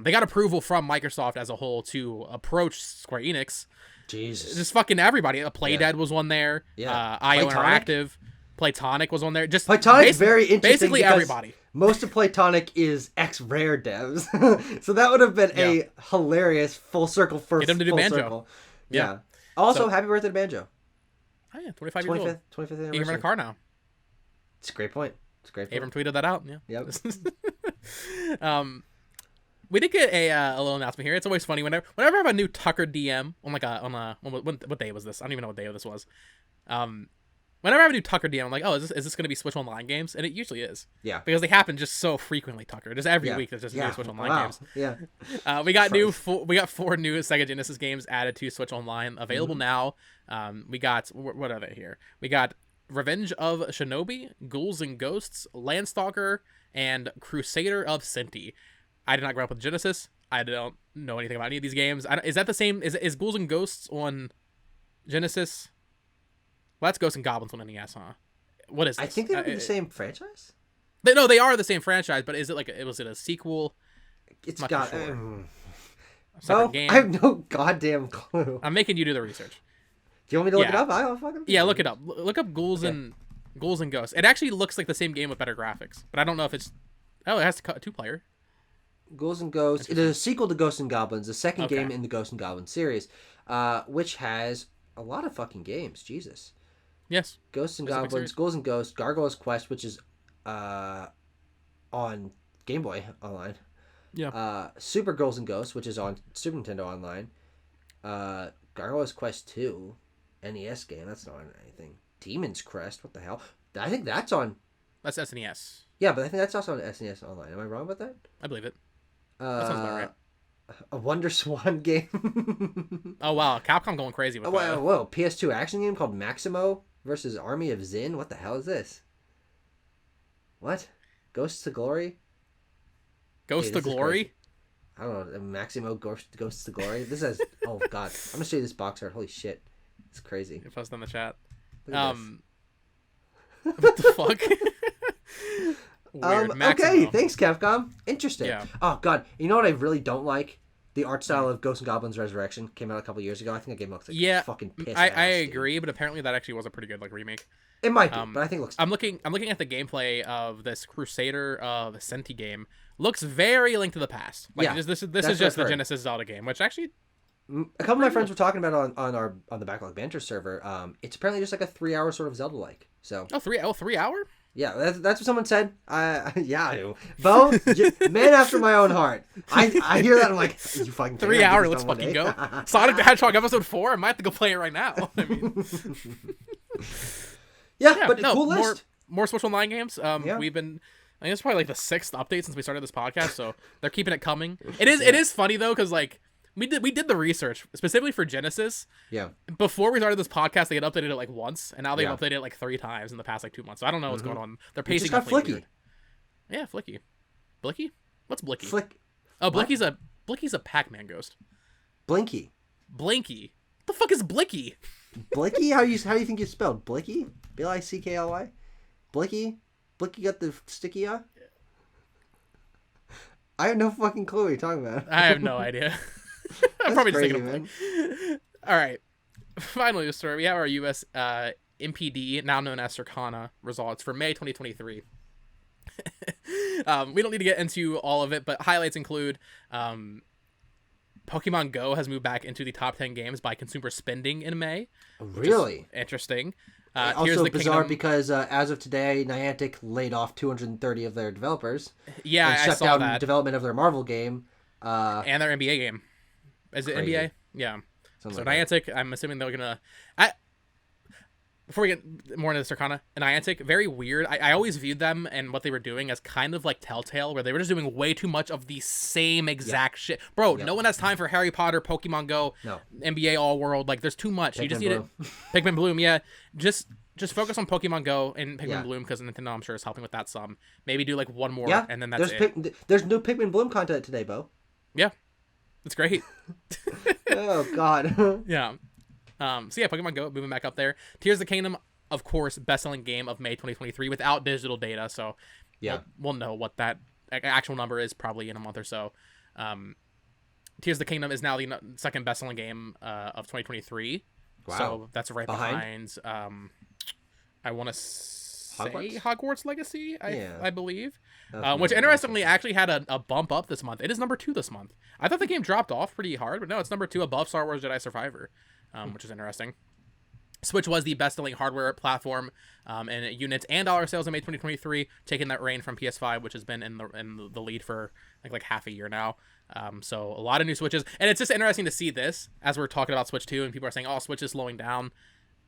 They got approval from Microsoft as a whole to approach Square Enix. Jesus. Just fucking everybody. Playdead was one there. Yeah. IO Interactive. Platonic was on there. Just Platonic's very interesting. Basically everybody. Most of Platonic is ex-Rare devs. So that would have been a hilarious full circle Get them to do full Banjo. circle. Yeah. Also, happy birthday to Banjo. Oh yeah, 25 years old. 25th anniversary. He can rent a car now. It's a great point. Abram tweeted that out. Yeah. Yep. We did get a little announcement here. It's always funny whenever I have a new Tucker DM on what day was this? I don't even know what day this was. Whenever I have a new Tucker DM, I'm like, oh, is this going to be Switch Online games? And it usually is. Yeah. Because they happen just so frequently, Tucker. Just every week there's just new Switch Online games. Yeah. We got four new SEGA Genesis games added to Switch Online, available now. We got, what are they here? We got Revenge of Shinobi, Ghouls and Ghosts, Landstalker, and Crusader of Sinti. I did not grow up with Genesis. I don't know anything about any of these games. Is that the same? Is Ghouls and Ghosts on Genesis? Well, that's Ghosts and Goblins on NES, huh? What is this? I think they would be the same franchise. No, they are the same franchise, but is it was it a sequel? It's got game? I have no goddamn clue. I'm making you do the research. Do you want me to look it up? I'll fucking look it up. Look up Ghouls and Ghosts. It actually looks like the same game with better graphics, but I don't know if it's. Oh, it has a 2-player. Ghouls and Ghosts. It is a sequel to Ghosts and Goblins, the second game in the Ghosts and Goblins series, which has a lot of fucking games. Jesus. Yes. Ghosts and Goblins, Ghouls and Ghosts, Gargoyle's Quest, which is on Game Boy Online. Yeah. Super Ghouls and Ghosts, which is on Super Nintendo Online. Gargoyle's Quest 2, NES game. That's not on anything. Demon's Crest. What the hell? I think that's on. That's SNES. Yeah, but I think that's also on SNES Online. Am I wrong about that? I believe it. That sounds about right. A Wonder Swan game. Oh wow, Capcom going crazy with that. Whoa, PS2 action game called Maximo versus Army of Zin. What the hell is this? What? Ghosts to Glory? Ghosts to Glory? I don't know. Maximo Ghosts to Glory. This has. Oh god, I'm gonna show you this box art. Holy shit, it's crazy. You post in the chat. What the fuck? Weird. Okay, thanks Capcom. Interesting. Yeah. Oh god, you know what I really don't like? The art style of Ghosts and Goblins Resurrection came out a couple years ago. I think that game looks like fucking piss. I agree, but apparently that actually was a pretty good remake. It might be, but I think it looks. I'm looking at the gameplay of this Crusader of Senti game. Looks very Link to the Past. This is just the Genesis Zelda game, which actually. A couple of my friends were talking about it on the Backlog Banter server. It's apparently just like a 3-hour sort of Zelda-like. So. 3 hour? Yeah, that's what someone said. I do. Bo, man after my own heart. I hear that, I'm like, you fucking 3 hour, let's fucking go. Sonic the Hedgehog episode 4, I might have to go play it right now. I mean, cool list. More Switch Online games. We've been, I think it's probably like the 6th update since we started this podcast, so they're keeping it coming. It is funny though, because like, we did the research specifically for Genesis. Yeah. Before we started this podcast, they had updated it like once, and now they've updated it like 3 times in the past like 2 months. So I don't know what's going on. They're pacing. Just got Flicky. Weird. Yeah, Flicky. Blicky? What's Blicky? Oh, Blicky's a Pac-Man ghost. Blinky. Blinky. What the fuck is Blicky? Blicky? How do you think it's spelled? Blicky? Bickly? Blicky? Blicky got the sticky eye? I have no fucking clue what you're talking about. I have no idea. I'm probably just thinking of Blink. All right. Finally, the story. We have our U.S. MPD, now known as Circana, results for May 2023. We don't need to get into all of it, but highlights include Pokemon Go has moved back into the top 10 games by consumer spending in May. Really? Interesting. Also bizarre because as of today, Niantic laid off 230 of their developers. Yeah, and I shut saw down that. Development of their Marvel game. And their NBA game. Is it crazy. NBA? Yeah. Sounds so like Niantic, I'm assuming they're gonna. before we get more into Circana and Niantic, very weird. I always viewed them and what they were doing as kind of like Telltale, where they were just doing way too much of the same exact shit. Bro, no one has time for Harry Potter, Pokemon Go, NBA All World. Like, there's too much. You just need it. Pikmin Bloom, yeah. Just focus on Pokemon Go and Pikmin Bloom, because Nintendo, I'm sure, is helping with that some. Maybe do like one more, and then that's it. There's new Pikmin Bloom content today, Bo. Yeah, it's great. Oh God. Yeah. So yeah, Pokemon Go moving back up there. Tears of the Kingdom, of course, best-selling game of May 2023 without digital data. So we'll know what that actual number is probably in a month or so. Tears of the Kingdom is now the second best-selling game of 2023. Wow. So that's right behind I want to say Hogwarts Legacy, I believe. Which interestingly actually had a bump up this month. It is number 2 this month. I thought the game dropped off pretty hard, but no, it's number 2 above Star Wars Jedi Survivor, which is interesting. Switch was the best-selling hardware platform in units and dollar sales in May 2023, taking that reign from PS5, which has been in the lead for like half a year now. So a lot of new Switches, and it's just interesting to see this as we're talking about Switch 2, and people are saying, "Oh, Switch is slowing down."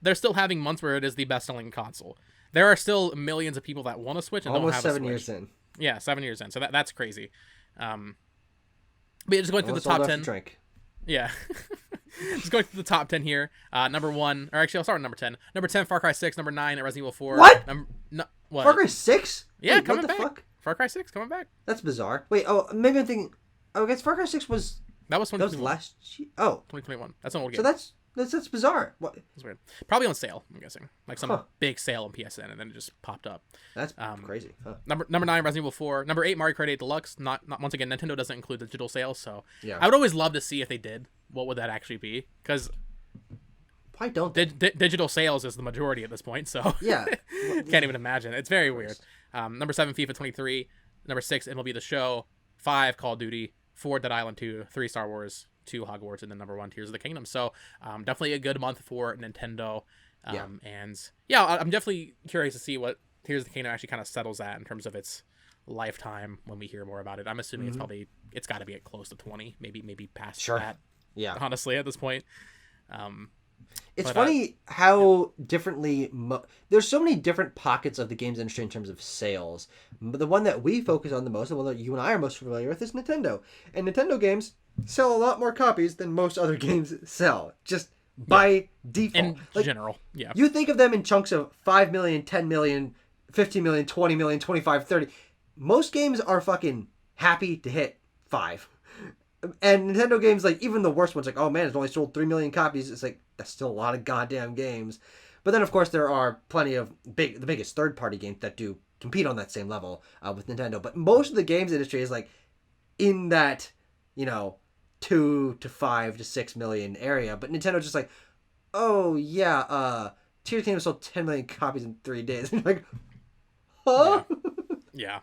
They're still having months where it is the best-selling console. There are still millions of people that want a Switch and don't have a Switch. Almost 7 years in. Yeah, 7 years in. So that's crazy. But yeah, just going through the top 10. Drink. Yeah. Just going through the top 10 here. Number 1, or actually I'll start with number 10. Number 10, Far Cry 6. Number 9, Resident Evil 4. What? What? Far Cry 6? Yeah, Wait, coming back. Fuck? Far Cry 6 coming back. That's bizarre. Wait, maybe I'm thinking. I guess Far Cry 6 was. That was last year. Oh. 2021. That's an old game. So that's bizarre. What? That's weird. Probably on sale, I'm guessing. Like some big sale on PSN, and then it just popped up. That's crazy. Huh. Number 9, Resident Evil 4. Number 8, Mario Kart 8 Deluxe. Not once again, Nintendo doesn't include digital sales, so I would always love to see if they did. What would that actually be? Because why don't they? Digital sales is the majority at this point, so can't even imagine. It's very weird. Number 7, FIFA 23. Number 6, MLB The Show. 5, Call of Duty. 4, Dead Island 2. 3, Star Wars. 2, Hogwarts, and then number 1, Tears of the Kingdom. So definitely a good month for Nintendo. And I'm definitely curious to see what Tears of the Kingdom actually kind of settles at in terms of its lifetime when we hear more about it. I'm assuming it's got to be at close to 20, maybe past that. Yeah, honestly, at this point. It's funny how differently there's so many different pockets of the games industry in terms of sales. But the one that we focus on the most, the one that you and I are most familiar with, is Nintendo. And Nintendo games sell a lot more copies than most other games sell, just by default. In general, yeah. You think of them in chunks of 5 million, 10 million, 15 million, 20 million, 25, 30. Most games are fucking happy to hit 5. And Nintendo games, like, even the worst ones, like, oh man, it's only sold 3 million copies. It's like, that's still a lot of goddamn games. But then, of course, there are plenty of the biggest third-party games that do compete on that same level with Nintendo. But most of the games industry is, like, in that, 2 to 5 to 6 million area. But Nintendo's just like, oh, yeah, Tears of the Kingdom sold 10 million copies in 3 days. And you're like, huh? Yeah.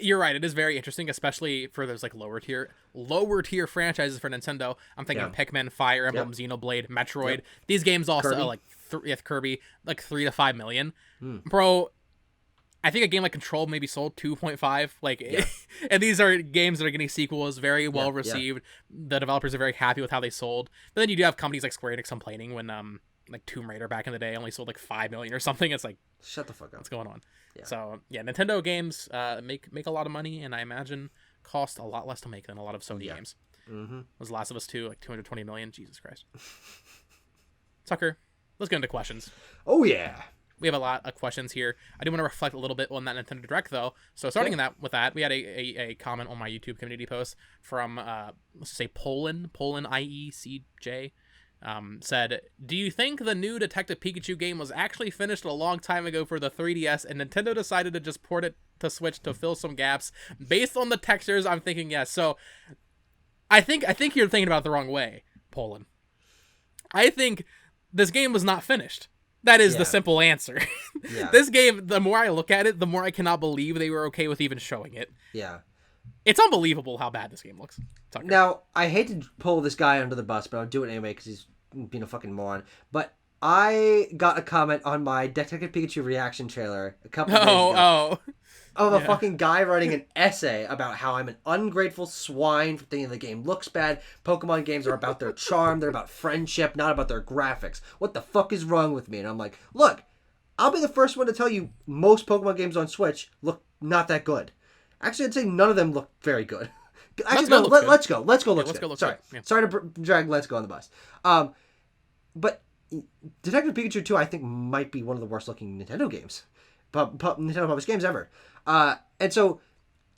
You're right. It is very interesting, especially for those like lower tier franchises for Nintendo. I'm thinking Pikmin, Fire Emblem, Xenoblade, Metroid. These games all sell like Kirby, like 3 to 5 million. Bro, I think a game like Control maybe sold 2.5. Like, and these are games that are getting sequels, very well received. The developers are very happy with how they sold. But then you do have companies like Square Enix complaining when like Tomb Raider back in the day only sold like 5 million or something. It's like, shut the fuck up. What's going on? Yeah. So Nintendo games make a lot of money, and I imagine cost a lot less to make than a lot of Sony games. Was Last of Us 2 like 220 million? Jesus Christ. Tucker, let's get into questions. Oh yeah. We have a lot of questions here. I do want to reflect a little bit on that Nintendo Direct, though. So starting with that, we had a comment on my YouTube community post from let's just say Poland IECJ. Said, do you think the new Detective Pikachu game was actually finished a long time ago for the 3DS and Nintendo decided to just port it to Switch to fill some gaps? Based on the textures, I'm thinking yes. So I think you're thinking about it the wrong way, Poland. I think this game was not finished. That is the simple answer. This game, the more I look at it, the more I cannot believe they were okay with even showing it. Yeah. It's unbelievable how bad this game looks. Tucker. Now, I hate to pull this guy under the bus, but I'll do it anyway because he's being a fucking moron. But I got a comment on my Detective Pikachu reaction trailer a couple days ago. of a fucking guy writing an essay about how I'm an ungrateful swine for thinking the game looks bad. Pokemon games are about their charm. They're about friendship, not about their graphics. What the fuck is wrong with me? And I'm like, look, I'll be the first one to tell you most Pokemon games on Switch look not that good. Actually, I'd say none of them look very good. Actually, Let's Go. Let's Go. Sorry. Yeah. Sorry to drag Let's Go on the bus. But Detective Pikachu 2, I think, might be one of the worst looking Nintendo games. Nintendo published games ever. And so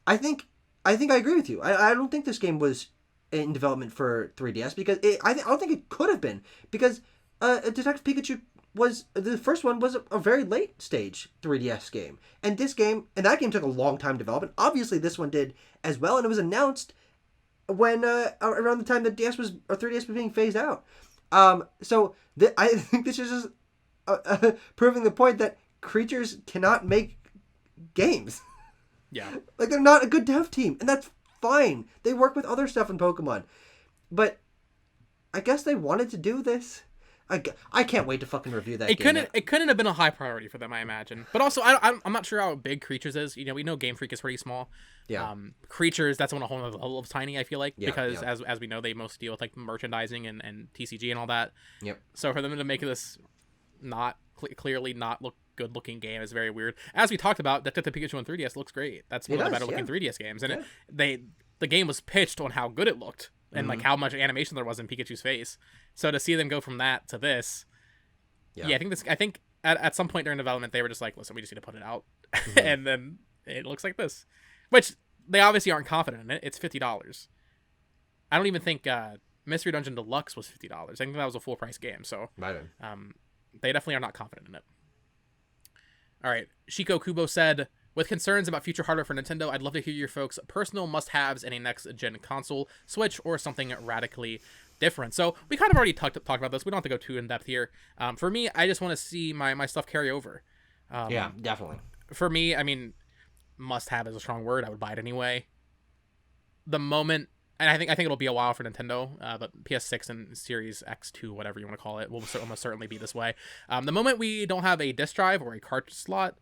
I think I agree with you. I don't think this game was in development for 3DS because I don't think it could have been because Detective Pikachu the first one was a very late stage 3DS game, and that game took a long time development. Obviously, this one did as well, and it was announced when around the time that 3DS was being phased out. So I think this is just proving the point that creatures cannot make games. Yeah. Like, they're not a good dev team, and that's fine. They work with other stuff in Pokemon. But I guess they wanted to do this. I can't wait to fucking review that game. It couldn't have been a high priority for them, I imagine. But also, I'm not sure how big Creatures is. You know, we know Game Freak is pretty small. Yeah. Creatures, that's on a whole other level of tiny, I feel like. Yeah, because as we know, they mostly deal with like merchandising and TCG and all that. Yep. So for them to make this clearly not look good looking game is very weird. As we talked about, Detective Pikachu on 3DS looks great. That's one of the better looking 3DS games. And the game was pitched on how good it looked and like how much animation there was in Pikachu's face. So to see them go from that to this, I think at some point during development they were just like, listen, we just need to put it out, and then it looks like this, which they obviously aren't confident in it. It's $50. I don't even think Mystery Dungeon Deluxe was $50. I think that was a full price game, so they definitely are not confident in it. All right, Shiko Kubo said, with concerns about future hardware for Nintendo, I'd love to hear your folks' personal must-haves in a next-gen console, Switch, or something radically different. So we kind of already talked about this. We don't have to go too in-depth here. For me, I just want to see my stuff carry over. Yeah, definitely. For me, I mean, must-have is a strong word. I would buy it anyway. The moment, and I think it'll be a while for Nintendo, but PS6 and Series X2, whatever you want to call it, will almost certainly be this way. The moment we don't have a disk drive or a cartridge slot,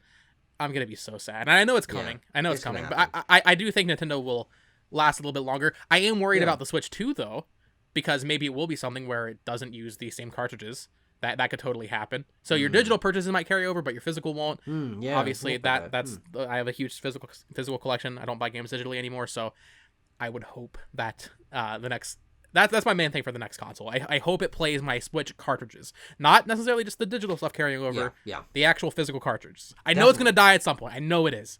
I'm going to be so sad. And I know it's coming. Yeah, I know it's coming. But I do think Nintendo will last a little bit longer. I am worried about the Switch 2, though, because maybe it will be something where it doesn't use the same cartridges. That could totally happen. So your digital purchases might carry over, but your physical won't. Obviously, that's I have a huge physical collection. I don't buy games digitally anymore, so I would hope that the next... That's my main thing for the next console. I hope it plays my Switch cartridges. Not necessarily just the digital stuff carrying over. Yeah. The actual physical cartridges. I know it's going to die at some point. I know it is.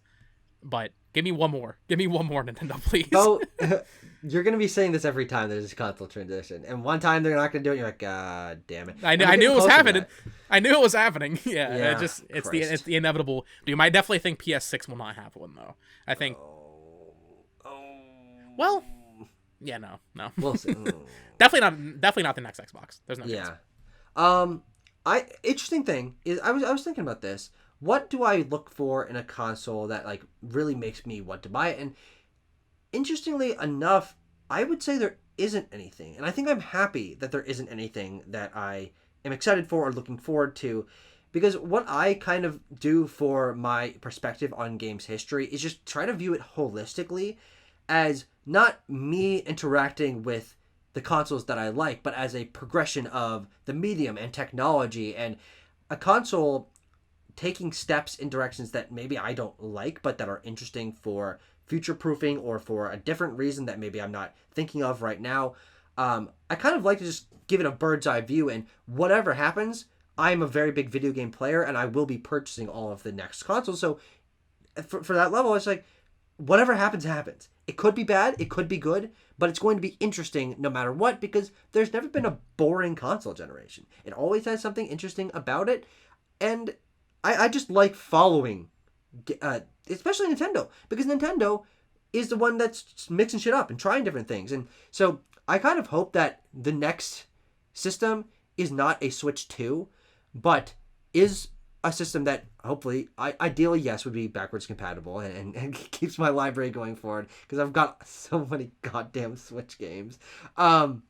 But give me one more. Give me one more, Nintendo, please. So, you're going to be saying this every time there's a console transition. And one time they're not going to do it, you're like, God damn it. I knew it was happening. I knew it was happening. Yeah. It's the inevitable. You might definitely think PS6 will not have one, though. I think... Well... Yeah, no. We'll see. Definitely not the next Xbox. There's no chance. Interesting thing is I was thinking about this. What do I look for in a console that like really makes me want to buy it? And interestingly enough, I would say there isn't anything. And I think I'm happy that there isn't anything that I am excited for or looking forward to. Because what I kind of do for my perspective on games history is just try to view it holistically as not me interacting with the consoles that I like, but as a progression of the medium and technology, and a console taking steps in directions that maybe I don't like, but that are interesting for future-proofing or for a different reason that maybe I'm not thinking of right now. I kind of like to just give it a bird's eye view, and whatever happens, I'm a very big video game player, and I will be purchasing all of the next consoles. So for that level, it's like, whatever happens, happens. It could be bad, it could be good, but it's going to be interesting no matter what, because there's never been a boring console generation. It always has something interesting about it, and I just like following, especially Nintendo, because Nintendo is the one that's mixing shit up and trying different things. And so I kind of hope that the next system is not a Switch 2, but is a system that hopefully, ideally, yes, would be backwards compatible and keeps my library going forward, because I've got so many goddamn Switch games. But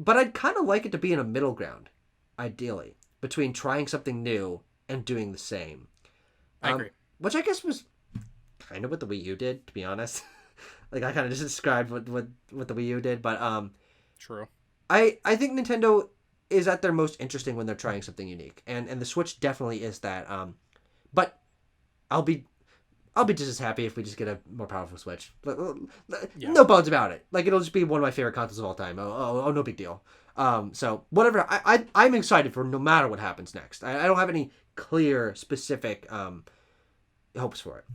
I'd kind of like it to be in a middle ground, ideally, between trying something new and doing the same. I agree. Which I guess was kind of what the Wii U did, to be honest. Like, I kind of just described what the Wii U did, but true. I think Nintendo is at their most interesting when they're trying something unique, and the Switch definitely is that. But I'll be just as happy if we just get a more powerful Switch. Yeah. No bones about it. Like, it'll just be one of my favorite consoles of all time. Oh, no big deal. So whatever. I'm excited for no matter what happens next. I don't have any clear, specific hopes for it.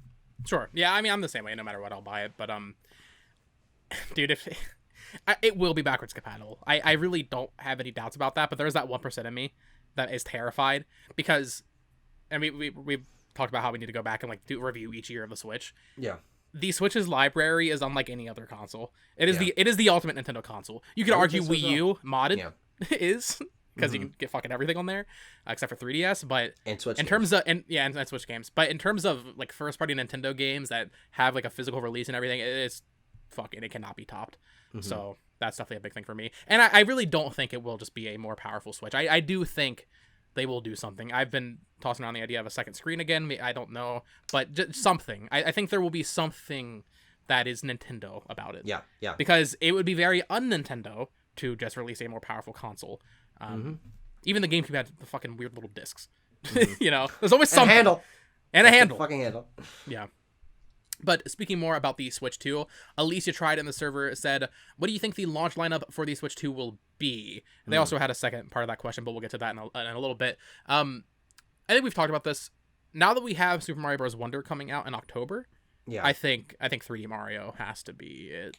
Sure. Yeah, I mean, I'm the same way. No matter what, I'll buy it. But dude, if it will be backwards compatible, I really don't have any doubts about that. But there's that 1% of me that is terrified because, and we talked about how we need to go back and like do review each year of the Switch. Yeah. The Switch's library is unlike any other console. It is the ultimate Nintendo console. You could argue Wii U modded is because you can get fucking everything on there except for 3DS. But and Switch in terms of and Switch games, but in terms of like first party Nintendo games that have like a physical release and everything, it cannot be topped. So that's definitely a big thing for me. And I really don't think it will just be a more powerful Switch. I do think they will do something. I've been tossing around the idea of a second screen again. I don't know, but just something. I think there will be something that is Nintendo about it. Yeah. Because it would be very un-Nintendo to just release a more powerful console. Even the GameCube had the fucking weird little discs. You know, there's always something. And a handle. Fucking handle. Yeah. But speaking more about the Switch 2, Alicia tried in the server said, what do you think the launch lineup for the Switch 2 will be? They also had a second part of that question, but we'll get to that in a little bit. I think we've talked about this. Now that we have Super Mario Bros. Wonder coming out in October, I think 3D Mario has to be it.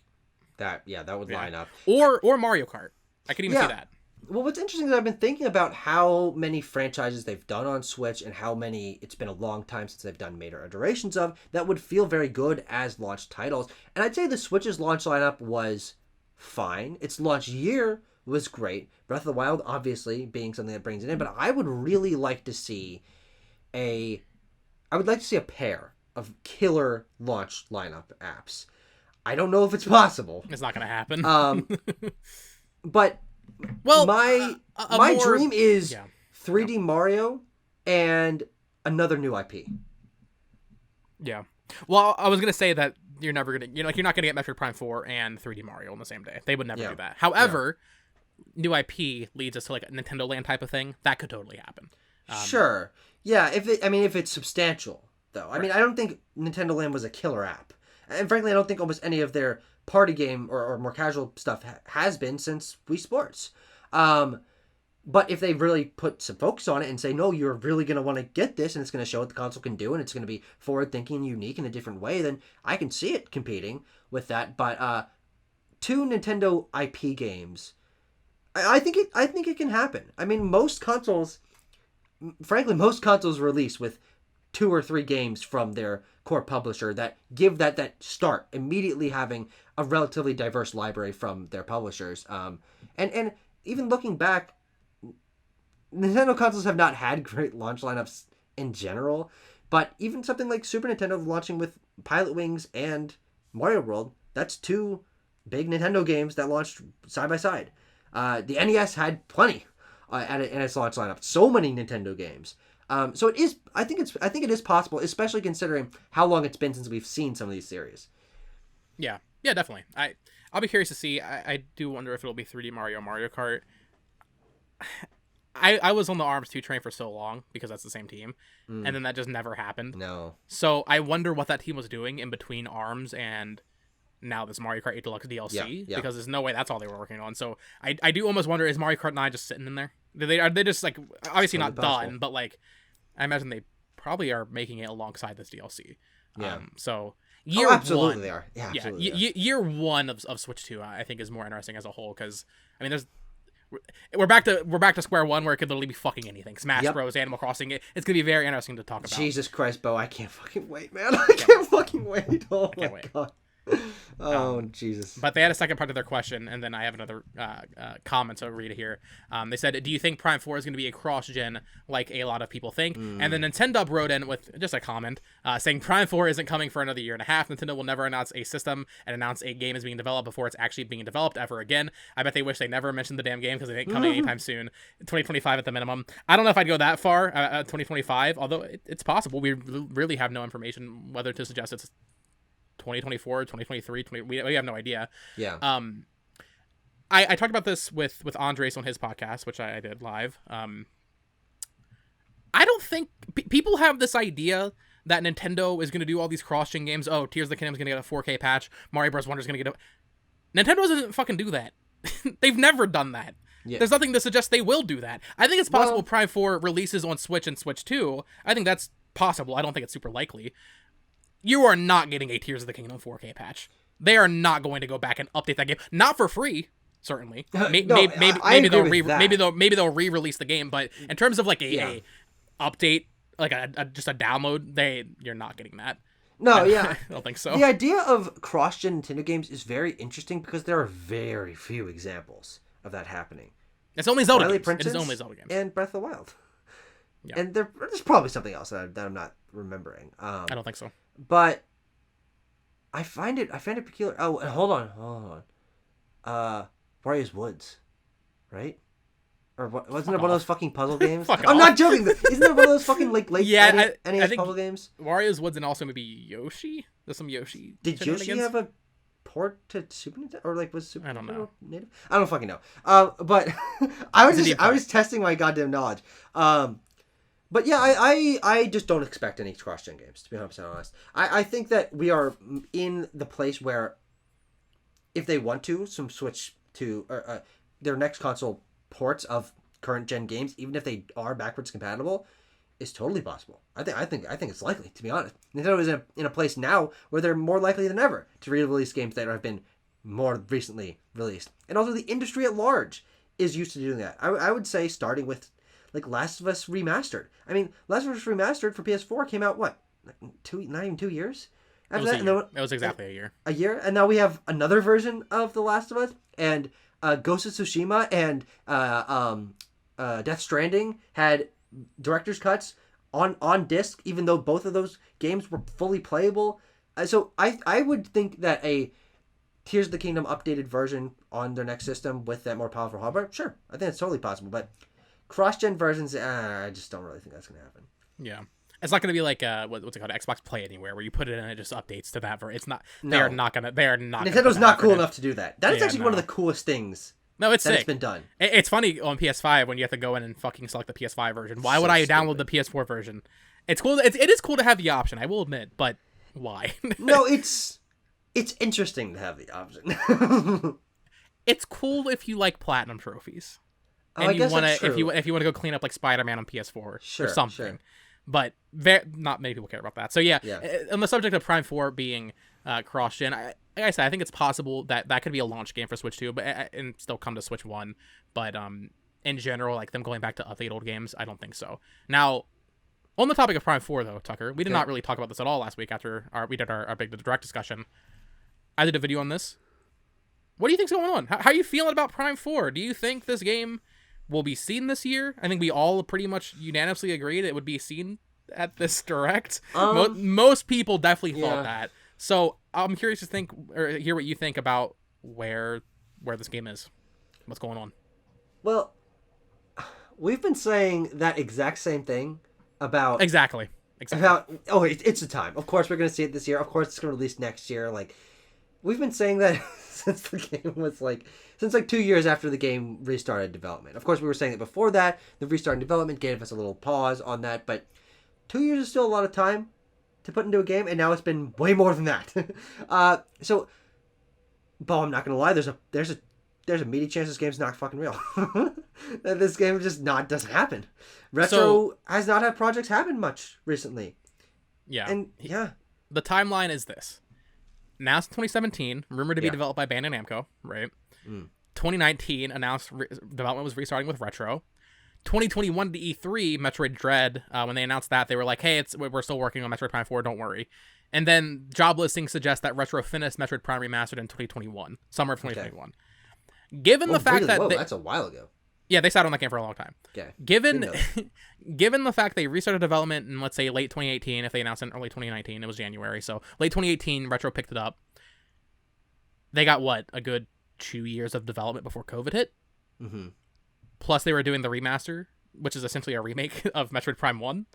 That would line up. Or Mario Kart. I could even see that. Well, what's interesting is I've been thinking about how many franchises they've done on Switch and how many it's been a long time since they've done major iterations of that would feel very good as launch titles. And I'd say the Switch's launch lineup was fine. Its launch year was great. Breath of the Wild, obviously, being something that brings it in. But I would really like to see a pair of killer launch lineup apps. I don't know if it's possible. It's not going to happen. But my dream is 3D Mario and another new IP. Yeah. Well, I was gonna say that you're not gonna get Metroid Prime 4 and 3D Mario on the same day. They would never do that. However, new IP leads us to like a Nintendo Land type of thing. That could totally happen. Sure. Yeah. If it's substantial though. I mean, I don't think Nintendo Land was a killer app, and frankly, I don't think almost any of their party game or more casual stuff has been since Wii Sports. But if they really put some focus on it and say, no, you're really going to want to get this and it's going to show what the console can do and it's going to be forward-thinking and unique in a different way, then I can see it competing with that. But 2 Nintendo IP games, I think it can happen. I mean, most consoles release with 2 or 3 games from their core publisher that give that start, immediately having a relatively diverse library from their publishers. And even looking back, Nintendo consoles have not had great launch lineups in general, but even something like Super Nintendo launching with Pilot Wings and Mario World, that's 2 big Nintendo games that launched side by side. The NES had plenty in its launch lineup. So many Nintendo games. So it is. I think it is possible, especially considering how long it's been since we've seen some of these series. Yeah, definitely. I'll be curious to see. I do wonder if it'll be 3D Mario, Mario Kart. I was on the ARMS 2 train for so long because that's the same team, and then that just never happened. No. So I wonder what that team was doing in between ARMS and now this Mario Kart 8 Deluxe DLC, because there's no way that's all they were working on. So I do almost wonder, is Mario Kart 9 just sitting in there? Are they just like obviously not done, but like I imagine they probably are making it alongside this DLC. Yeah. So absolutely one, they are. Yeah, absolutely. Year 1 of Switch 2, I think is more interesting as a whole because I mean we're back to square one where it could literally be fucking anything. Smash Bros, Animal Crossing. It's gonna be very interesting to talk about. Jesus Christ, Bo! I can't fucking wait, man. I can't fucking wait. Oh my god. Oh, Jesus. But they had a second part to their question, and then I have another comment to read here. They said, do you think Prime 4 is going to be a cross-gen like a lot of people think? And then Nintendo wrote in with just a comment saying Prime 4 isn't coming for another year and a half. Nintendo will never announce a system and announce a game is being developed before it's actually being developed ever again. I bet they wish they never mentioned the damn game because it ain't coming anytime soon. 2025 at the minimum. I don't know if I'd go that far, 2025, although it's possible. We really have no information whether to suggest it's 2024, 2023, we have no idea. Yeah. I talked about this with Andres on his podcast, which I did live. I don't think people have this idea that Nintendo is going to do all these cross-gen games. Oh, Tears of the Kingdom is going to get a 4K patch. Mario Bros. Wonder is going to get a... Nintendo doesn't fucking do that. They've never done that. Yeah. There's nothing to suggest they will do that. I think it's possible Prime 4 releases on Switch and Switch 2. I think that's possible. I don't think it's super likely. You are not getting a Tears of the Kingdom 4K patch. They are not going to go back and update that game. Not for free, certainly. Maybe they'll re-release the game, but in terms of like a update, like just a download, you're not getting that. No, I don't think so. The idea of cross-gen Nintendo games is very interesting because there are very few examples of that happening. It's only Zelda games. Princess it is only Zelda games. And Breath of the Wild. Yeah. And there's probably something else that I'm not remembering. I don't think so. But I find it peculiar. Oh, and hold on. Wario's Woods, right? Or what? Wasn't it one of those fucking puzzle games? I'm not joking. Isn't there one of those fucking like late NES puzzle games? Wario's Woods and also maybe Yoshi. There's some Yoshi. Did Yoshi have a port to Super Nintendo, or like was Super Nintendo know. Native? I don't fucking know. But I was testing my goddamn knowledge. But yeah, I just don't expect any cross-gen games, to be 100% honest. I think that we are in the place where if they want to, some Switch to their next console ports of current gen games, even if they are backwards compatible, is totally possible. I think it's likely, to be honest. Nintendo is in a place now where they're more likely than ever to re-release games that have been more recently released. And also the industry at large is used to doing that. I would say starting with like Last of Us Remastered. I mean, Last of Us Remastered for PS4 came out, what? Not even 2 years? It was exactly a year. A year? And now we have another version of The Last of Us, and Ghost of Tsushima and Death Stranding had director's cuts on disc, even though both of those games were fully playable. So I would think that a Tears of the Kingdom updated version on their next system with that more powerful hardware, sure, I think it's totally possible. But cross-gen versions, I just don't really think that's going to happen. Yeah. It's not going to be like what's it called, Xbox Play Anywhere, where you put it in and it just updates to that. It's not. They are not. Nintendo's not cool enough to do that. That is actually one of the coolest things. No, it's sick. It's been done. It's funny on PS5 when you have to go in and fucking select the PS5 version. Why would I download the PS4 version? It's cool. It is cool to have the option, I will admit, but why? No, it's interesting to have the option. It's cool if you like platinum trophies. And you want to, if you want to go clean up like Spider-Man on PS4 or something. Sure. But not many people care about that. So yeah. On the subject of Prime 4 being cross-gen, like I said, I think it's possible that could be a launch game for Switch 2, and still come to Switch 1. But in general, like them going back to update old games, I don't think so. Now, on the topic of Prime 4 though, Tucker, we did not really talk about this at all last week after we did our big direct discussion. I did a video on this. What do you think's going on? How are you feeling about Prime 4? Do you think this game will be seen this year? I think we all pretty much unanimously agreed it would be seen at this direct. Most people definitely thought that. So I'm curious to hear what you think about where this game is. What's going on? Well, we've been saying that exact same thing about... Exactly. About, it's the time. Of course we're going to see it this year. Of course it's going to release next year. Like, we've been saying that since the game was since 2 years after the game restarted development. Of course, we were saying that before that. The restart in development gave us a little pause on that, but 2 years is still a lot of time to put into a game, and now it's been way more than that. So, Bo, I'm not gonna lie. There's a meaty chance this game's not fucking real. That this game just doesn't happen. Retro has not had projects happen much recently. Yeah, and the timeline is this. Now it's 2017, rumored to be developed by Bandai Namco, right? 2019 announced development was restarting with Retro. 2021 to E3, Metroid Dread, when they announced that, they were like, hey, we're still working on Metroid Prime 4, don't worry. And then job listings suggest that Retro finished Metroid Prime Remastered in 2021, summer of 2021. Okay. Given the fact that that's a while ago. Yeah, they sat on that game for a long time. Okay. Given the fact they restarted development in, let's say, late 2018, if they announced it in early 2019, it was January, so late 2018, Retro picked it up. They got, a good 2 years of development before COVID hit? Mm-hmm. Plus, they were doing the remaster, which is essentially a remake of Metroid Prime 1.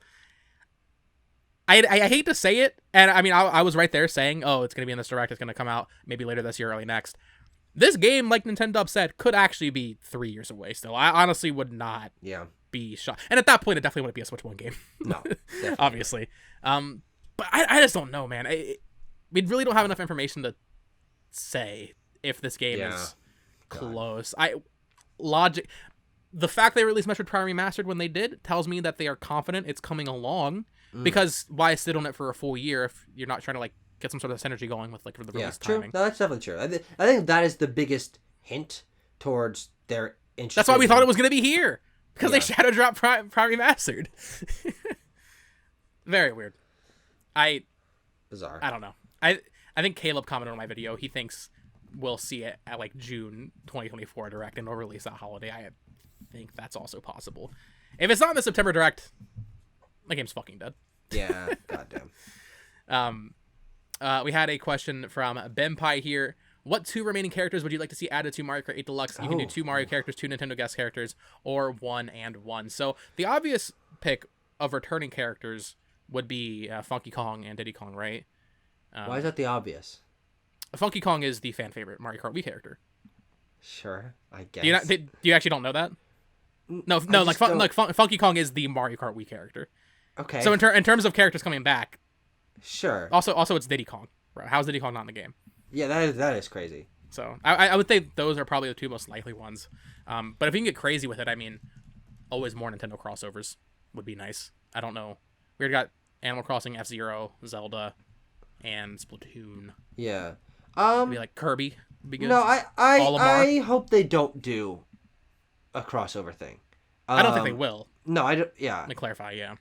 I hate to say it, and I mean, I was right there saying, oh, it's going to be in this Direct, it's going to come out maybe later this year, early next. This game, like Nintendo said, could actually be 3 years away still. I honestly would not be shocked. And at that point, it definitely wouldn't be a Switch 1 game. No, obviously. But I just don't know, man. We really don't have enough information to say if this game is close. The fact they released Metroid Prime Remastered when they did tells me that they are confident it's coming along. Because why sit on it for a full year if you're not trying to get some sort of synergy going with for the release timing? No, that's definitely true. I think that is the biggest hint towards their interest. That's why we thought it was going to be here, because they shadow dropped Prime Remastered. Very weird. Bizarre. I don't know. I think Caleb commented on my video. He thinks we'll see it at June 2024 Direct, and they'll release that holiday. I think that's also possible. If it's not in the September Direct, the game's fucking dead. Yeah, goddamn. We had a question from Benpai here. What 2 remaining characters would you like to see added to Mario Kart 8 Deluxe? You can do 2 Mario characters, 2 Nintendo guest characters, or 1 and 1. So the obvious pick of returning characters would be Funky Kong and Diddy Kong, right? Why is that the obvious? Funky Kong is the fan favorite Mario Kart Wii character. Sure, I guess. Do you actually don't know that? No, Funky Kong is the Mario Kart Wii character. Okay. So in terms of characters coming back, sure. Also, it's Diddy Kong. Bro. How's Diddy Kong not in the game? Yeah, that is crazy. So I would say those are probably the 2 most likely ones. But if you can get crazy with it, I mean, always more Nintendo crossovers would be nice. I don't know. We already got Animal Crossing, F-Zero, Zelda, and Splatoon. Yeah. Maybe Kirby would be good. No, I hope they don't do a crossover thing. I don't think they will. No, I don't. Yeah. Let me clarify. Yeah.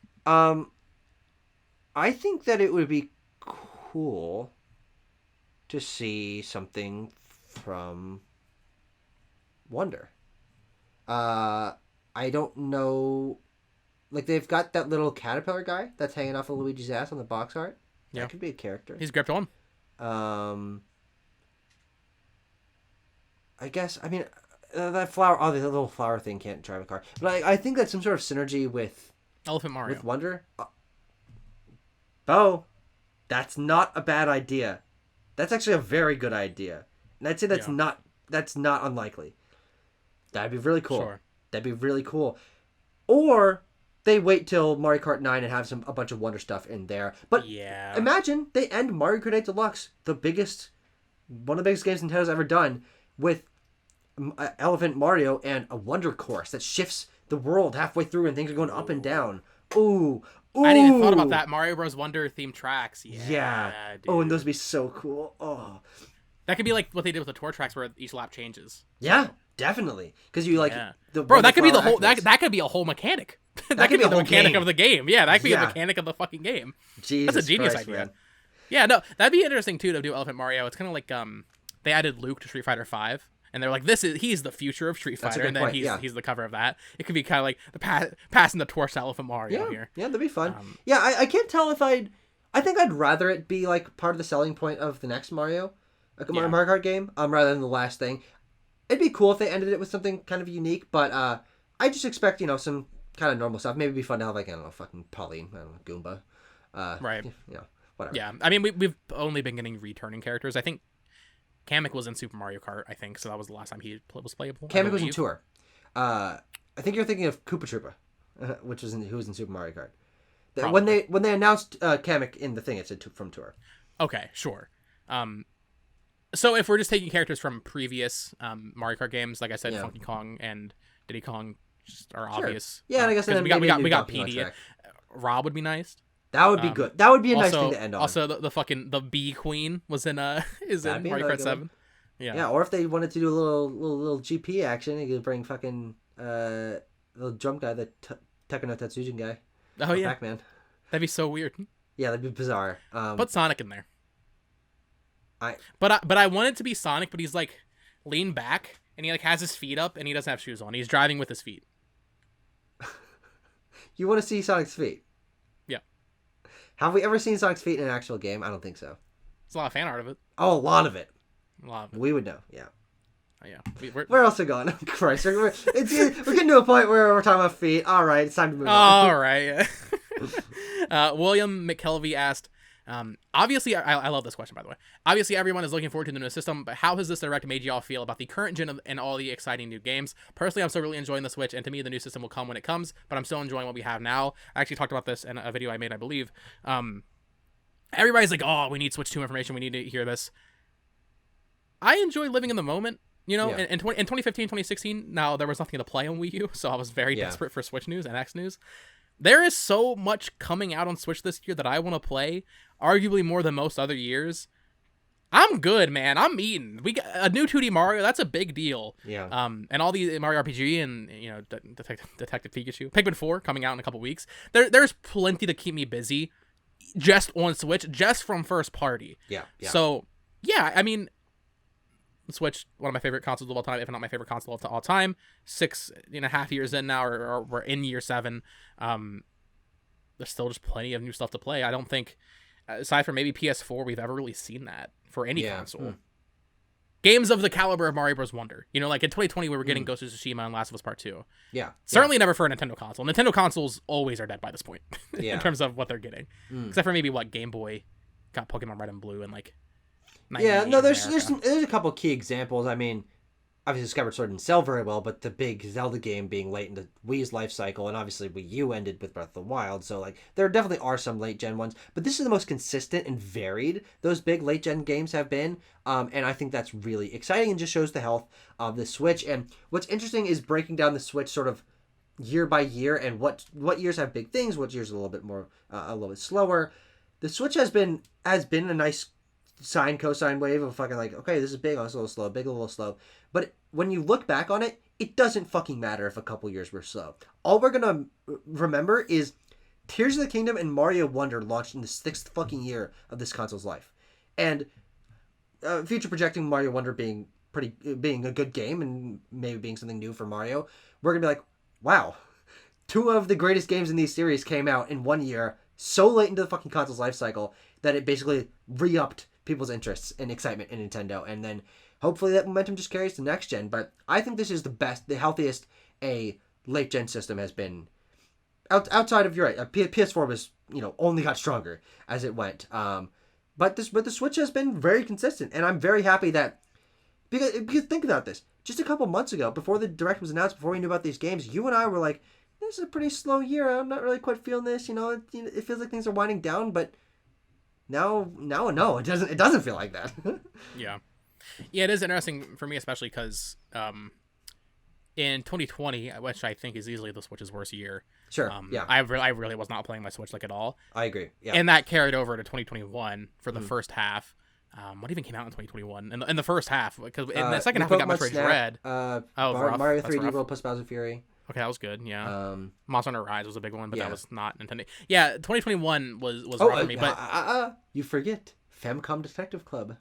I think that it would be cool to see something from Wonder. I don't know. They've got that little caterpillar guy that's hanging off of Luigi's ass on the box art. Yeah. That could be a character. He's gripped on. I guess, I mean, that flower, the little flower thing can't drive a car. But I think that's some sort of synergy with Elephant Mario. With Wonder. Bo, that's not a bad idea. That's actually a very good idea. And I'd say that's not unlikely. That'd be really cool. Sure. That'd be really cool. Or they wait till Mario Kart 9 and have a bunch of Wonder stuff in there. But imagine they end Mario Kart 8 Deluxe, one of the biggest games Nintendo's ever done, with Elephant Mario and a Wonder course that shifts the world halfway through and things are going up and down. Ooh. I didn't even thought about that. Mario Bros. Wonder themed tracks. Yeah. Dude. Oh, and those would be so cool. Oh. That could be like what they did with the tour tracks where each lap changes. Yeah, definitely. Because you Bro, that could be the whole that could be a whole mechanic. that could be the mechanic of the game. Yeah, that could be the mechanic of the fucking game. Jesus That's a genius Christ, idea. Man. Yeah, no, that'd be interesting too to do Elephant Mario. It's kind of like they added Luke to Street Fighter V. And they're like, he's the future of Street Fighter, and then he's the cover of that. It could be kind of like the passing the torch to Elephant Mario here. Yeah, that'd be fun. I can't tell if I think I'd rather it be part of the selling point of the next Mario Mario Kart game, rather than the last thing. It'd be cool if they ended it with something kind of unique, but I just expect some kind of normal stuff. Maybe it'd be fun to have I don't know, fucking Pauline, I don't know, Goomba, right? Whatever. Yeah, I mean we've only been getting returning characters. I think Kamek was in Super Mario Kart, I think, so that was the last time he was playable. Kamek was in Tour. I think you're thinking of Koopa Troopa, who was in Super Mario Kart. When they announced Kamek in the thing, it said from Tour. Okay, sure. So if we're just taking characters from previous Mario Kart games, like I said, Funky Kong and Diddy Kong just are obvious. Yeah, and I guess we got PD. Rob would be nice. That would be good. That would be a nice thing to end on. Also, the Bee Queen was in Mario Kart 7. Yeah, or if they wanted to do a little GP action, you could bring fucking little drum guy, the Tekno Tetsujin guy. Oh yeah, Pac-Man. That'd be so weird. Yeah, that'd be bizarre. Put Sonic in there. I But I want it to be Sonic, but he's like leaned back and he like has his feet up and he doesn't have shoes on. He's driving with his feet. You want to see Sonic's feet? Yeah. Have we ever seen Sonic's feet in an actual game? I don't think so. There's a lot of fan art of it. Oh, a lot of it. A lot of it. We would know. Yeah. Oh, yeah. Where else are we going? Christ, we're getting to a point where we're talking about feet. All right, it's time to move on. All right. William McKelvey asked, obviously, I love this question, by the way. Obviously, everyone is looking forward to the new system, but how has this direct made y'all feel about the current gen and all the exciting new games? Personally, I'm still really enjoying the Switch, and to me, the new system will come when it comes, but I'm still enjoying what we have now. I actually talked about this in a video I made, I believe. Everybody's like, oh, we need Switch 2 information. We need to hear this. I enjoy living in the moment. You know, in 2015, 2016, now there was nothing to play on Wii U, so I was very desperate for Switch news and X news. There is so much coming out on Switch this year that I want to play, arguably more than most other years. I'm good, man. I'm eating. We got a new 2D Mario. That's a big deal. Yeah. And all the Mario RPG and, you know, Detective Pikachu. Pikmin 4 coming out in a couple weeks. There's plenty to keep me busy just on Switch, just from first party. Yeah. So, yeah, I mean, Switch, one of my favorite consoles of all time, if not my favorite console of all time. 6.5 years in now, or we're in year 7. There's still just plenty of new stuff to play. I don't think, aside from maybe PS4, we've ever really seen that for any console. Games of the caliber of Mario Bros. Wonder. You know, like in 2020, we were getting Ghost of Tsushima and Last of Us Part 2. Yeah. Certainly never for a Nintendo console. Nintendo consoles always are dead by this point in terms of what they're getting. Except for maybe Game Boy got Pokemon Red and Blue and like. Yeah, no, there's a couple key examples. I mean, obviously Skyward Sword didn't sell very well, but the big Zelda game being late into Wii's life cycle, and obviously Wii U ended with Breath of the Wild, so like there definitely are some late gen ones, but this is the most consistent and varied those big late gen games have been, and I think that's really exciting and just shows the health of the Switch. And what's interesting is breaking down the Switch sort of year by year and what years have big things, what years are a little bit more a little bit slower. The Switch has been a nice sine cosine wave of fucking like, okay, this is big, oh, it's a little slow, big, a little slow. But when you look back on it, it doesn't fucking matter if a couple years were slow. All we're gonna remember is Tears of the Kingdom and Mario Wonder launched in the 6th fucking year of this console's life. And future projecting Mario Wonder being a good game and maybe being something new for Mario, we're gonna be like, wow, 2 of the greatest games in these series came out in 1 year so late into the fucking console's life cycle that it basically re-upped people's interests and excitement in Nintendo, and then hopefully that momentum just carries to next gen. But I think this is the healthiest a late gen system has been. Outside of, you're right, PS4 was, only got stronger as it went. But the Switch has been very consistent, and I'm very happy that because think about this. Just a couple months ago, before the Direct was announced, before we knew about these games, you and I were like, "This is a pretty slow year. I'm not really quite feeling this. It feels like things are winding down, but." No, it doesn't feel like that. Yeah, it is interesting for me, especially because in 2020, which I think is easily the Switch's worst year. Sure. Yeah. I really was not playing my Switch like at all. I agree. Yeah. And that carried over to 2021 for the first half. What even came out in 2021? In the first half, because in the second half we got Metroid Dread. Mario 3D World plus Bowser Fury. Okay, that was good. Yeah. Monster Hunter Rise was a big one, but that was not Nintendo. Yeah, 2021 was rough for me. But you forget Famicom Detective Club.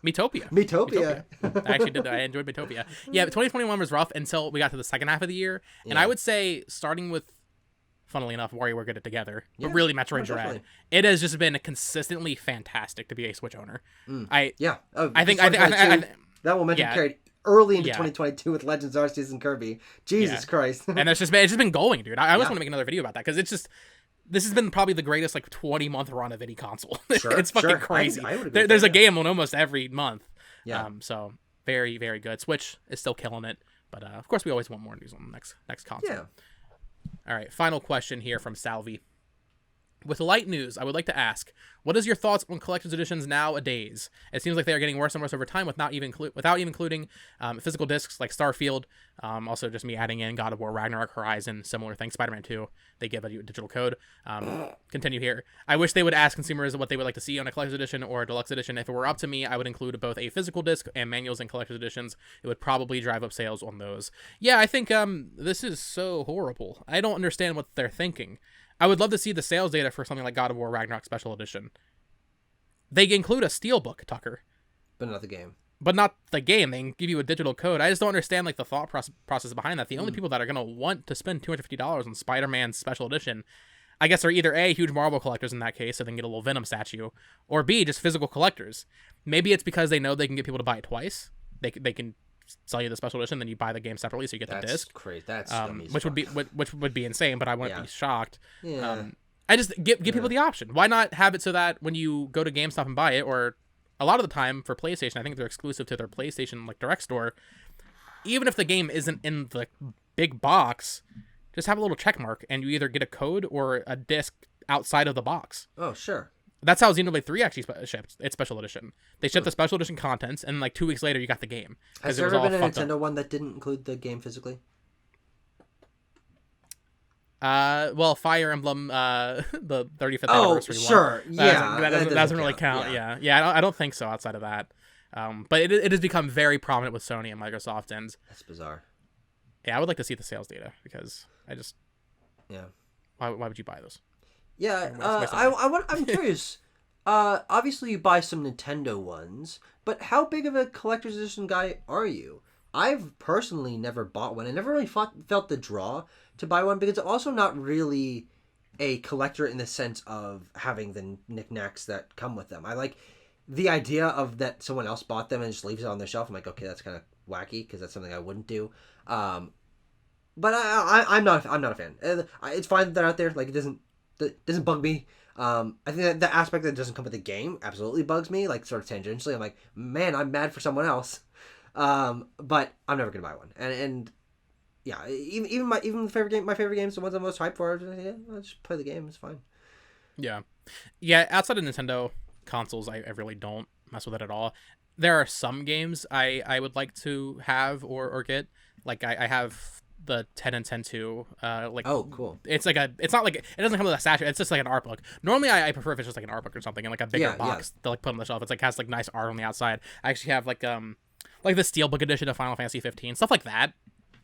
Miitopia. I actually did. I enjoyed Miitopia. Yeah, 2021 was rough until we got to the second half of the year, and I would say starting with, funnily enough, WarioWare Get It Together, but really Metroid Dread. It has just been consistently fantastic to be a Switch owner. I think that momentum carried early into 2022 with Legends Arceus and Kirby. Jesus Christ. And it's just been going, dude. I always want to make another video about that because it's just, this has been probably the greatest 20-month run of any console. It's fucking crazy. There's a game on almost every month. Yeah. So very, very good. Switch is still killing it, but of course we always want more news on the next console. Yeah. All right, final question here from Salvi. With light news, I would like to ask, what is your thoughts on collector's editions nowadays? It seems like they are getting worse and worse over time without even including physical discs like Starfield. Also, just me adding in God of War, Ragnarok, Horizon, similar things. Spider-Man 2, they give a digital code. Continue here. I wish they would ask consumers what they would like to see on a collector's edition or a deluxe edition. If it were up to me, I would include both a physical disc and manuals and collector's editions. It would probably drive up sales on those. Yeah, I think this is so horrible. I don't understand what they're thinking. I would love to see the sales data for something like God of War Ragnarok Special Edition. They include a steelbook, Tucker. But not the game. But not the game. They can give you a digital code. I just don't understand like the thought process behind that. The only people that are going to want to spend $250 on Spider-Man Special Edition, I guess, are either A, huge Marvel collectors in that case, so they can get a little Venom statue, or B, just physical collectors. Maybe it's because they know they can get people to buy it twice. They can sell you the special edition, then you buy the game separately, so you get the disc. Crazy. That's which would be insane, but I wouldn't be shocked. Yeah. I just give people the option. Why not have it so that when you go to GameStop and buy it, or a lot of the time for PlayStation, I think they're exclusive to their PlayStation like direct store. Even if the game isn't in the big box, just have a little check mark, and you either get a code or a disc outside of the box. Oh, sure. That's how Xenoblade 3 actually shipped its special edition. They shipped the special edition contents, and like 2 weeks later, you got the game. Has there ever been a Nintendo one that didn't include the game physically? Well, Fire Emblem, the 35th anniversary one. Oh, sure. Yeah. That doesn't really count. Yeah. I don't think so outside of that. But it has become very prominent with Sony and Microsoft, and that's bizarre. Yeah, I would like to see the sales data because I just. Yeah. Why would you buy those? Yeah, I'm curious. Obviously you buy some Nintendo ones, but how big of a collector's edition guy are you? I've personally never bought one. I never really felt the draw to buy one because I'm also not really a collector in the sense of having the knickknacks that come with them. I like the idea of that someone else bought them and just leaves it on their shelf. I'm like, okay, that's kind of wacky because that's something I wouldn't do. But I'm not a fan. It's fine that they're out there. Like, it doesn't bug me. I think that the aspect that doesn't come with the game absolutely bugs me, like sort of tangentially. I'm like, man, I'm mad for someone else. But I'm never gonna buy one. And yeah, even my favorite games, the ones I'm most hyped for, yeah, I'll just play the game. It's fine. Yeah. Outside of Nintendo consoles, I really don't mess with it at all. There are some games I would like to have or get. Like I have the 10 and 10 2 oh, cool. It's not like it doesn't come with a statue, it's just like an art book. Normally I prefer if it's just like an art book or something in like a bigger box to like put on the shelf. It's like has like nice art on the outside. I actually have like the steelbook edition of Final Fantasy 15, stuff like that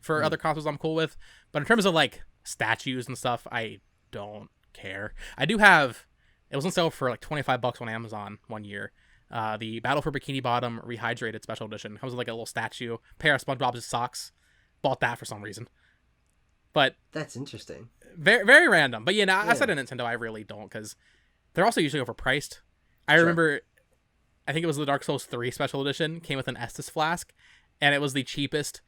for other consoles I'm cool with. But in terms of like statues and stuff, I don't care. I do have, it was on sale for like $25 on Amazon one year. The Battle for Bikini Bottom Rehydrated Special Edition comes with like a little statue, pair of SpongeBob's socks. Bought that for some reason, but that's interesting. Very, very random. But outside of Nintendo, I really don't, because they're also usually overpriced. I remember, I think it was the Dark Souls 3 Special Edition came with an Estus flask, and it was the cheapest.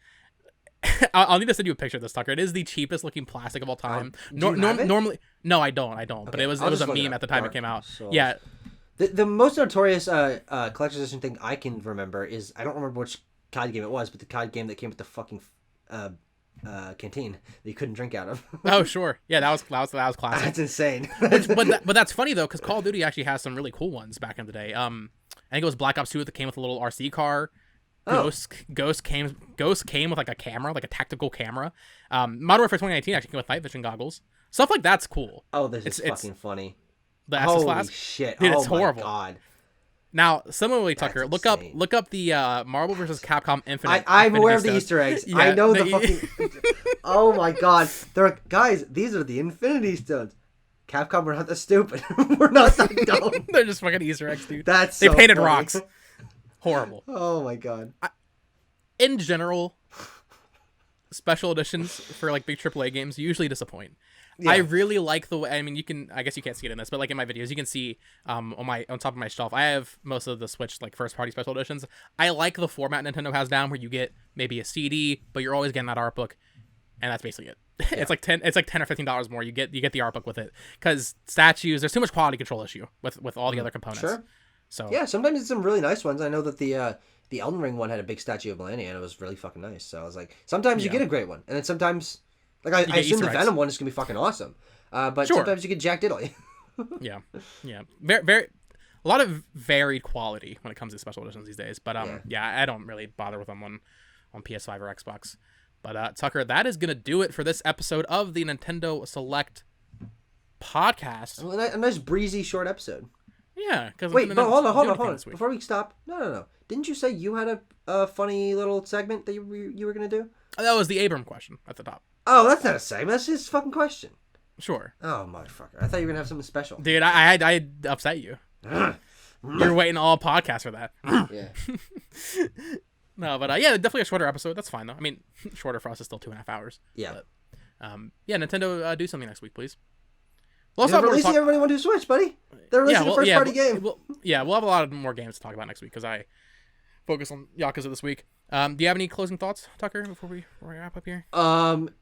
I'll need to send you a picture of this, Tucker. It is the cheapest looking plastic of all time. Normally, no, I don't. Okay. But it was a meme at the time it came out. Souls. Yeah. The most notorious collector's edition thing I can remember is, I don't remember which COD game it was, but the COD game that came with the fucking canteen that you couldn't drink out of. Oh sure, yeah, that was classic. That's insane. but that's funny though, because Call of Duty actually has some really cool ones back in the day. I think it was Black Ops 2 that came with a little RC car. Ghost came with like a camera, like a tactical camera. Modern Warfare 2019 actually came with night vision goggles. Stuff like that's cool. Oh, this is fucking funny. The Estus Holy flask? shit! Dude, it's horrible. My God. Now, similarly, Tucker, look up the Marvel vs. Capcom Infinite. I'm aware of the Easter eggs. I know the fucking. Oh my God! Guys, these are the Infinity Stones. Capcom, we're not that stupid. We're not that dumb. They're just fucking Easter eggs, dude. They painted funny. rocks. Horrible. Oh my God. In general, special editions for like big AAA games usually disappoint. Yeah. I really like the way, I mean, I guess you can't see it in this, but like in my videos, you can see on top of my shelf, I have most of the Switch like first party special editions. I like the format Nintendo has down where you get maybe a CD, but you're always getting that art book, and that's basically it. Yeah. It's like $10 or $15 more. You get the art book with it, because statues, there's too much quality control issue with all the other components. Sure. So yeah, sometimes it's some really nice ones. I know that the Elden Ring one had a big statue of Melania, and it was really fucking nice. So I was like, sometimes you get a great one, and then sometimes. Like, I assume the Venom one is going to be fucking awesome. But sometimes you get Jack Diddley. Yeah. Very, a lot of varied quality when it comes to special editions these days. But, I don't really bother with them on PS5 or Xbox. But, Tucker, that is going to do it for this episode of the Nintendo Select podcast. A nice breezy short episode. Yeah. Wait, but hold on. Before we stop. No. Didn't you say you had a funny little segment that you were going to do? That was the Abram question at the top. Oh, that's not a segment. That's just a fucking question. Sure. Oh, motherfucker. I thought you were going to have something special. Dude, I upset you. You're waiting all podcast for that. Yeah. No, but yeah, definitely a shorter episode. That's fine, though. I mean, shorter for us is still 2.5 hours. Yeah. But, yeah, Nintendo, do something next week, please. Well, they're releasing everybody want to Switch, buddy. They're releasing a first-party game. We'll have a lot of more games to talk about next week because I focus on Yakuza this week. Do you have any closing thoughts, Tucker, before we wrap up here?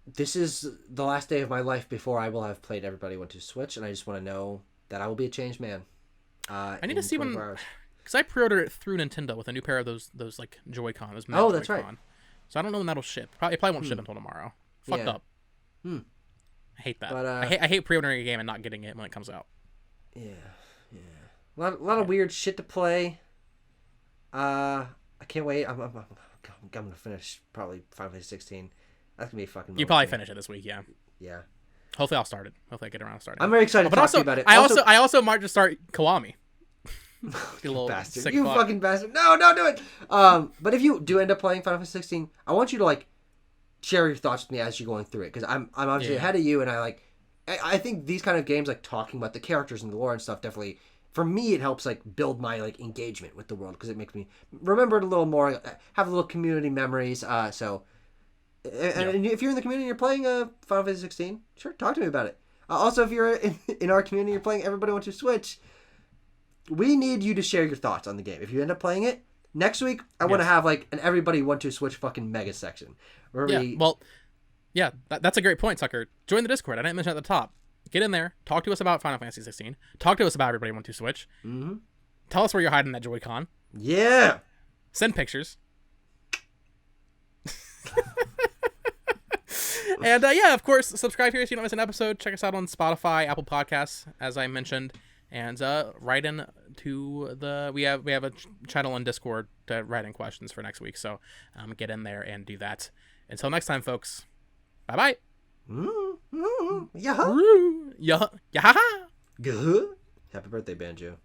This is the last day of my life before I will have played Everybody Want to Switch, and I just want to know that I will be a changed man. I need to see when, because I pre-ordered it through Nintendo with a new pair of those like Joy-Con. Those That's Joy-Con. Right. So I don't know when that'll ship. It probably won't ship until tomorrow. Fucked up. I hate that. But, I hate pre-ordering a game and not getting it when it comes out. Yeah. A lot of weird shit to play. I can't wait. I'm gonna finish probably Final Fantasy 16. That's gonna be fucking. You probably finish it this week, yeah. Yeah. Hopefully I'll start it. Hopefully I get around to starting. I'm very excited to talk to you about it. I also might just start Kiwami. You bastard! You fucking bastard! No, don't do it. But if you do end up playing Final Fantasy 16, I want you to like share your thoughts with me as you're going through it, because I'm obviously ahead of you, and I think these kind of games, like talking about the characters and the lore and stuff, definitely for me it helps like build my like engagement with the world, because it makes me remember it a little more, have a little community memories. And if you're in the community and you're playing Final Fantasy 16, sure, talk to me about it. Also, if you're in our community, you're playing Everybody Want to Switch, we need you to share your thoughts on the game. If you end up playing it next week, I want to have like an Everybody Want to Switch fucking mega section. That's a great point, Tucker. Join the Discord. I didn't mention it at the top. Get in there. Talk to us about Final Fantasy 16. Talk to us about Everybody Want to Switch. Mm-hmm. Tell us where you're hiding that Joy-Con. Yeah. Send pictures. And of course, subscribe here so you don't miss an episode. Check us out on Spotify, Apple Podcasts, as I mentioned, and write in to we have a channel on Discord to write in questions for next week. So get in there and do that. Until next time, folks. Bye bye. Yeah. Yeah. Good. Happy birthday, Banjo.